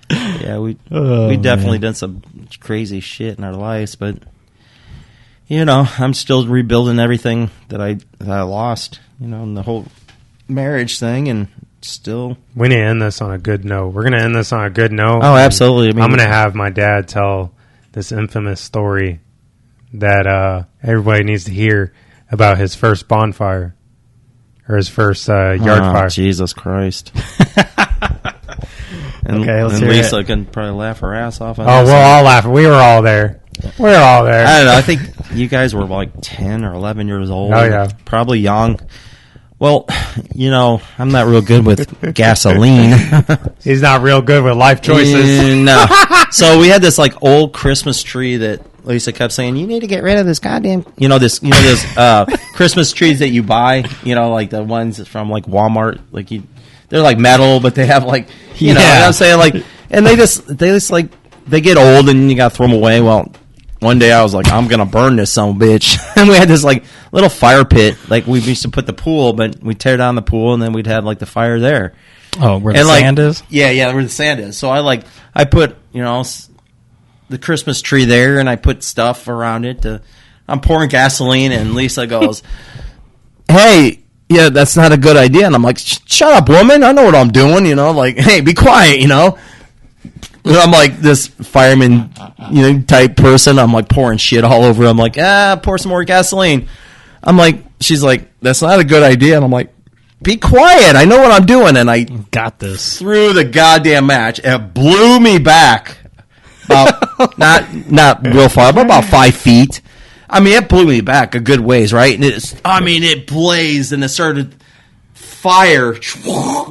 Yeah, we definitely done some crazy shit in our lives, but you know, I'm still rebuilding everything that I lost, you know, in the whole marriage thing, and still. We need to end this on a good note. We're going to end this on a good note. Oh, absolutely. I mean, I'm going to have my dad tell this infamous story that everybody needs to hear about his first bonfire or his first yard fire. Jesus Christ. And, okay, let's and hear Lisa it. Can probably laugh her ass off. Oh, we'll all laugh. We were all there. We're all there. I don't know. I think you guys were like 10 or 11 years old. Oh, yeah. Probably young. Well, you know, I'm not real good with gasoline. He's not real good with life choices. No. So we had this like old Christmas tree that Lisa kept saying, you need to get rid of this goddamn, those Christmas trees that you buy, like the ones from like Walmart, like they're like metal, but they have like, you know what I'm saying? Like, and they get old and you got to throw them away. Well, one day I was like, I'm going to burn this son of a bitch. And we had this like little fire pit. Like we used to put the pool, but we'd tear down the pool and then we'd have like the fire there. Oh, where the sand is? Yeah, where the sand is. So I put, the Christmas tree there and I put stuff around it. I'm pouring gasoline and Lisa goes, hey, yeah, that's not a good idea. And I'm like, shut up, woman. I know what I'm doing, like, hey, be quiet, And I'm like this fireman, type person. I'm like pouring shit all over. I'm like, pour some more gasoline. I'm like, she's like, that's not a good idea. And I'm like, be quiet. I know what I'm doing. And I got this through the goddamn match. It blew me back about not real far, but about 5 feet. I mean, it blew me back a good ways, right? And it blazed and it started fire,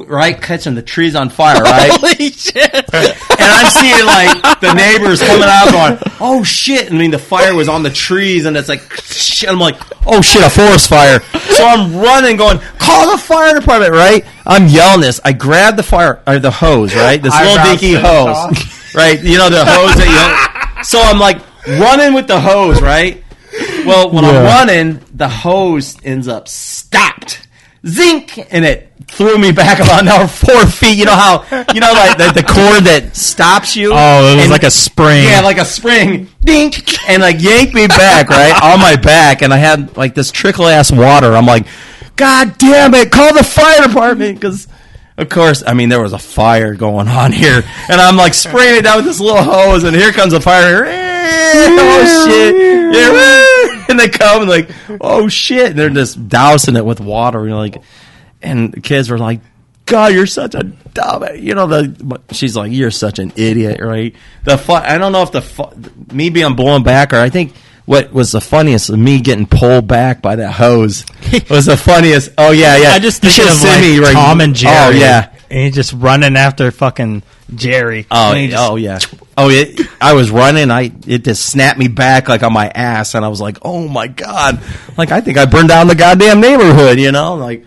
right? Catching the trees on fire, right? Holy shit. And I'm seeing like the neighbors coming out going, oh shit. I mean, the fire was on the trees and it's like, shit. I'm like, oh shit, a forest fire. So I'm running going, call the fire department, right? I'm yelling this. I grabbed the hose, right? This little dinky hose, right? The hose that so I'm like running with the hose, right? Well, when I'm running, the hose ends up stopped. Zink! And it threw me back about another 4 feet. You know how, like the cord that stops you? Oh, it was like a spring. Yeah, like a spring. Dink! And like yanked me back, right? On my back. And I had like this trickle-ass water. I'm like, God damn it, call the fire department. Because, of course, I mean, there was a fire going on here. And I'm like spraying it down with this little hose. And here comes a fire. Oh, shit. Yeah. And they come and like, oh shit, and they're just dousing it with water, and the kids were like, God, you're such a dumb, she's like, you're such an idiot, right? I don't know if me being blown back, or I think what was the funniest was me getting pulled back by that hose. Was the funniest. Oh yeah. I just think of like Tom and Jerry. Oh yeah, and he's just running after fucking Jerry. Oh yeah. I was running. It just snapped me back like on my ass, and I was like, "Oh my god!" Like I think I burned down the goddamn neighborhood. Like,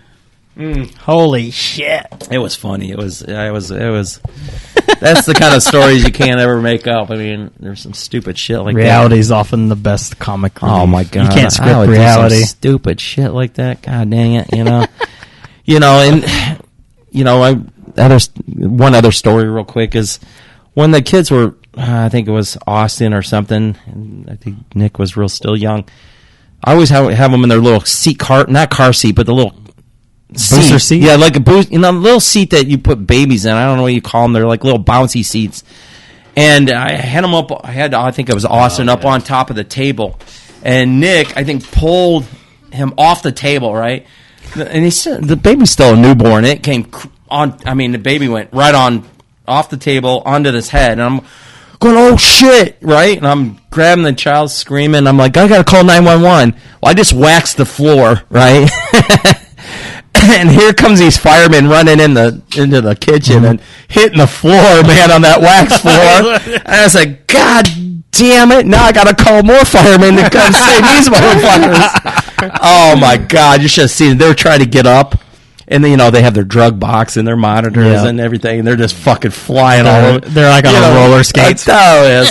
holy shit! It was funny. It was. That's the kind of stories you can't ever make up. I mean, there's some stupid shit like reality is often the best comic relief. Oh my god! You can't script reality. Do some stupid shit like that. God dang it! One other story real quick is when the kids were, I think it was Austin or something, and I think Nick was still young. I always have them in their little not car seat, but the little booster seat? Yeah, like a boost, little seat that you put babies in. I don't know what you call them. They're like little bouncy seats. And I had them up, I think it was Austin up on top of the table. And Nick, I think, pulled him off the table, right? And the baby's still a newborn. It came the baby went right on off the table onto his head, and I'm going, oh shit, right? And I'm grabbing the child, screaming. I'm like, I gotta call 911. Well, I just waxed the floor, right? And here comes these firemen running into the kitchen and hitting the floor, man, on that wax floor. And I was like, God damn it! Now I gotta call more firemen to come save these motherfuckers. Oh my god, you should have seen it. They were trying to get up. And then, they have their drug box and their monitors and everything, and they're just fucking flying all over. They're like on roller skates. Oh,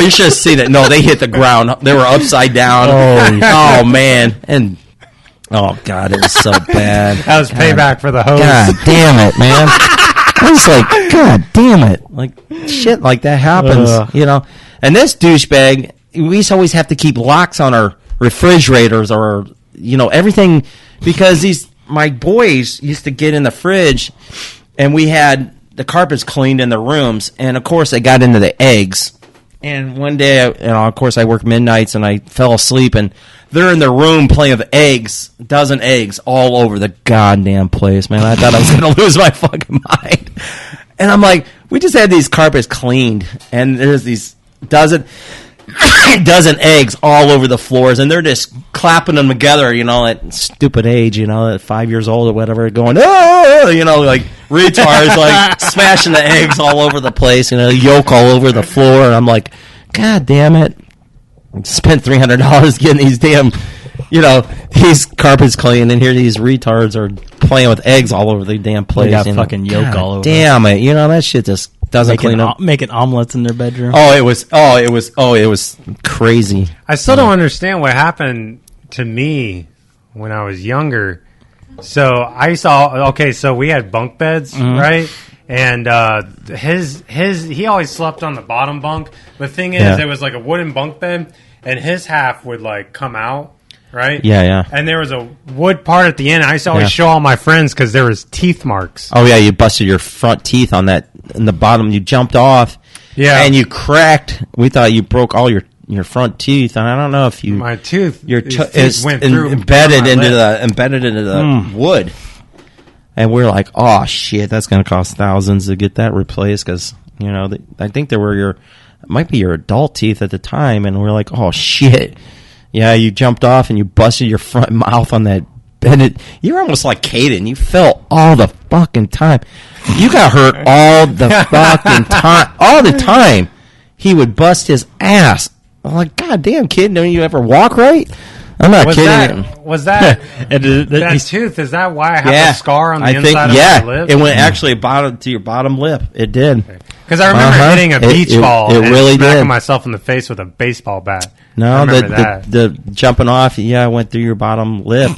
you should have seen it. No, they hit the ground. They were upside down. Oh man. And oh god, it was so bad. That was payback for the hose. God damn it, man. I was like, god damn it. Like, shit like that happens, And this douchebag, we used to always have to keep locks on our refrigerators or, everything, because my boys used to get in the fridge and we had the carpets cleaned in the rooms, and of course they got into the eggs. And one day, of course I work midnights and I fell asleep, and they're in the room playing with eggs, dozen eggs all over the goddamn place, man. I thought I was going to lose my fucking mind. And I'm like, we just had these carpets cleaned, and there's these dozen eggs all over the floors, and they're just clapping them together, at stupid age, at 5 years old or whatever, going, oh, like retards, like smashing the eggs all over the place, yolk all over the floor. And I'm like, god damn it. Spent $300 getting these damn, these carpets clean, and here these retards are playing with eggs all over the damn place. They got fucking yolk all over. Damn it. That shit just doesn't clean up. Making omelets in their bedroom. It was crazy. I still don't understand what happened to me when I was younger. So so we had bunk beds, right? And he always slept on the bottom bunk. The thing is, it was like a wooden bunk bed, and his half would like come out, right? Yeah. And there was a wood part at the end. I used to always show all my friends because there was teeth marks. Oh yeah, you busted your front teeth on that in the bottom. You jumped off, and you cracked. We thought you broke all your front teeth, and I don't know if my tooth went through embedded into the wood. And we're like, oh shit, that's going to cost thousands to get that replaced, because I think they were might be your adult teeth at the time, and we're like, oh shit, yeah, you jumped off and you busted your front mouth on that bed. You were almost like Caden. You fell all the fucking time. You got hurt all the fucking time. All the time, he would bust his ass. I'm like, god damn, kid, don't you ever walk right? I'm not kidding. Was that tooth? Is that why I have a scar on the inside of my lip? It went actually to your bottom lip. It did. Because I remember hitting a beach ball and really smacking myself in the face with a baseball bat. No, the jumping off, went through your bottom lip,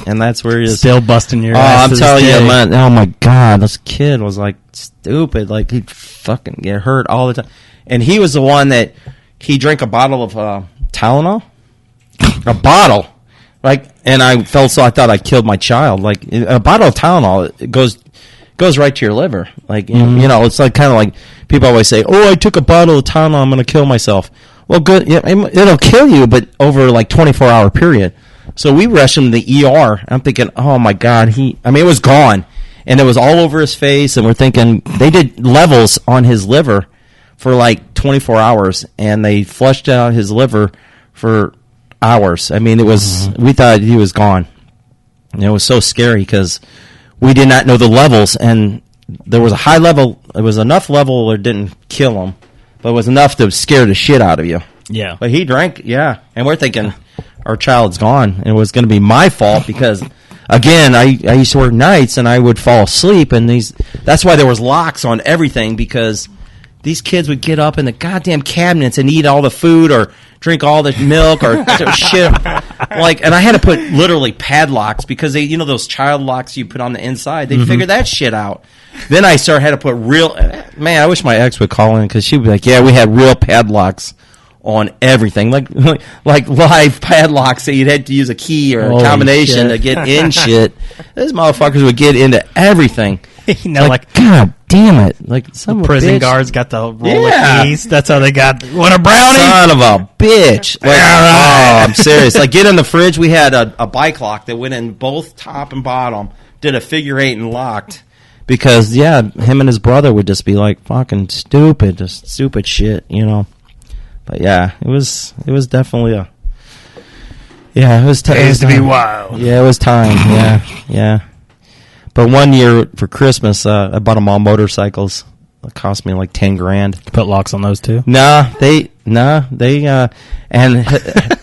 and that's where you're still busting your ass. I'm telling you, man. Oh my god, this kid was like stupid. Like he'd fucking get hurt all the time. And he was the one that he drank a bottle of Tylenol. A bottle, and I thought I killed my child. Like a bottle of Tylenol, it goes right to your liver. Like it's like kind of like people always say, "Oh, I took a bottle of Tylenol, I'm going to kill myself." Well, good, it'll kill you, but over like 24-hour period. So we rushed him to the ER. I'm thinking, oh my god, it was gone, and it was all over his face, and we're thinking they did levels on his liver for like 24 hours, and they flushed out his liver for hours. It was, we thought he was gone. And it was so scary because we did not know the levels, and there was a high level. It was enough level where it didn't kill him, but it was enough to scare the shit out of you. Yeah. But he drank, and we're thinking our child's gone, and it was going to be my fault because, again, I used to work nights, and I would fall asleep, and that's why there was locks on everything, because these kids would get up in the goddamn cabinets and eat all the food or drink all the milk or shit. And I had to put literally padlocks because they, those child locks you put on the inside. They figured that shit out. Then I had to put real. Man, I wish my ex would call in because she'd be like, "Yeah, we had real padlocks on everything, like live padlocks that you'd had to use a key or a combination to get in shit." These motherfuckers would get into everything. God damn it! Like some prison guards got the roll of keys. That's how they got. What a brownie! Son of a bitch! I'm serious. Like get in the fridge. We had a bike lock that went in both top and bottom. Did a figure 8 and locked because him and his brother would just be like fucking stupid, just stupid shit, But it was definitely it was it used to be wild. Yeah, it was time. Yeah. But one year for Christmas, I bought them all motorcycles. It cost me like $10,000. Put locks on those too? Nah, they and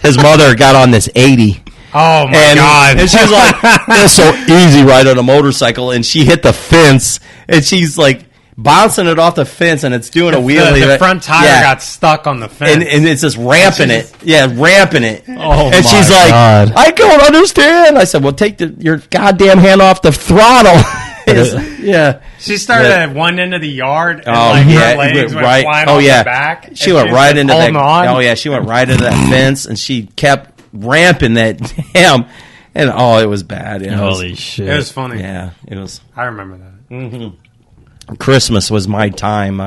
his mother got on this 80, Oh my God! And she was like, "It's so easy riding a motorcycle," and she hit the fence, and she's like bouncing it off the fence, and it's doing a wheelie. The front tire got stuck on the fence, and it's just ramping it. Yeah, ramping it. Oh, and she's like, God. I don't understand. I said, well, take your goddamn hand off the throttle. Yeah. She started at one end of the yard, and her legs went right. flying off the back. She went right into that. Oh yeah, she went right into that fence, and she kept ramping that damn. And it was bad. Holy shit! It was funny. Yeah, it was. I remember that. Mm-hmm. Christmas was my time.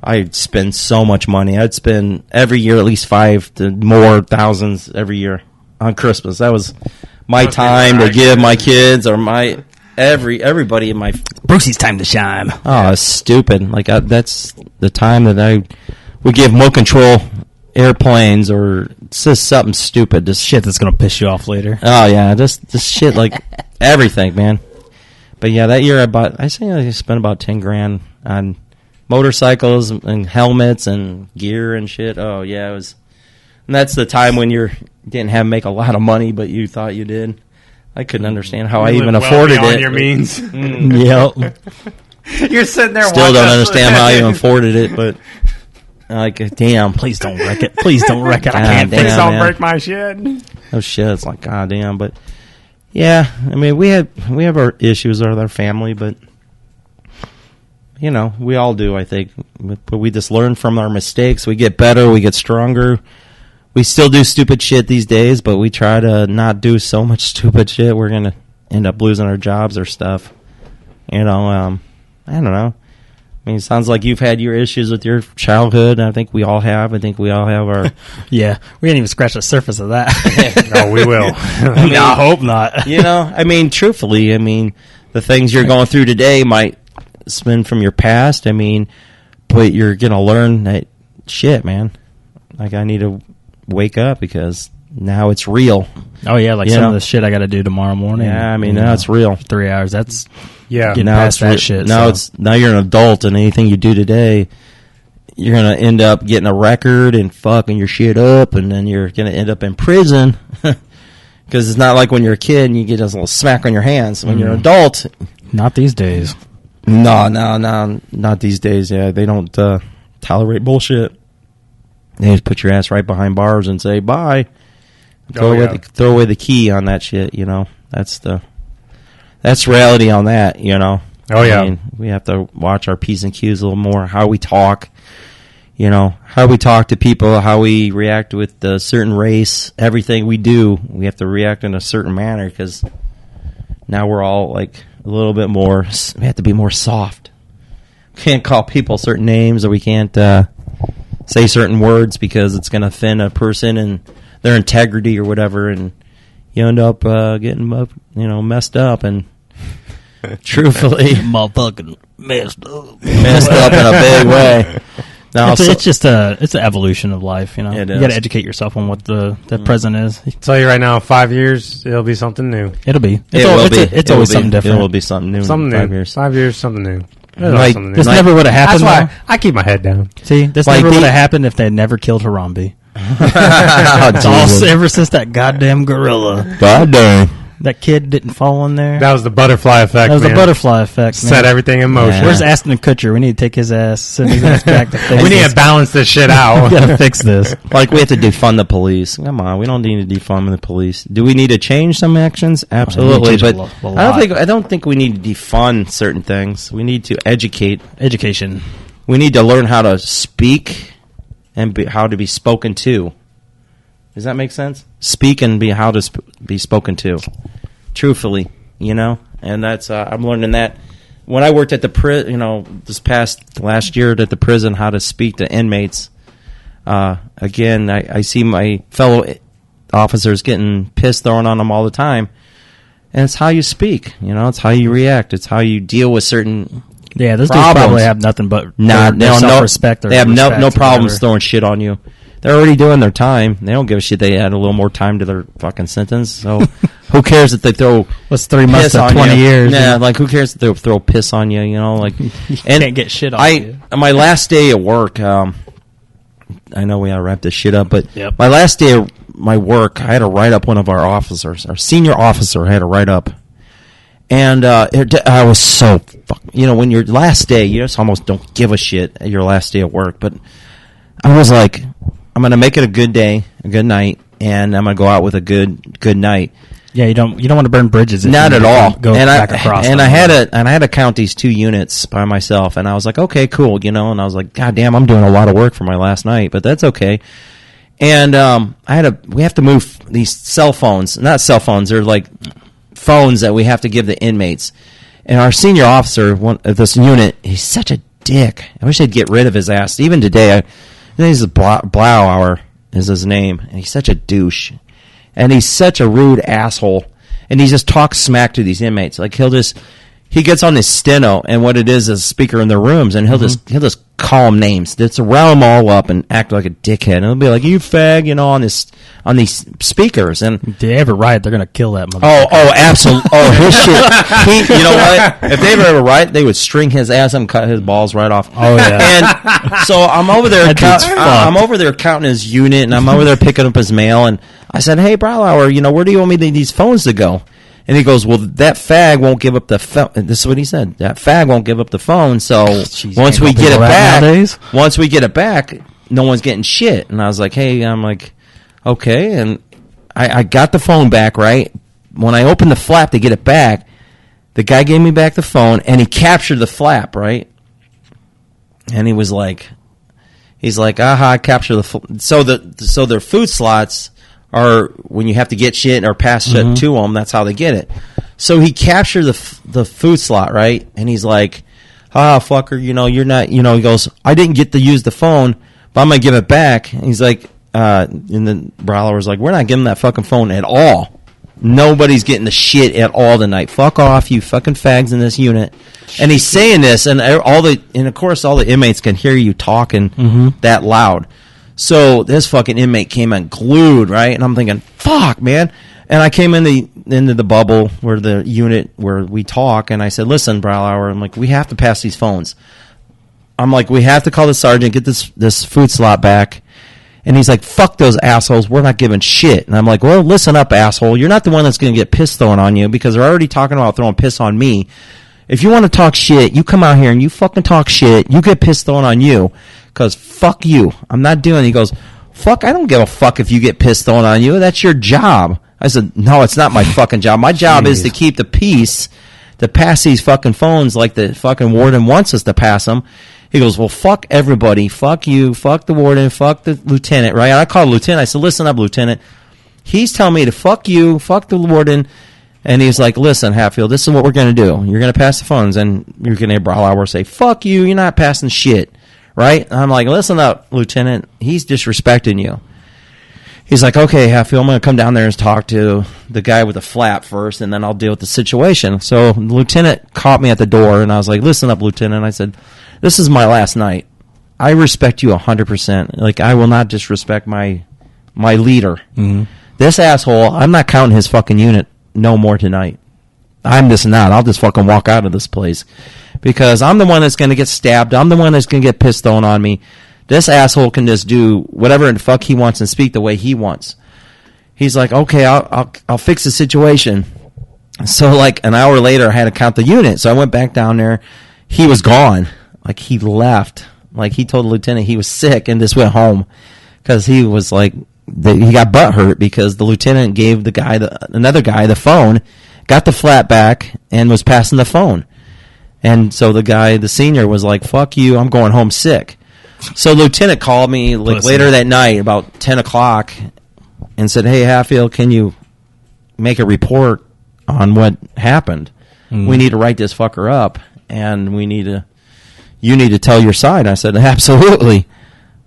I'd spend so much money. I'd spend every year at least 5 to more thousands every year on Christmas. That was my time to give my kids or my. Everybody in my Brucey's time to shine. Oh, it's stupid. Like that's the time that I would give remote control airplanes or just something stupid. Just shit that's gonna piss you off later. Oh yeah, just shit like everything, man. But yeah, that year I spent about $10,000 on motorcycles and helmets and gear and shit. Oh yeah, it was. And that's the time when you didn't make a lot of money, but you thought you did. I couldn't understand how I even afforded it. Your means. Yep. You're sitting there. Still don't understand how I even afforded it, but like, damn! Please don't wreck it. Please don't wreck it. I can't. Please don't break my shit. Oh shit! It's like, goddamn. But yeah, I mean, we have our issues with our family, but we all do. I think, but we just learn from our mistakes. We get better. We get stronger. We still do stupid shit these days, but we try to not do so much stupid shit. We're going to end up losing our jobs or stuff. I don't know. I mean, it sounds like you've had your issues with your childhood. I think we all have. I think we all have our... Yeah, we didn't even scratch the surface of that. No, we will. I hope not. I mean, truthfully, the things you're going through today might spin from your past. I mean, but you're going to learn that shit, man. Like, I need to wake up because now it's real. Oh yeah, like some of the shit I got to do tomorrow morning. Yeah, I mean now it's real. 3 hours. That's getting now past that shit. Now you're an adult, and anything you do today, you're gonna end up getting a record and fucking your shit up, and then you're gonna end up in prison. Because it's not like when you're a kid and you get a little smack on your hands. When you're an adult, not these days. No, not these days. Yeah, they don't tolerate bullshit. They just put your ass right behind bars and say bye. Throw away the key on that shit. That's reality on that. Oh yeah. I mean, we have to watch our P's and Q's a little more. How we talk. How we talk to people. How we react with a certain race. Everything we do, we have to react in a certain manner because now we're all like a little bit more. We have to be more soft. We can't call people certain names, or we can't. Say certain words because it's going to offend a person and their integrity or whatever, and you end up getting messed up. And truthfully, motherfucking messed up in a big way. Now, it's just it's an evolution of life. You got to educate yourself on what the present is. I'll tell you right now, 5 years it'll be something new. It'll be. It's always something different. It will be something new. Something in 5 new. years. 5 years, something new. This never would have happened. That's why I keep my head down. See, this never would have happened if they had never killed Harambe. Ever since that goddamn gorilla. Goddamn. That kid didn't fall in there. That was the butterfly effect. That was the butterfly effect. Set everything in motion. Yeah. Where's Ashton Kutcher? We need to take his ass, send his ass back to fix We need to balance this shit out. We gotta fix this. Like we have to defund the police. Come on, we don't need to defund the police. Do we need to change some actions? Absolutely, but I don't think we need to defund certain things. We need to educate. Education. We need to learn how to speak and how to be spoken to. Does that make sense? Speak and be how to be spoken to. Truthfully, and that's I'm learning that when I worked at the prison, this last year at the prison, how to speak to inmates. Again, I see my fellow officers getting piss thrown on them all the time, and it's how you speak. It's how you react. It's how you deal with certain. Yeah, those dudes probably have nothing but self-respect. They have no problems throwing shit on you. They're already doing their time. They don't give a shit. They add a little more time to their fucking sentence. So who cares if they throw what's 3 months to 20 years? Yeah, like who cares if they throw piss on you? Like you can't get shit on you. My last day at work, I know we gotta wrap this shit up, but my last day my work, I had to write up one of our officers. Our senior officer had to write up. And I was so, when your last day, you just almost don't give a shit at your last day of work. But I was like, I'm going to make it a good day, a good night, and I'm going to go out with a good night. Yeah, you don't want to burn bridges. Not at all. Go back across. And I had to count these 2 units by myself, and I was like, okay, cool, and I was like, God damn, I'm doing a lot of work for my last night, but that's okay. And we have to move these cell phones, not cell phones, they're like phones that we have to give the inmates. And our senior officer of this unit, he's such a dick. I wish they'd get rid of his ass. Even today, he's Blauer is his name, and he's such a douche. And he's such a rude asshole. And he just talks smack to these inmates. Like he gets on his steno, and what it is a speaker in their rooms, and he'll just call them names. Just round them all up and act like a dickhead. And he'll be like, "You fag," on these speakers. And if they ever riot, they're gonna kill that motherfucker. Oh, absolutely. Oh, his shit. You know what? If they ever riot, they would string his ass and cut his balls right off. Oh yeah. And so I'm over there. I'm over there counting his unit, and I'm over there picking up his mail, and I said, "Hey, Browlauer, where do you want me these phones to go?" And he goes, "Well, that fag won't give up the phone." This is what he said. That fag won't give up the phone. So once we get it back, no one's getting shit. And I was like, "Hey," I'm like, "Okay." And I got the phone back, right? When I opened the flap to get it back, the guy gave me back the phone, and he captured the flap, right? And he was like, "Aha, capture the." So their food slots are when you have to get shit or pass shit to them. That's how they get it. So he captured the food slot, right? And he's like, fucker, you're not, he goes, "I didn't get to use the phone, but I'm going to give it back." And he's like, and then Browler was like, "We're not giving that fucking phone at all. Nobody's getting the shit at all tonight. Fuck off, you fucking fags in this unit." And he's saying this, and of course all the inmates can hear you talking that loud. So this fucking inmate came in glued, right? And I'm thinking, fuck, man. And I came into the bubble where the unit where we talk, and I said, "Listen, Browlauer," I'm like, "we have to pass these phones." I'm like, "We have to call the sergeant, get this food slot back." And he's like, "Fuck those assholes. We're not giving shit." And I'm like, "Well, listen up, asshole. You're not the one that's going to get piss thrown on you because they're already talking about throwing piss on me. If you want to talk shit, you come out here and you fucking talk shit. You get piss thrown on you. Because fuck you. I'm not doing it." He goes, "Fuck, I don't give a fuck if you get piss thrown on you. That's your job." I said, "No, it's not my fucking job. My job is to keep the peace, to pass these fucking phones like the fucking warden wants us to pass them." He goes, "Well, fuck everybody. Fuck you. Fuck the warden. Fuck the lieutenant," right? And I called the lieutenant. I said, "Listen up, lieutenant. He's telling me to fuck you, fuck the warden." And he's like, "Listen, Hatfield, this is what we're going to do. You're going to pass the phones, and you're going to hear Browlauer say, 'Fuck you, you're not passing shit.'" Right? And I'm like, "Listen up, Lieutenant. He's disrespecting you." He's like, "Okay, Hatfield, I'm going to come down there and talk to the guy with the flap first, and then I'll deal with the situation." So the lieutenant caught me at the door, and I was like, "Listen up, Lieutenant." I said, "This is my last night. I respect you 100%. Like, I will not disrespect my leader. This asshole, I'm not counting his fucking unit no more tonight. I'm just not. I'll just fucking walk out of this place. Because I'm the one that's going to get stabbed. I'm the one that's going to get pissed thrown on me. This asshole can just do whatever the fuck he wants and speak the way he wants." He's like, "Okay, I'll fix the situation." So like an hour later, I had to count the unit. So I went back down there. He was gone. Like he left. Like he told the lieutenant he was sick and just went home. Because he was like, he got butthurt because the lieutenant gave another guy the phone, got the flat back, and was passing the phone. And so the senior was like, "Fuck you, I'm going home sick." So Lieutenant called me later that night, about 10 o'clock, and said, "Hey, Hatfield, can you make a report on what happened? We need to write this fucker up, and you need to tell your side." I said, "Absolutely."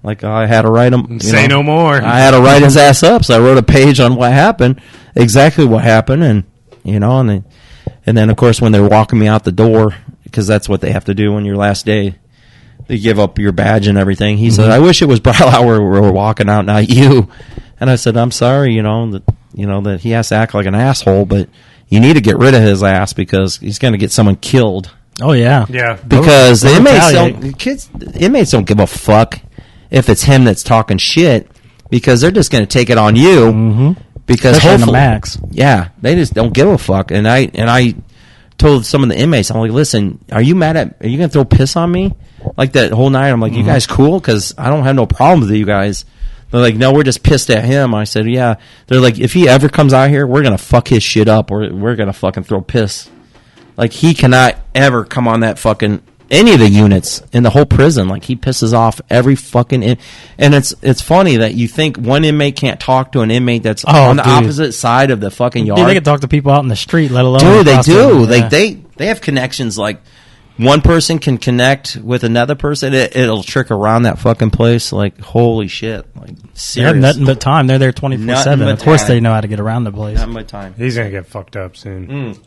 Like, I had to write him. Say no more. I had to write his ass up, so I wrote a page on what happened, exactly what happened, and then, of course, when they're walking me out the door, because that's what they have to do on your last day, they give up your badge and everything. He said, "I wish it was Browlauer we were walking out, not you." And I said, "I'm sorry, that he has to act like an asshole, but you need to get rid of his ass because he's going to get someone killed." Oh, yeah. Yeah. Because the inmates don't give a fuck if it's him that's talking shit. because they're just going to take it on you because especially hopefully, the max. Yeah, they just don't give a fuck. And I told some of the inmates, I'm like, listen, are you going to throw piss on me? Like that whole night, I'm like, you guys cool? Because I don't have no problem with you guys. They're like, no, we're just pissed at him. I said, yeah. They're like, if he ever comes out here, we're going to fuck his shit up or we're going to fucking throw piss. Like, he cannot ever come on that fucking, any of the units in the whole prison. Like, he pisses off every fucking, and it's funny that you think one inmate can't talk to an inmate that's on the opposite side of the fucking yard. Dude, they can talk to people out in the street, let alone. Dude, they do. Yeah. They have connections. Like, one person can connect with another person. It'll trick around that fucking place. Like, holy shit. Like, serious. They have nothing but time. They're there 24/7. Of course, they know how to get around the place. Nothing but time. He's gonna get fucked up soon.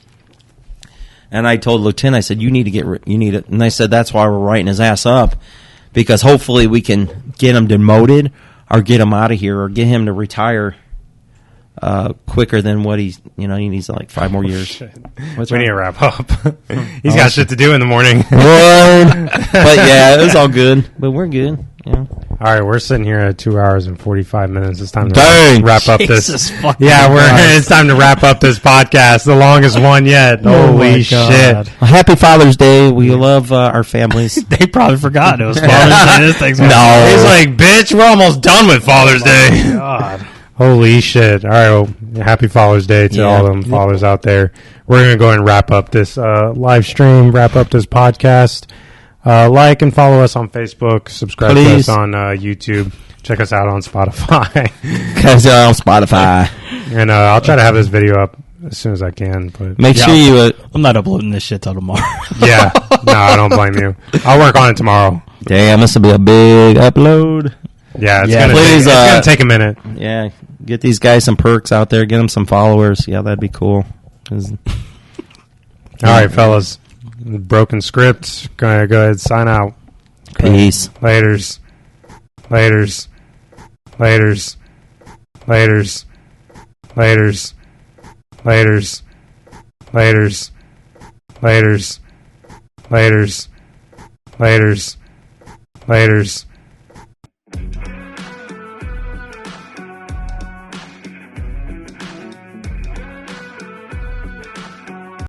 And I told Lieutenant, I said, you need it. And I said, that's why we're writing his ass up, because hopefully we can get him demoted or get him out of here or get him to retire quicker than what he needs like 5 more years. We need to wrap up. He's got shit to do in the morning. But yeah, it was all good. But we're good. Yeah. All right, we're sitting here at 2 hours and 45 minutes. It's time to wrap up this. It's time to wrap up this podcast, the longest one yet. Holy shit! Happy Father's Day. We love our families. They probably forgot it was Father's Day. No, he's like, bitch, we're almost done with Father's Day. God. Holy shit. All right, well, happy Father's Day to all them fathers out there. We're going to go ahead and wrap up this live stream, wrap up this podcast. Like and follow us on Facebook. Subscribe to us on YouTube. Check us out on Spotify. On Spotify. And I'll try to have this video up as soon as I can. But make sure you... I'm not uploading this shit till tomorrow. Yeah. No, I don't blame you. I'll work on it tomorrow. Damn, this will be a big upload. Yeah, it's gonna take a minute. Yeah, get these guys some perks out there. Get them some followers. Yeah, that'd be cool. All right, fellas. Broken script. Gonna go ahead and sign out. Peace. Laters. Laters. Laters. Laters. Laters. Laters. Laters. Laters. Laters. Laters. Laters.